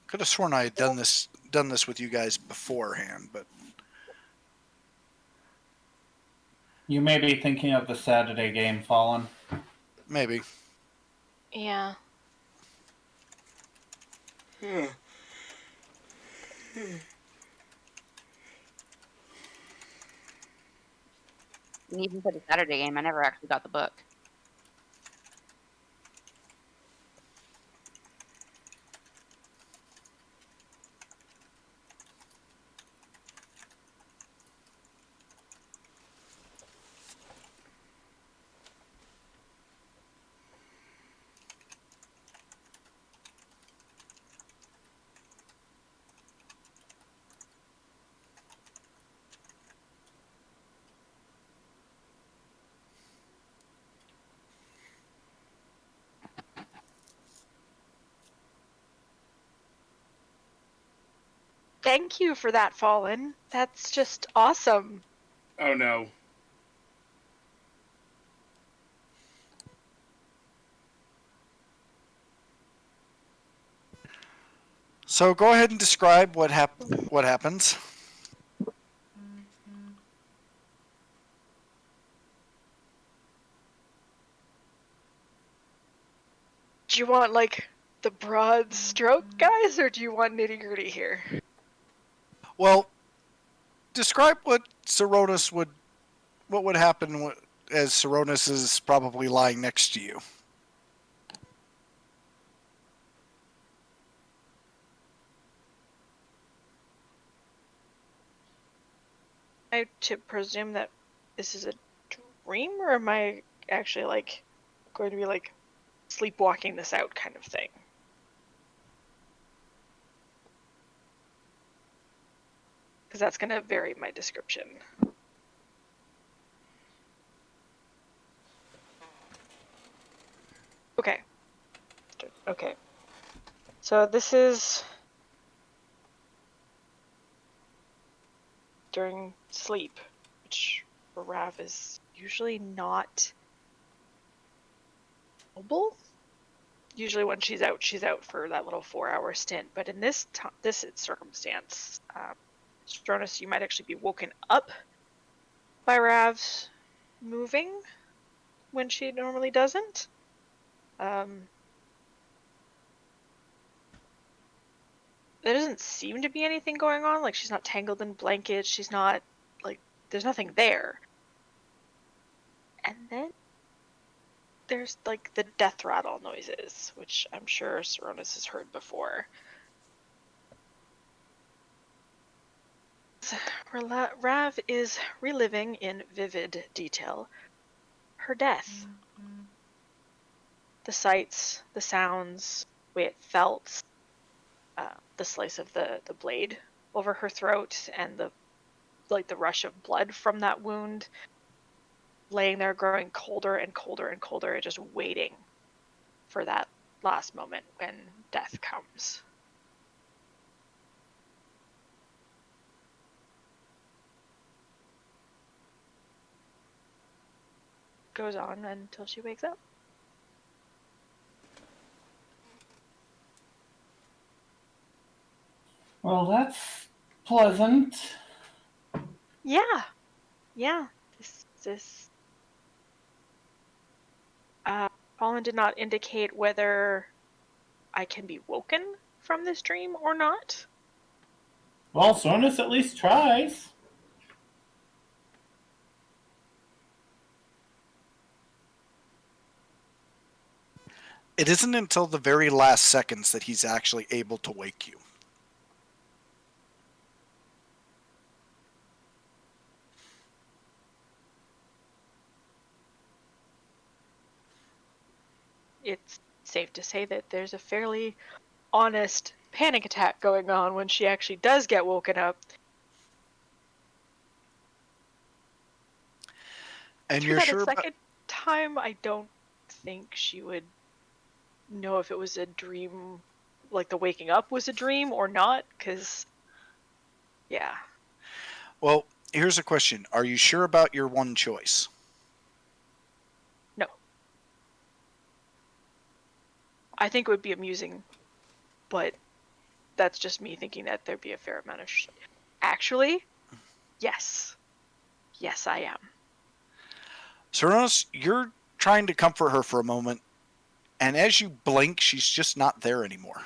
Could have sworn I had done this with you guys beforehand, but You may be thinking of the Saturday game, Fallen. maybe. Yeah. And even for the Saturday game, I never actually got the book. Thank you for that, Fallen. That's just awesome. Oh no. So go ahead and describe what happens. Do you want, like, the broad stroke, guys, or do you want nitty-gritty here? Well, describe what would happen as Saronis is probably lying next to you. I to presume that this is a dream, or am I actually, like, going to be, like, sleepwalking this out kind of thing? Because that's going to vary my description. Okay. Okay. So this is during sleep, which for Rav is usually not mobile. Usually when she's out for that little 4-hour stint. But in this circumstance, Stronus, you might actually be woken up by Rav's moving when she normally doesn't. There doesn't seem to be anything going on. Like, she's not tangled in blankets. She's not, like, there's nothing there. And then there's, like, the death rattle noises, which I'm sure Saronis has heard before. Rav is reliving in vivid detail her death. The sights, the sounds, the way it felt, the slice of the blade over her throat, and the rush of blood from that wound, laying there growing colder and colder and colder, and just waiting for that last moment when death comes. Goes on until she wakes up. Well, that's pleasant. Yeah. This. Colin did not indicate whether I can be woken from this dream or not. Well, Sornus at least tries. It isn't until the very last seconds that he's actually able to wake you. It's safe to say that there's a fairly honest panic attack going on when she actually does get woken up. And Through you're that sure second time, I don't think she would know if it was a dream, like the waking up was a dream or not, because, yeah. Well, here's a question. Are you sure about your one choice? No. I think it would be amusing, but that's just me thinking that there'd be a fair amount of Actually, yes. Yes, I am. Cernunnos, you're trying to comfort her for a moment, and as you blink, she's just not there anymore.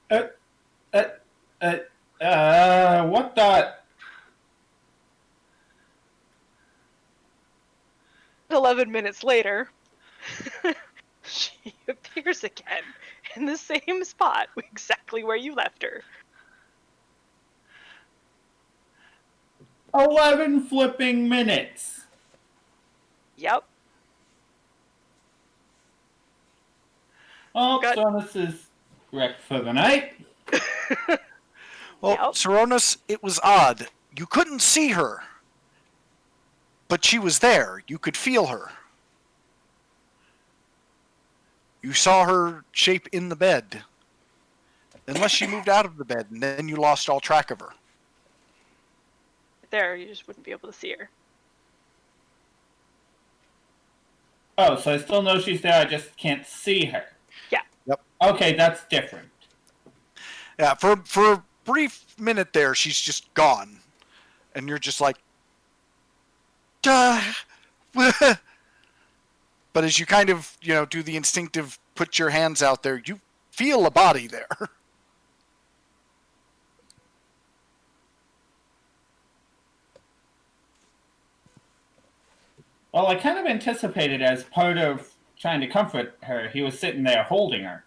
What the? 11 minutes later, she appears again in the same spot, exactly where you left her. 11 flipping minutes. Yep. Oh, Sornus is wrecked for the night. Well, Yep. Cernunnos, it was odd. You couldn't see her, but she was there. You could feel her. You saw her shape in the bed. Unless she moved out of the bed, and then you lost all track of her. There, you just wouldn't be able to see her. Oh, so I still know she's there, I just can't see her. Yeah. Yep. Okay, that's different. Yeah, for a brief minute there, she's just gone. And you're just like, duh. But as you kind of, do the instinctive put your hands out there, you feel a body there. Well, I kind of anticipated as part of trying to comfort her, he was sitting there holding her.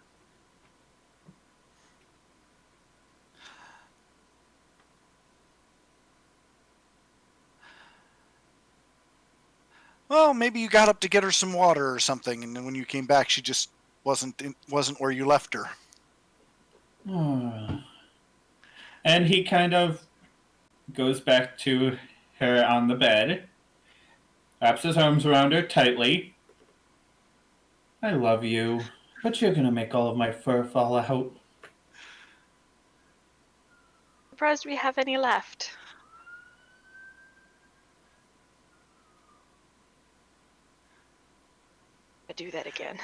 Well, maybe you got up to get her some water or something, and then when you came back, she just wasn't where you left her. And he kind of goes back to her on the bed, wraps his arms around her tightly. I love you, but you're gonna make all of my fur fall out. Surprised we have any left. I do that again.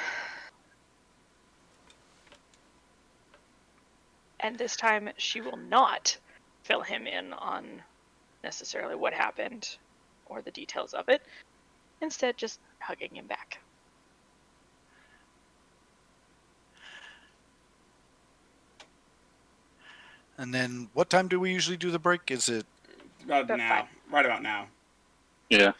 And this time she will not fill him in on necessarily what happened or the details of it. Instead, just hugging him back. And then, what time do we usually do the break? Is it about now? Right about now. Yeah.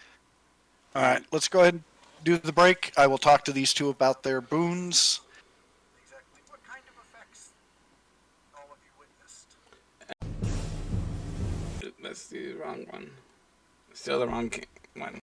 All right, let's go ahead and do the break. I will talk to these two about their boons. Exactly what kind of effects all of you witnessed. That's the wrong one. Still the wrong one.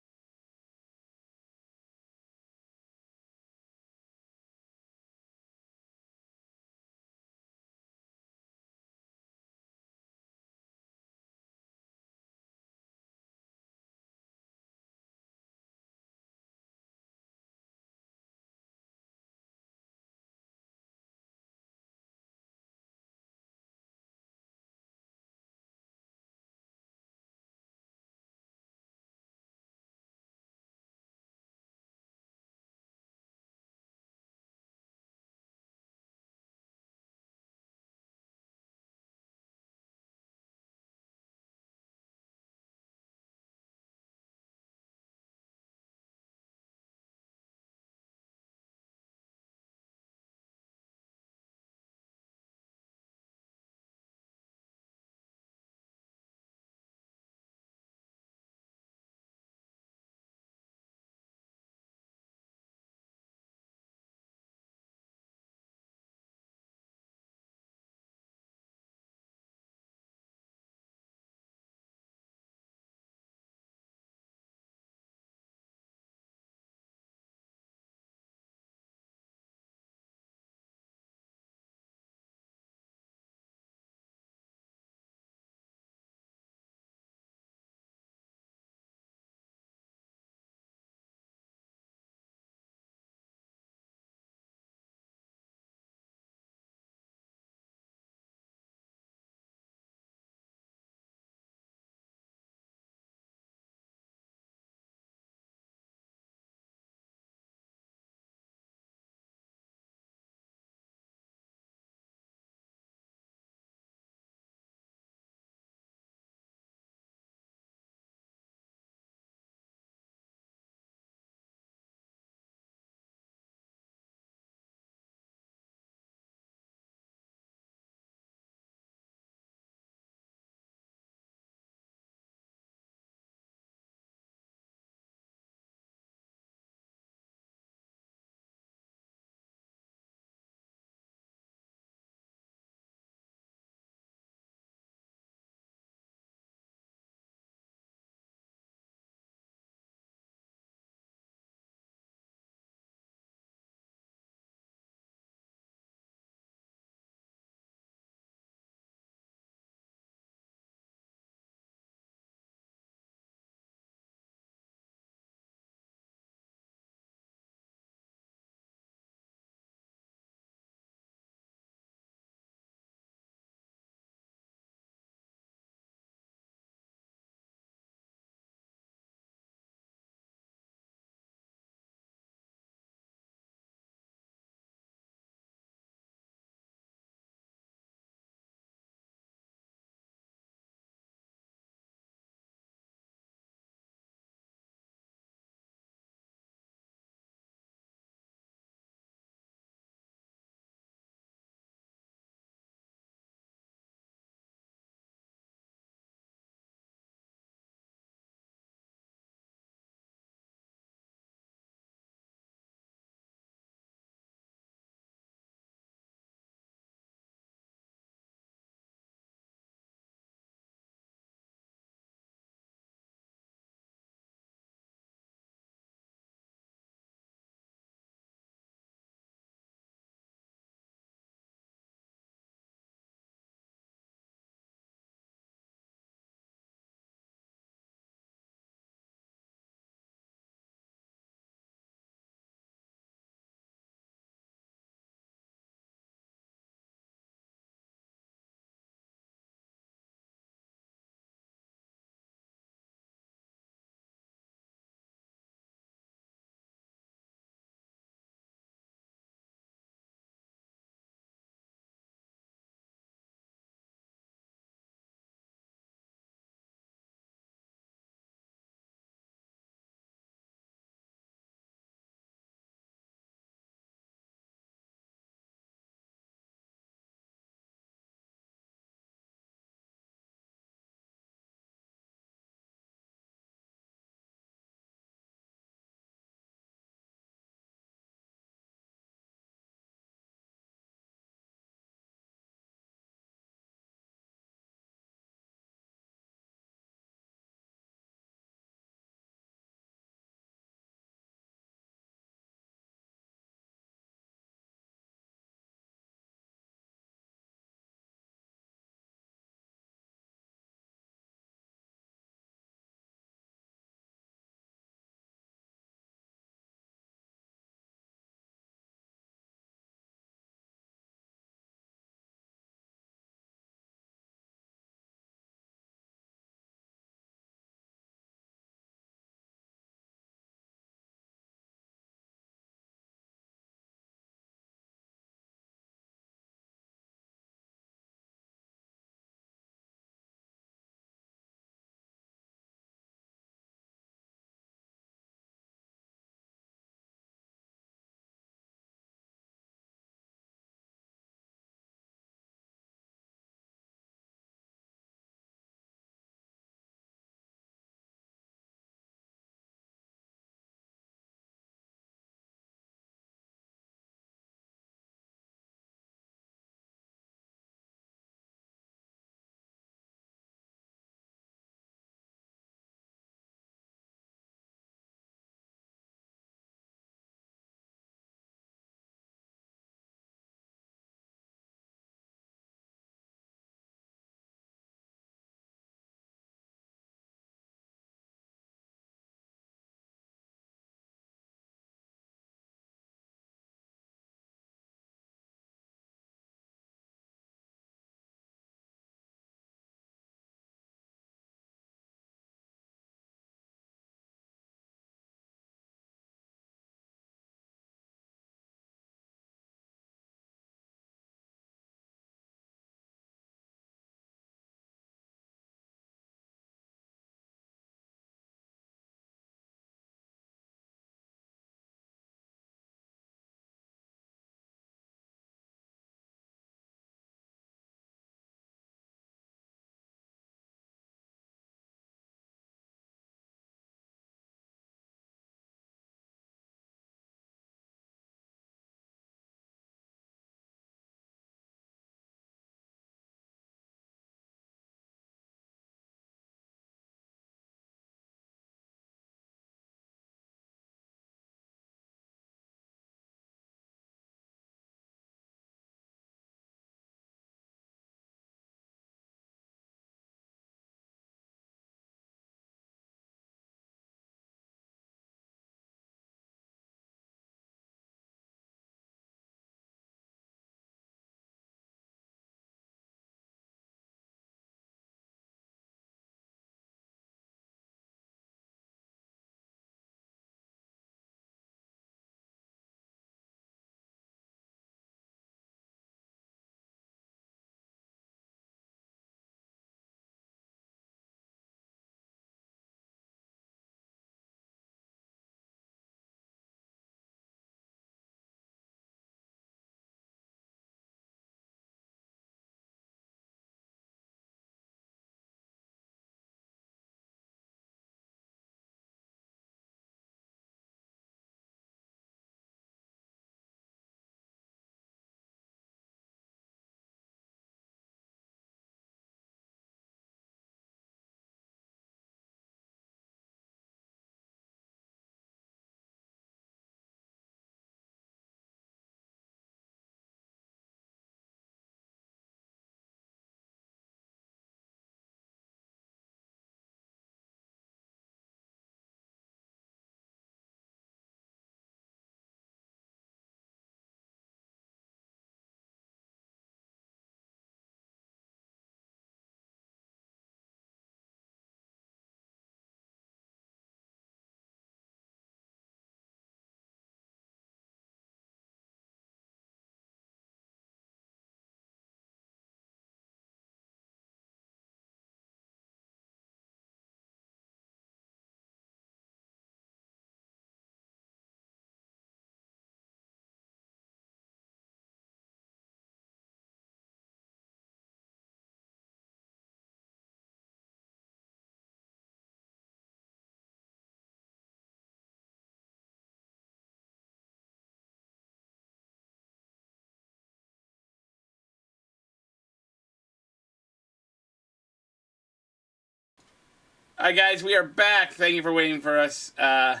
Alright, guys, we are back. Thank you for waiting for us. And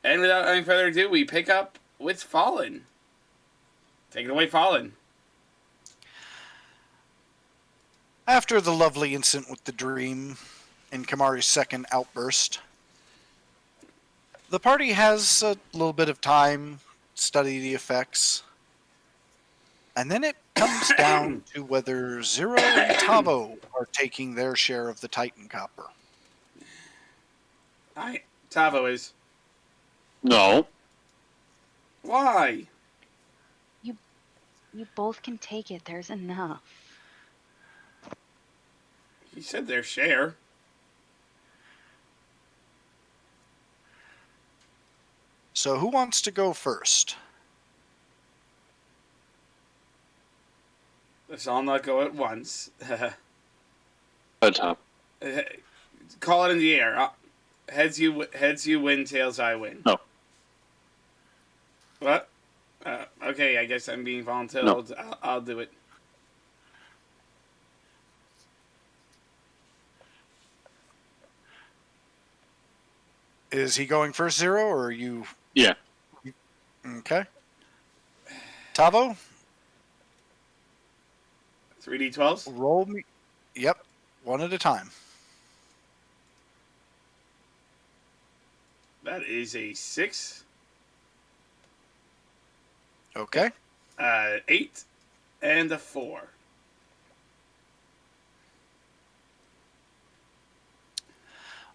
without any further ado, we pick up with Fallen. Take it away, Fallen. After the lovely incident with the dream and Kamari's second outburst, the party has a little bit of time to study the effects. And then it comes down to whether Zero and Tavo are taking their share of the Titan Copper. Tavo is. No. Why? You both can take it. There's enough. He said their share. So who wants to go first? Let's all not go at once. At top. Call it in the air. Heads you win, tails I win. No. What? Okay, I guess I'm being volunteered. No. I'll do it. Is he going first, Zero, or are you? Yeah. Okay. Tavo? 3d12s? Roll me. Yep. One at a time. That is a 6. Okay. 8 and a 4.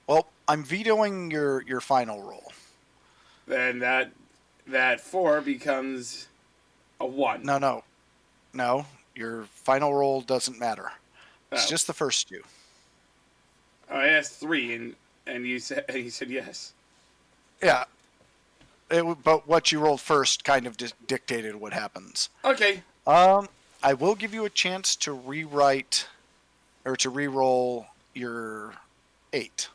Well, I'm vetoing your final roll. Then that 4 becomes a 1. No. Your final roll doesn't matter. It's Oh. just the first two. I asked 3 and you said yes. Yeah. But what you rolled first kind of dictated what happens. Okay. I will give you a chance to rewrite or to re-roll your 8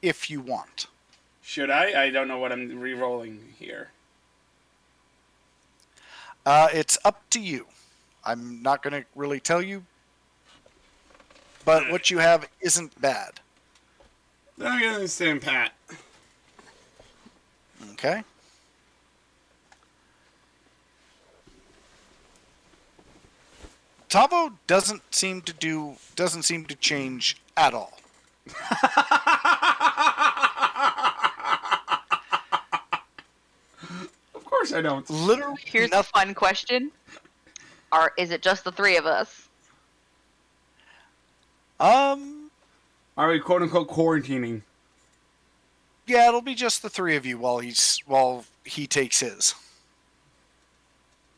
if you want. Should I? I don't know what I'm re-rolling here. It's up to you. I'm not going to really tell you, but what you have isn't bad. Then I'm gonna understand, Pat. Okay. Tavo doesn't seem to change at all. Of course I don't. Literally, Here's a fun question. Is it just the three of us? Are we quote unquote quarantining? Yeah, it'll be just the three of you while he takes his.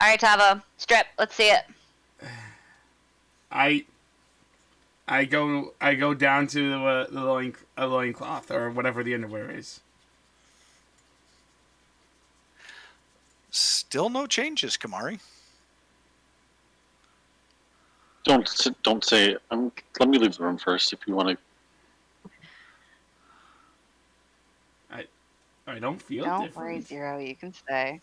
All right, Tavo, strip. Let's see it. I go down to the loincloth or whatever the underwear is. Still no changes, Kamari. Don't say it. Let me leave the room first if you want to. I don't feel Don't different. worry, Zero. You can stay.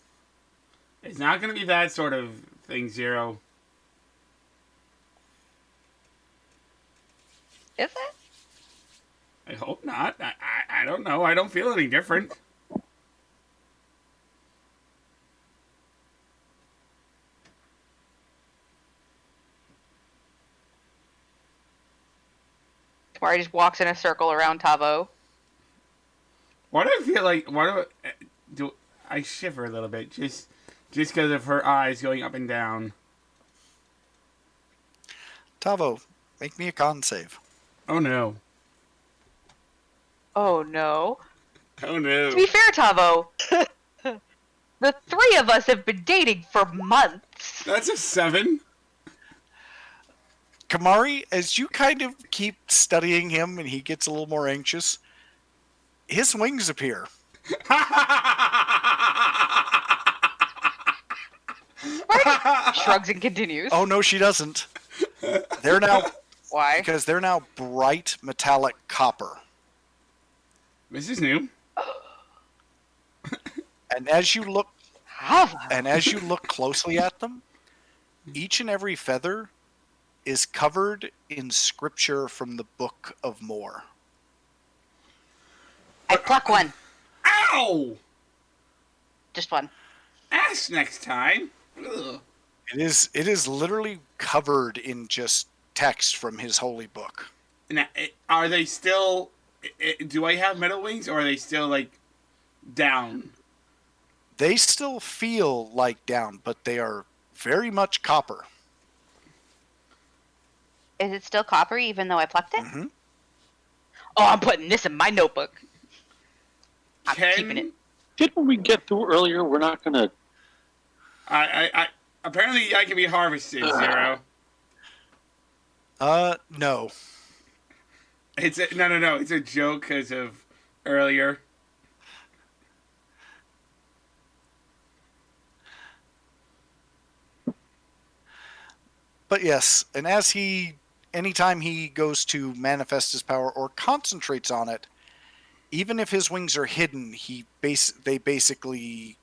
It's not going to be that sort of thing, Zero. Is it? I hope not. I don't know. I don't feel any different. Tamari just walks in a circle around Tavo. Why do I feel like? Do I shiver a little bit just because of her eyes going up and down? Tavo, make me a con save. Oh no! Oh no. Oh no! To be fair, Tavo, the three of us have been dating for months. That's a 7. Kamari, as you kind of keep studying him and he gets a little more anxious, his wings appear. Shrugs and continues. Oh no, she doesn't. They're now Why? because they're now bright metallic copper. This is new. And as you look Tavo. closely at them, each and every feather is covered in scripture from the Book of More. I pluck one. Ow! Just one. Ask next time. Ugh. It is literally covered in just text from his holy book. Now, are they still? Do I have metal wings, or are they still like down? They still feel like down, but they are very much copper. Is it still coppery even though I plucked it? Mm-hmm. Oh, I'm putting this in my notebook. I'm keeping it. Didn't we get through earlier? We're not gonna. I apparently I can be harvested, Zero. No. It's no. It's a joke because of earlier. But yes, and anytime he goes to manifest his power or concentrates on it, even if his wings are hidden, they basically,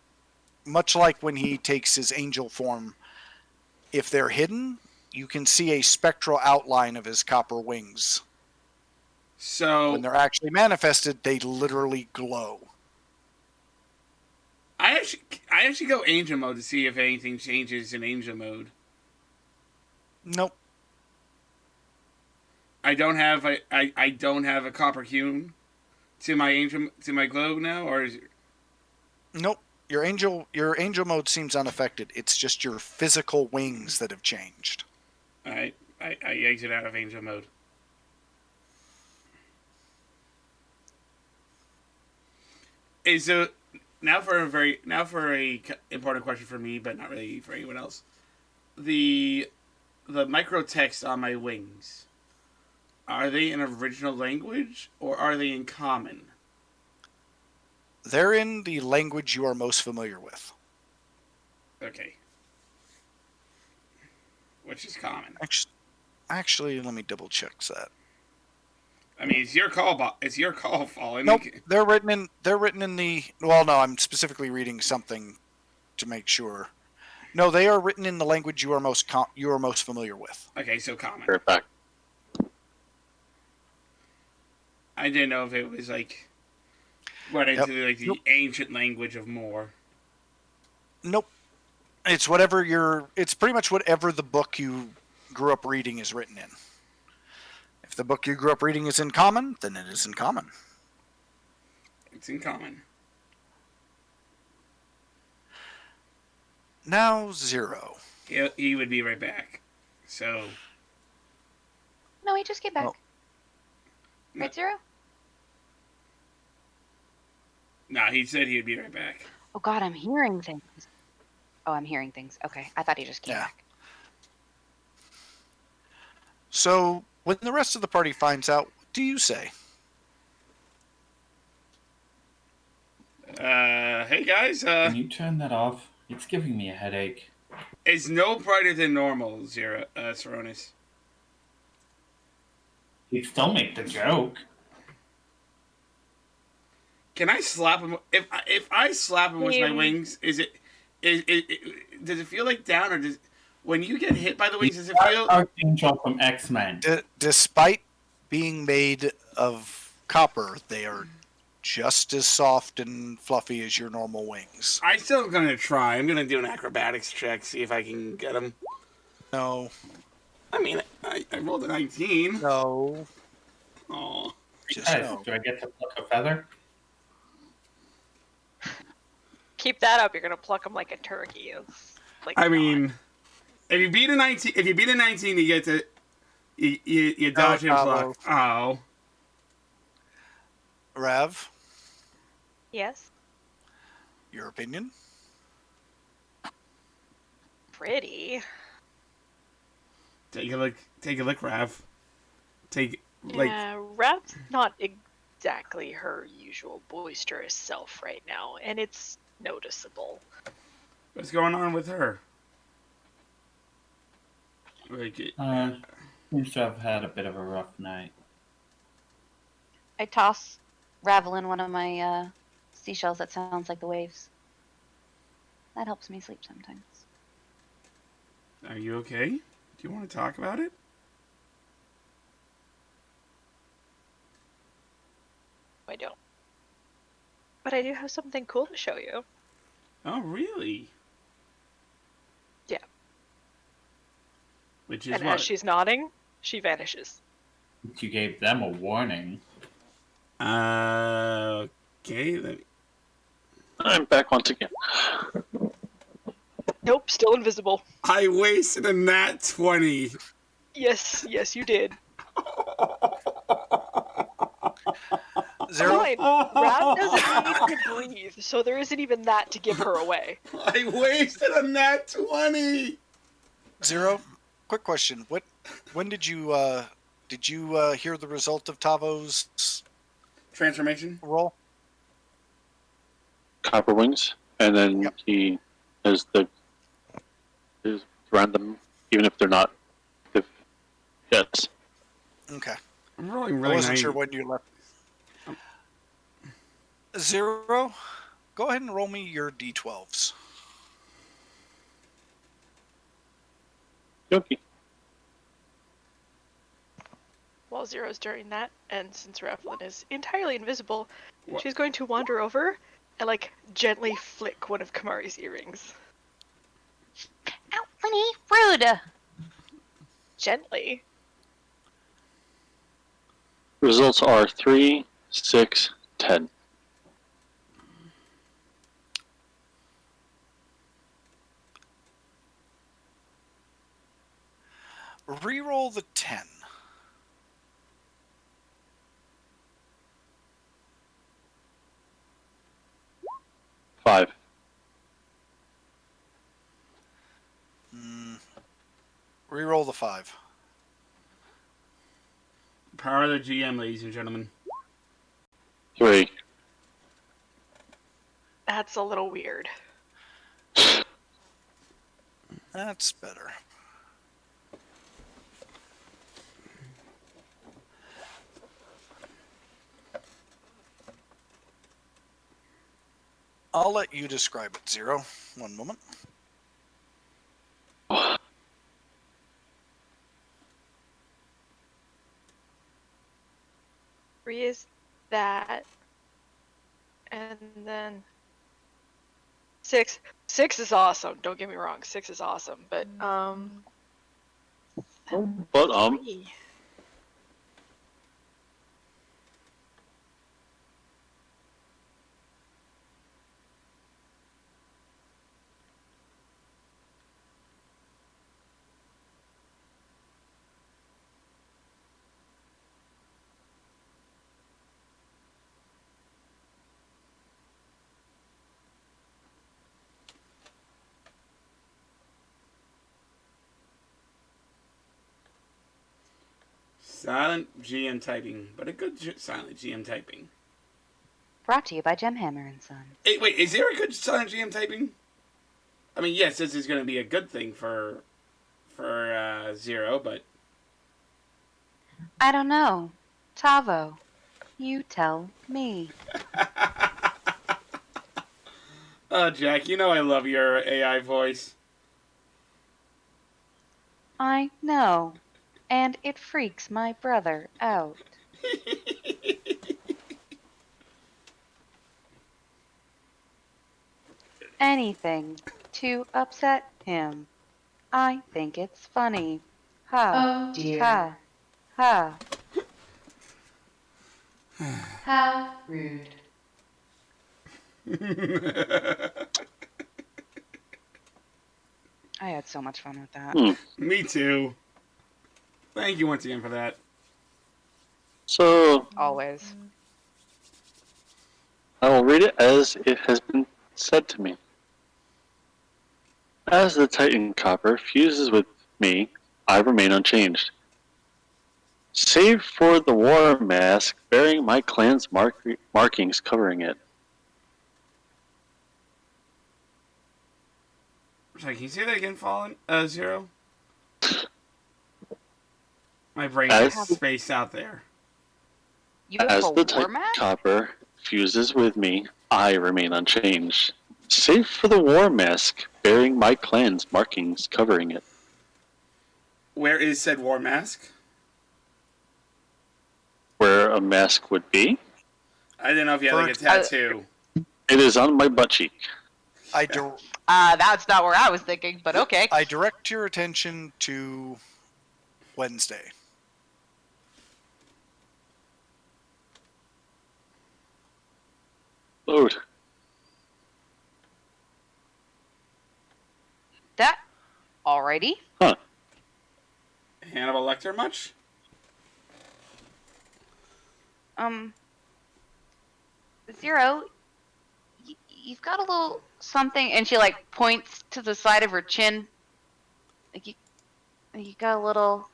much like when he takes his angel form, if they're hidden, you can see a spectral outline of his copper wings. So when they're actually manifested, they literally glow. I actually go angel mode to see if anything changes in angel mode. Nope. I don't have a copper hewn to my globe now, or is it... Nope. Your angel mode seems unaffected. It's just your physical wings that have changed. I exit out of angel mode. Is now for a important question for me, but not really for anyone else. The micro text on my wings, are they in original language or are they in common? They're in the language you are most familiar with. Okay. Which is common. Actually, let me double check that. I mean, it's your call. It's your call, Fallen. Nope, they're written in the. Well, no, I'm specifically reading something to make sure. No, they are written in the language you are most familiar with. Okay, so common. Perfect. I didn't know if it was like went into the ancient language of Moor. Nope. It's pretty much whatever the book you grew up reading is written in. If the book you grew up reading is in common, then it is in common. It's in common. Now, Zero. He would be right back. So. No, he just came back. Oh. Right, Zero? No, he said he'd be right back. Oh God, I'm hearing things. Oh, I'm hearing things. Okay, I thought he just came back. So, when the rest of the party finds out, what do you say? Hey guys, Can you turn that off? It's giving me a headache. It's no brighter than normal, Zero, Saronis. You still make the joke. Can I slap him? If I slap him with my wings, does it feel like down, or when you get hit by the wings, does it feel? Archangel from X-Men. Despite being made of copper, they are just as soft and fluffy as your normal wings. I still am going to try. I'm going to do an acrobatics check, see if I can get him. No. I mean, I rolled a 19. No. Aw. Just no. Do I get to pluck a feather? Keep that up. You're gonna pluck them like a turkey. It's like. I mean, if you beat a 19, you get to you dodge and pluck. Oh. Rav? Yes. Your opinion? Pretty. Take a look, Rav. Yeah, Rav's not exactly her usual boisterous self right now, and it's noticeable. What's going on with her? Seems to have had a bit of a rough night. I toss Ravelin one of my seashells that sounds like the waves. That helps me sleep sometimes. Are you okay? Do you want to talk about it? I don't. But I do have something cool to show you. Oh, really? Yeah. Which is And what? as she's nodding, she vanishes. You gave them a warning. Okay. I'm back once again. Nope, still invisible. I wasted a nat 20. Yes, you did. Zero. Fine. Rab doesn't need to breathe, so there isn't even that to give her away. I wasted a nat 20. Zero. Quick question. When did you hear the result of Tavo's Transformation? roll? Copper wings, and then Yep. he has his random, even if they're not. Yes. Okay. I'm rolling I really wasn't nice. sure when you left. Zero. Go ahead and roll me your d12s. Okay. While Zero's doing that, and since Rathlin is entirely invisible, What? she's going to wander over and, like, gently flick one of Kamari's earrings. Ow, funny, rude. Gently. Results are 3, 6, 10. Reroll the 10. Five. Reroll the 5. Power of the GM, ladies and gentlemen. 3. That's a little weird. That's better. I'll let you describe it, Zero. One moment. Three is that. And then 6. 6 is awesome. Don't get me wrong. 6 is awesome. But, But, 3. Silent GM typing, but a good silent GM typing. Brought to you by Gemhammer and Son. Hey, wait, is there a good silent GM typing? I mean, yes, this is going to be a good thing for Zero, but I don't know. Tavo, you tell me. oh, Jack, you know I love your AI voice. I know. And it freaks my brother out. Anything to upset him. I think it's funny. Ha. Oh dear. Ha. Ha. How rude. I had so much fun with that. Me too. Thank you once again for that. So, Always. I will read it as it has been said to me. As the Titan Copper fuses with me, I remain unchanged. Save for the war mask bearing my clan's markings covering it. Sorry, can you say that again, Fallen? Zero? My brain As- is spaced out there. You have As a the war Titan mask? Copper fuses with me, I remain unchanged. Save for the war mask bearing my clan's markings covering it. Where is said war mask? Where a mask would be? I didn't know if you had like a tattoo. It is on my butt cheek. That's not where I was thinking, but okay. I direct your attention to Wednesday. Load. That. Alrighty. Huh. Hannibal Lecter much? Zero, you've got a little something, and she like points to the side of her chin. Like you got a little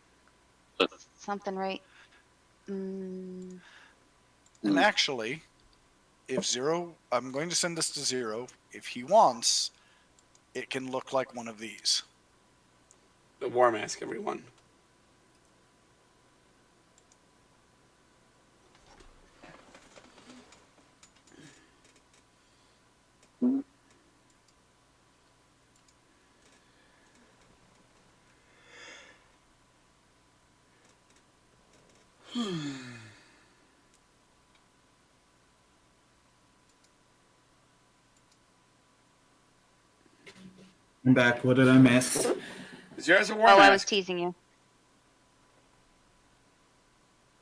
something, right? And actually, if Zero, I'm going to send this to Zero. If he wants, it can look like one of these. The war mask, everyone. I'm back. What did I miss? Zero's a war mask. I was teasing you.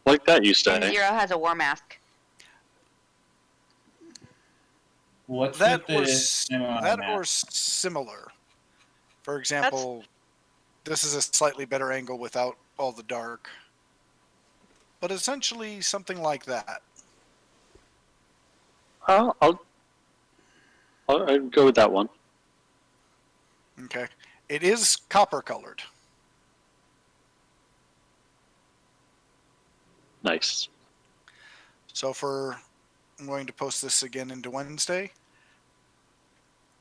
Like that, you say. And Zero has a war mask. What's That with or similar. For example, this is a slightly better angle without all the dark. But essentially something like that. I'd go with that one. Okay. It is copper colored. Nice. So I'm going to post this again into Wednesday.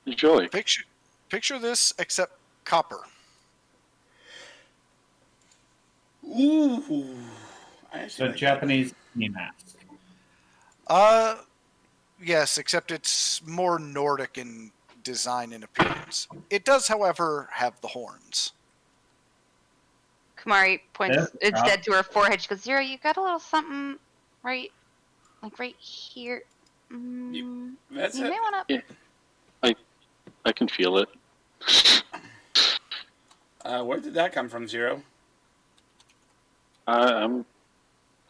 Enjoy. Picture this except copper. Ooh. So Japanese mask. Yes, except it's more Nordic in design and appearance. It does, however, have the horns. Kumari points instead to her forehead. She goes, Zero, you got a little something right here. That's you it. may want to. Yeah. I can feel it. Where did that come from, Zero?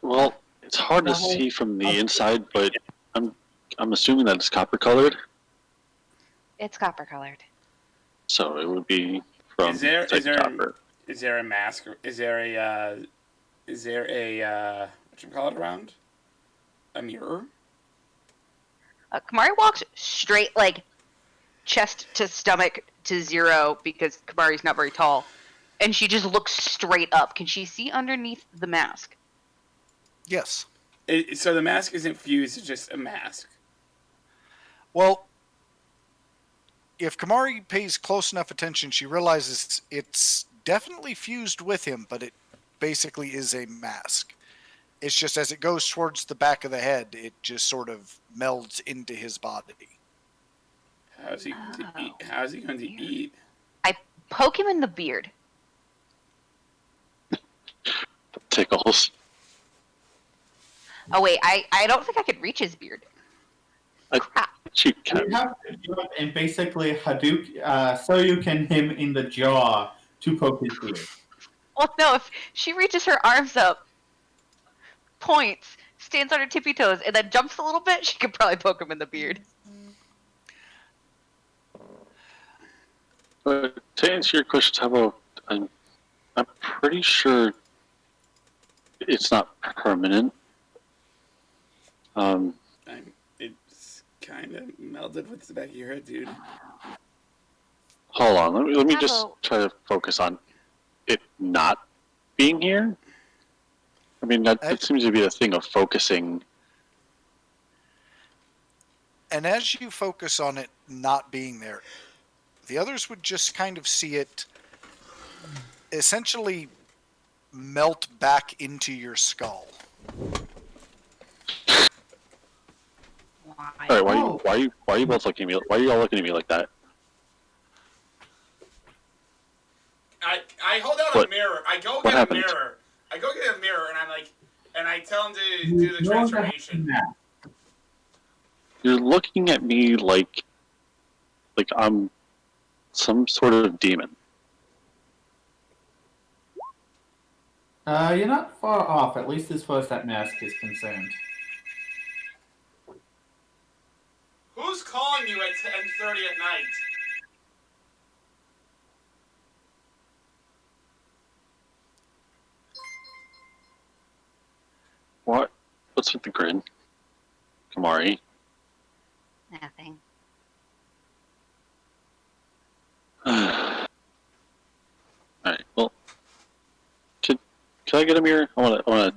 Well, it's hard to see from the inside, but I'm assuming that it's copper colored. It's copper colored. So it would be from copper. Is there a mask? Is there a whatchamacallit around? A mirror? Kumari walks straight, like, chest to stomach to Zero because Kumari's not very tall. And she just looks straight up. Can she see underneath the mask? Yes. So the mask isn't fused, it's just a mask. Well, if Kumari pays close enough attention, she realizes it's definitely fused with him, but it basically is a mask. It's just as it goes towards the back of the head, it just sort of melds into his body. How's he going to eat? How's he going to eat? I poke him in the beard. Tickles. Oh wait, I don't think I could reach his beard. Crap. She can. You have to jump and basically Hadouken, so you can him in the jaw to poke his beard. Well, no, if she reaches her arms up, points, stands on her tippy toes, and then jumps a little bit, she could probably poke him in the beard. But to answer your question, how about I'm pretty sure it's not permanent. It's kind of melded with the back of your head, dude. Hold on, let me just try to focus on it not being here. I mean, that seems to be a thing of focusing. And as you focus on it not being there, the others would just kind of see it essentially melt back into your skull. All right, why are you both looking at me? Why are you all looking at me like that? I hold out a mirror. I go get a mirror. I go get a mirror, and I'm like, and I tell him to do the transformation. You're looking at me like I'm some sort of demon. You're not far off, at least as far as that mask is concerned. Who's calling you at 10:30 at night? What? What's with the grin? Kamari? Nothing. Alright, well, can I get a mirror? I wanna.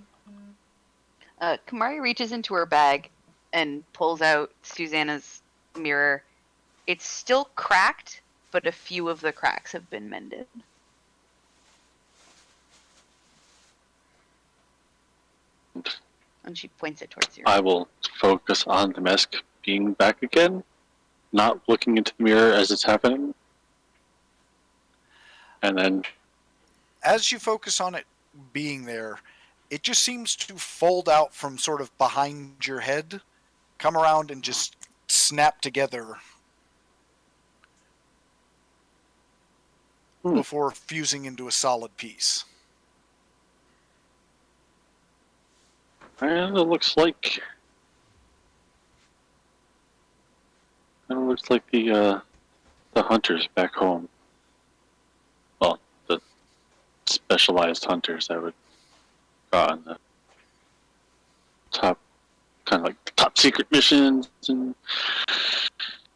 Kamari reaches into her bag and pulls out Susanna's mirror. It's still cracked, but a few of the cracks have been mended. And she points it towards you. I will focus on the mask being back again, not looking into the mirror as it's happening. And then, As you focus on it being there, it just seems to fold out from sort of behind your head, come around and just snap together before fusing into a solid piece. and it looks like the hunters back home. Well, the specialized hunters that would go on the top, kind of like the top secret missions and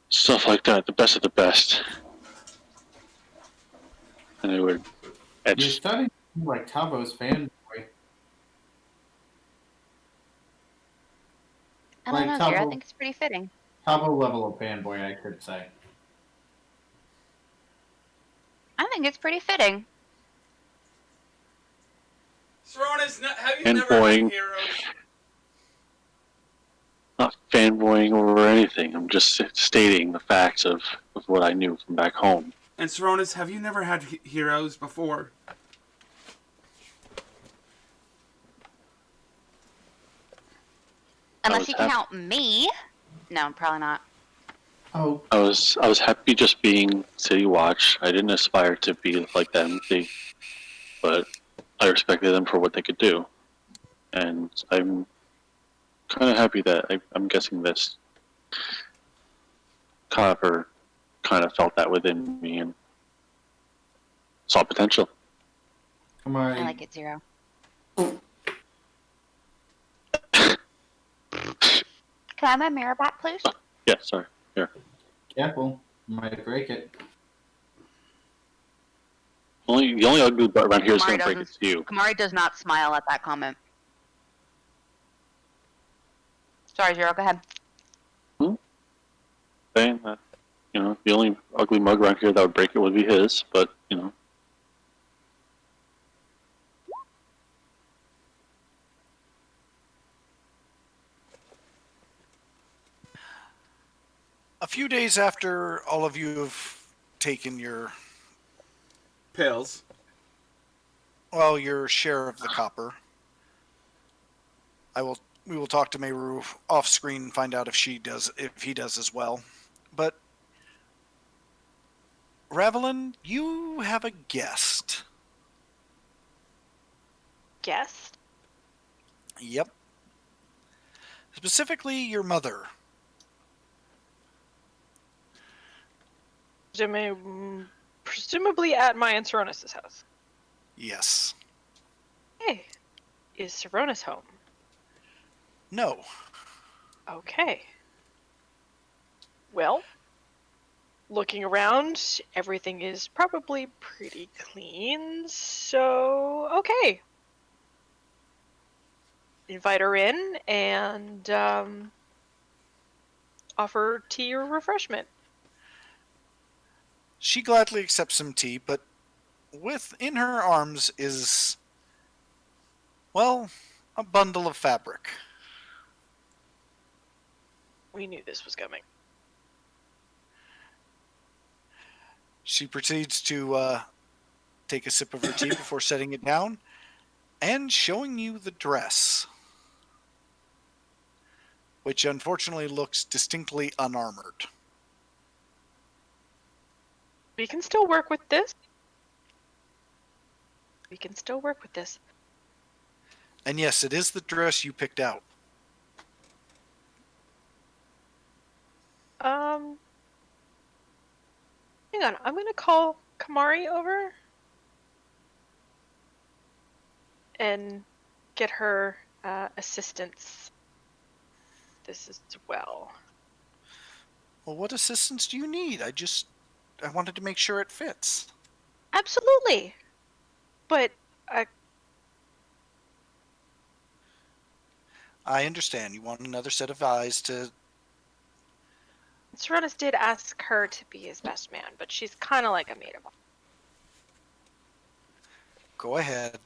stuff like that. The best of the best. And they would You're etch. starting to seem like Tabo's fanboy. I don't know, Like Zero. I Tabo- think it's pretty fitting. Tabo level of fanboy, I could say. I think it's pretty fitting. Saronis, have you And never boing. had heroes? Not fanboying or anything. I'm just stating the facts of what I knew from back home. And Saronis, have you never had heroes before? Unless you can count me. No, probably not. Oh, I was happy just being City Watch. I didn't aspire to be like them, but I respected them for what they could do, and I'm kind of happy that I'm guessing this Copper kind of felt that within me and saw potential. am I like it, Zero. Can I have my mirror back, please? Yeah, sorry. Here. Careful, you might break it. The only ugly butt around here is Kamari going to break it doesn't- to you. Kamari does not smile at that comment. Sorry, Zero, go ahead. Saying that, the only ugly mug around here that would break it would be his, but, A few days after all of you have taken your Pills. your share of the copper, we will talk to Meru off screen and find out if he does as well. But Ravelin, you have a guest. Guest? Yep. Specifically, your mother. Presumably at my and Saronis' house. Yes. Hey, is Saronis home? No. Okay. Well, looking around, everything is probably pretty clean, so okay. Invite her in and offer tea or refreshment. She gladly accepts some tea, but within her arms is, well, a bundle of fabric. We knew this was coming. She proceeds to take a sip of her tea before setting it down and showing you the dress. which unfortunately looks distinctly unarmored. We can still work with this. We can still work with this. And yes, it is the dress you picked out. Hang on. I'm gonna call Kamari over and get her assistance. This as well. Well, what assistance do you need? I wanted to make sure it fits. Absolutely. But I understand. You want another set of eyes to... Seronis did ask her to be his best man, but she's kind of like a maid of honor. Go ahead.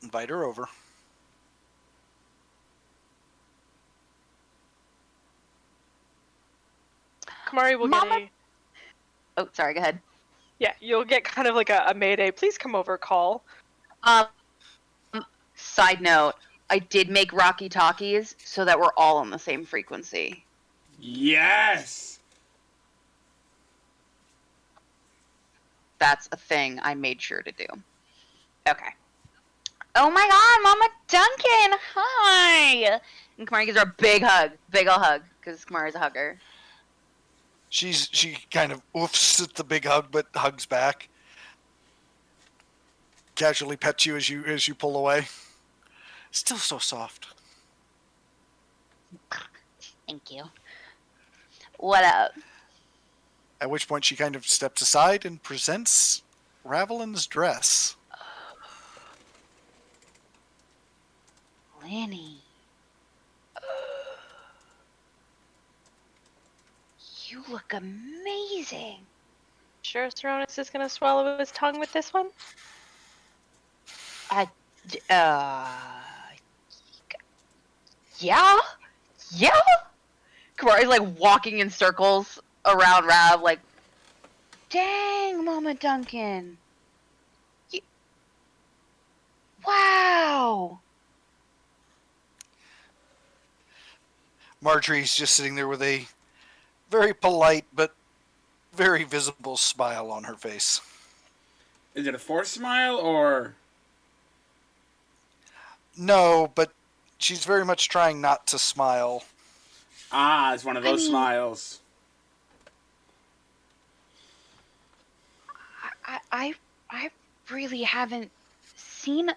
Invite her over. Kamari will get a... Oh, sorry, go ahead. Yeah, you'll get kind of like a mayday, please come over call. Side note, I did make Rocky Talkies so that we're all on the same frequency. Yes! That's a thing I made sure to do. Okay. Oh my god, Mama Duncan! Hi! And Kamari gives her a big hug. Big ol' hug, because Kamari's a hugger. She kind of oofs at the big hug, but hugs back. Casually pets you as you pull away. Still so soft. Thank you. What up? At which point she kind of steps aside and presents Ravelin's dress. Lenny. You look amazing. Sure Seronis is going to swallow his tongue with this one? Yeah? Yeah? Kamari's like walking in circles around Rav, like, dang, Mama Duncan. Wow. Marjorie's just sitting there with a very polite but very visible smile on her face. Is it a forced smile or? No, but she's very much trying not to smile. Ah, it's one of those smiles. I really haven't seen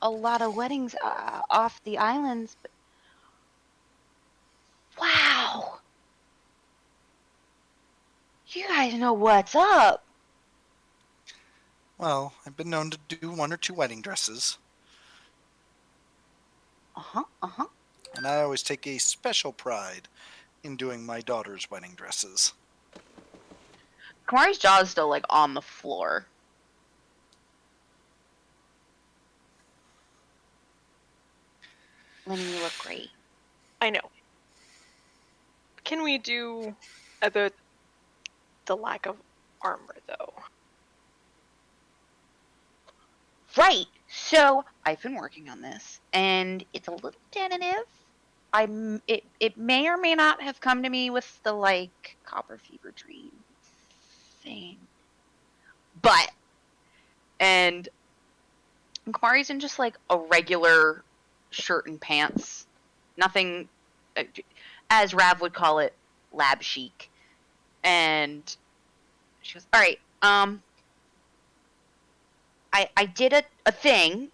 a lot of weddings off the islands, but wow. You guys know what's up. Well, I've been known to do 1 or 2 wedding dresses. Uh-huh. And I always take a special pride in doing my daughter's wedding dresses. Kamari's jaw is still, like, on the floor. Lenny, you look great. I know. Can we do about the lack of armor, though? Right. So I've been working on this, and it's a little tentative. It may or may not have come to me with the like copper fever dream thing, but and Kamari's in just like a regular shirt and pants, nothing, as Rav would call it, lab chic, and she goes, "All right, I did a thing,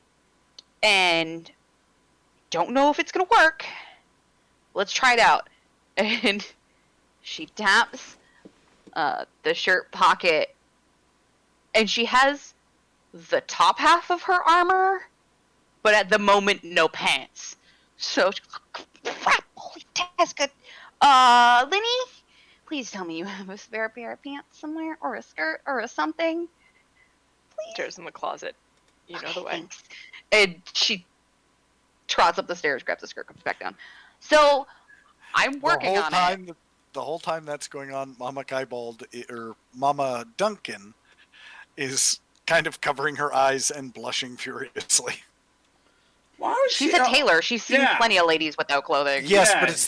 and don't know if it's gonna work. Let's try it out." And she taps the shirt pocket, and she has the top half of her armor, but at the moment, no pants. So, crap, holy Tasca. Lenny, please tell me you have a spare pair of pants somewhere, or a skirt, or a something. Please. Stairs in the closet. You know the way. Thanks. And she trots up the stairs, grabs the skirt, comes back down. So, I'm working on it. The whole time that's going on, Mama Kybald, or Mama Duncan, is kind of covering her eyes and blushing furiously. Why was She's a tailor. She's seen plenty of ladies without clothing. Yes, but it's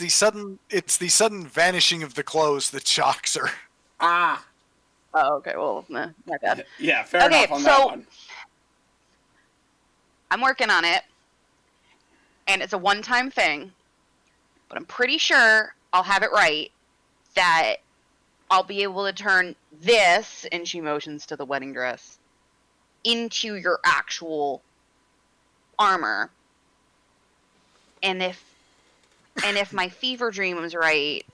the sudden vanishing of the clothes that shocks her. Ah. Oh, okay. Well, my bad. Yeah, fair enough on that one. I'm working on it, and it's a one-time thing, but I'm pretty sure I'll have it right that I'll be able to turn this, and she motions to the wedding dress, into your actual armor. And if my fever dream was right,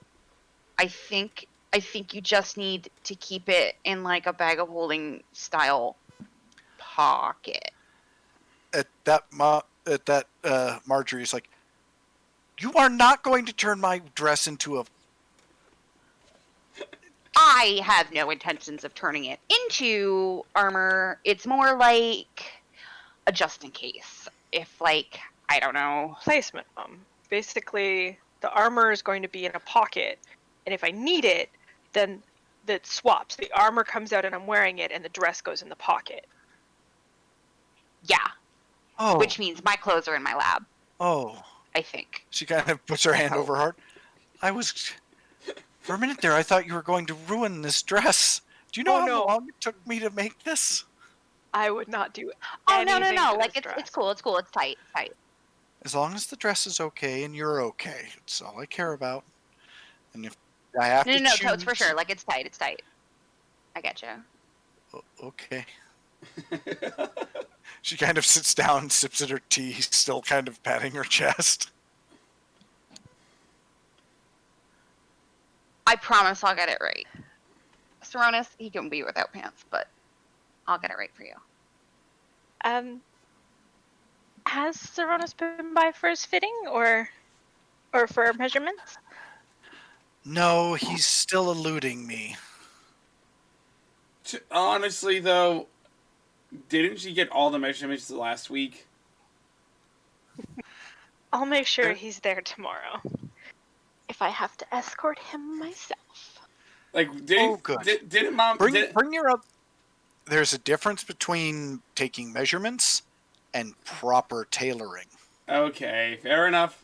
I think you just need to keep it in like a bag of holding style pocket. At that, Marjorie's like, you are not going to turn my dress into a... I have no intentions of turning it into armor. It's more like a just in case. If, like, I don't know. Placement. Basically, the armor is going to be in a pocket, and if I need it, then it swaps. The armor comes out and I'm wearing it, and the dress goes in the pocket. Yeah. Oh. Which means my clothes are in my lab. Oh. I think. She kind of puts her hand over her heart. For a minute there, I thought you were going to ruin this dress. Do you know how long it took me to make this? I would not do it. Oh, no. Like, it's cool. It's tight. As long as the dress is okay and you're okay. It's all I care about. And if I have to choose... No, totes for sure. Like, it's tight. I get you. Okay. She kind of sits down, sips at her tea, still kind of patting her chest. I promise I'll get it right. Saronis, he can be without pants, but I'll get it right for you. Has Saronis been by for his fitting or for measurements? No, he's still eluding me. Honestly, though, didn't she get all the measurements last week? I'll make sure he's there tomorrow. If I have to escort him myself. Like, didn't Mom... Bring your up... There's a difference between taking measurements and proper tailoring. Okay, fair enough.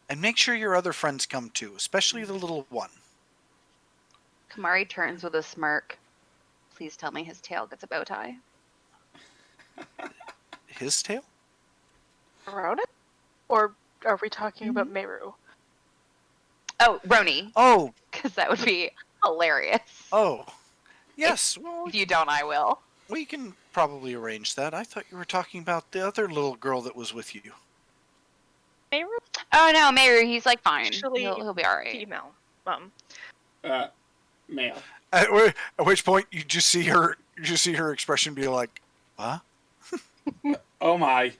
And make sure your other friends come too, especially the little one. Kamari turns with a smirk. Please tell me his tail gets a bow tie. His tail? Around it? Or are we talking about Meru? Oh, Roni. Oh! Because that would be hilarious. Oh. Yes. Well, if you don't, I will. We can probably arrange that. I thought you were talking about the other little girl that was with you. Meru? Oh, no, Meru, he's like fine. Actually, he'll be alright. Female. Male. At which point you just see her expression be like, huh? Oh my.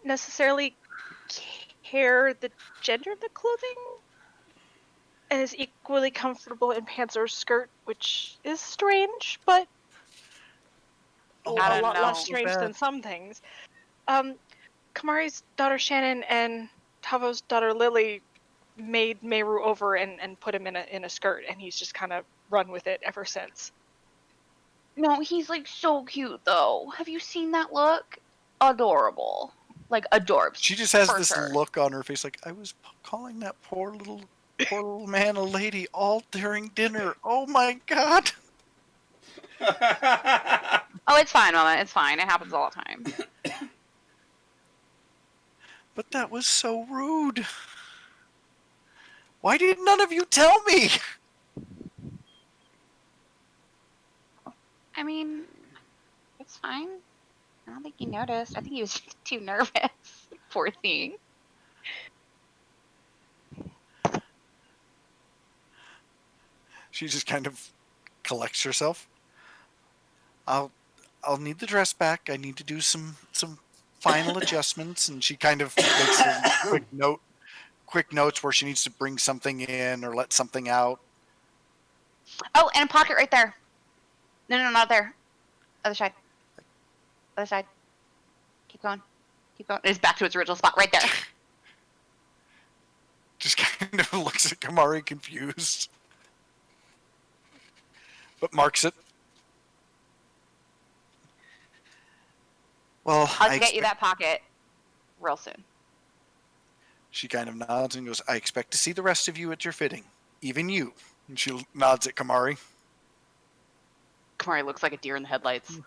Necessarily care the gender of the clothing and is equally comfortable in pants or skirt, which is strange, but a lot less strange than some things. Kamari's daughter Shannon and Tavo's daughter Lily made Meru over and put him in a skirt, and he's just kind of run with it ever since. No, he's like so cute though. Have you seen that look? Adorable. Like adorbs. She just has this look on her face like, I was calling that poor little man a lady all during dinner. Oh my god. Oh, it's fine, Mama. It's fine. It happens all the time. But that was so rude. Why did none of you tell me? I mean, it's fine. I don't think he noticed. I think he was too nervous. Poor thing. She just kind of collects herself. I'll need the dress back. I need to do some final adjustments, and she kind of makes a quick notes where she needs to bring something in or let something out. Oh, and a pocket right there. No, not there. Other side. Other side. Keep going. It's back to its original spot right there. Just kind of looks at Kamari confused. But marks it. Well, I'll get you that pocket real soon. She kind of nods and goes, I expect to see the rest of you at your fitting. Even you. And she nods at Kamari. Kamari looks like a deer in the headlights.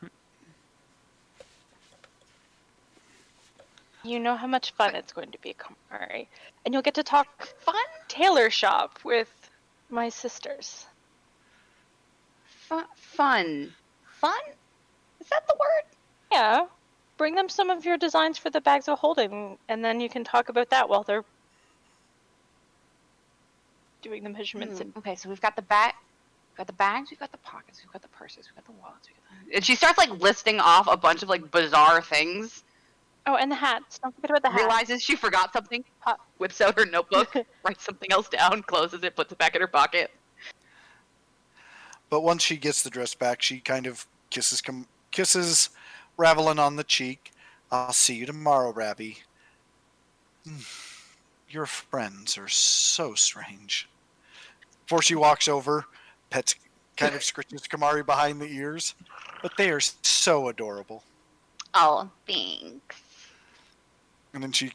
You know how much fun it's going to be, Kamari. And you'll get to talk fun tailor shop with my sisters. Fun? Fun? Is that the word? Yeah. Bring them some of your designs for the bags of holding, and then you can talk about that while they're doing the measurements. Okay, so we've got the bags, we've got the pockets, we've got the purses, we've got the wallets, and she starts like listing off a bunch of like bizarre things. Oh, and the hats. Don't forget about the hats. Realizes she forgot something, whips out her notebook, writes something else down, closes it, puts it back in her pocket. But once she gets the dress back, she kind of kisses Ravelin on the cheek. I'll see you tomorrow, Rabbi. Your friends are so strange. Before she walks over, pets kind of scratches Kamari behind the ears. But they are so adorable. Oh, thanks. And then she...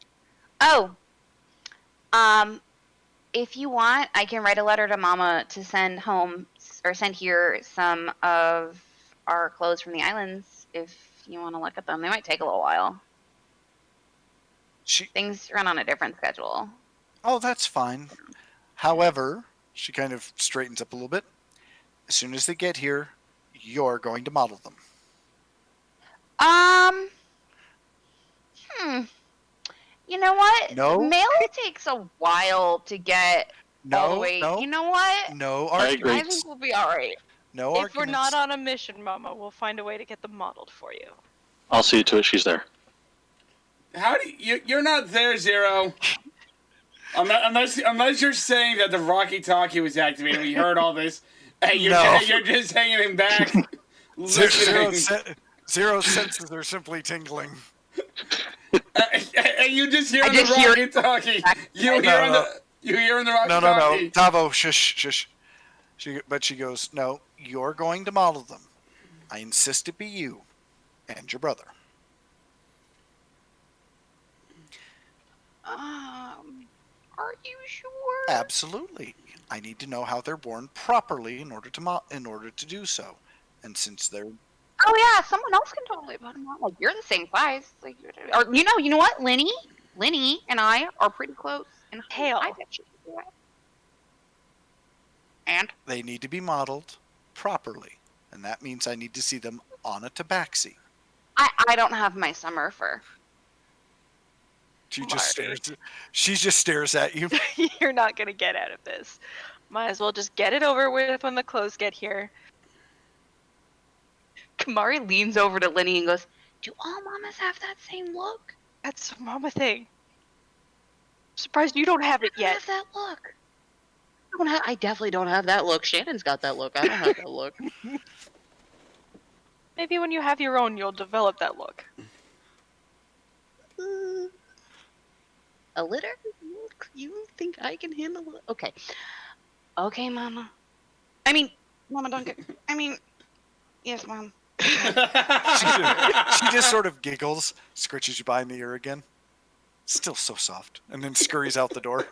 if you want, I can write a letter to Mama to send home, or send here some of our clothes from the islands, if you want to look at them. They might take a little while. Things run on a different schedule. Oh, that's fine. However, she kind of straightens up a little bit. As soon as they get here, you're going to model them. You know what? No. Mail takes a while to get all the way. No. You know what? No arguments. I think we'll be all right. No if arguments. we're not on a mission, Mama, we'll find a way to get them modeled for you. I'll see to it she's there. How do you're not there, Zero? Unless you're saying that the Rocky Talkie was activated, we heard all this, and you're just hanging him back. Zero's senses are simply tingling. And you just hear the Rocky Talkie. You hear in the Rocky Talkie. No. Tavo, shush. But she goes, no, you're going to model them. I insist it be you and your brother. Are you sure? Absolutely. I need to know how they're worn properly in order to do so. And since they're... Oh yeah, someone else can totally put them on. Like, you're the same size. Like, or you know what, Linny and I are pretty close. And Hale. I bet you can do it. And they need to be modeled properly, and that means I need to see them on a tabaxi. I don't have my summer fur. She just stares at you. You're not gonna get out of this. Might as well just get it over with when the clothes get here. Kamari leans over to Linny and goes, "Do all mamas have that same look?" That's a mama thing. I'm surprised you don't have it yet. I have that look. I definitely don't have that look. Shannon's got that look. I don't have that look. Maybe when you have your own, you'll develop that look. A litter? You think I can handle it? Okay. Okay, Mama. I mean, Mama Duncan. I mean, yes, Mom. She just sort of giggles, scratches you behind the ear again. Still so soft. And then scurries out the door.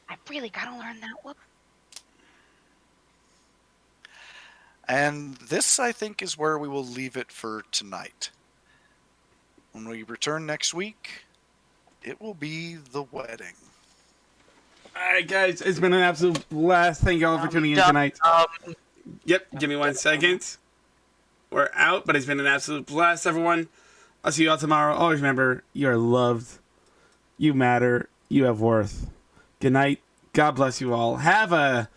I really gotta learn that look. And this, I think, is where we will leave it for tonight. When we return next week, it will be the wedding. Alright, guys, it's been an absolute blast. Thank you all for tuning in tonight. Yep, give me 1 second. We're out, but it's been an absolute blast, everyone. I'll see you all tomorrow. Always remember, you are loved. You matter. You have worth. Good night. God bless you all. Have a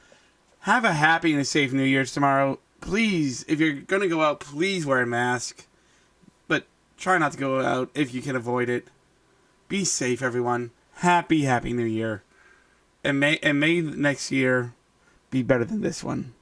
happy and a safe New Year's tomorrow. Please, if you're going to go out, please wear a mask. But try not to go out if you can avoid it. Be safe, everyone. Happy New Year. And may next year be better than this one.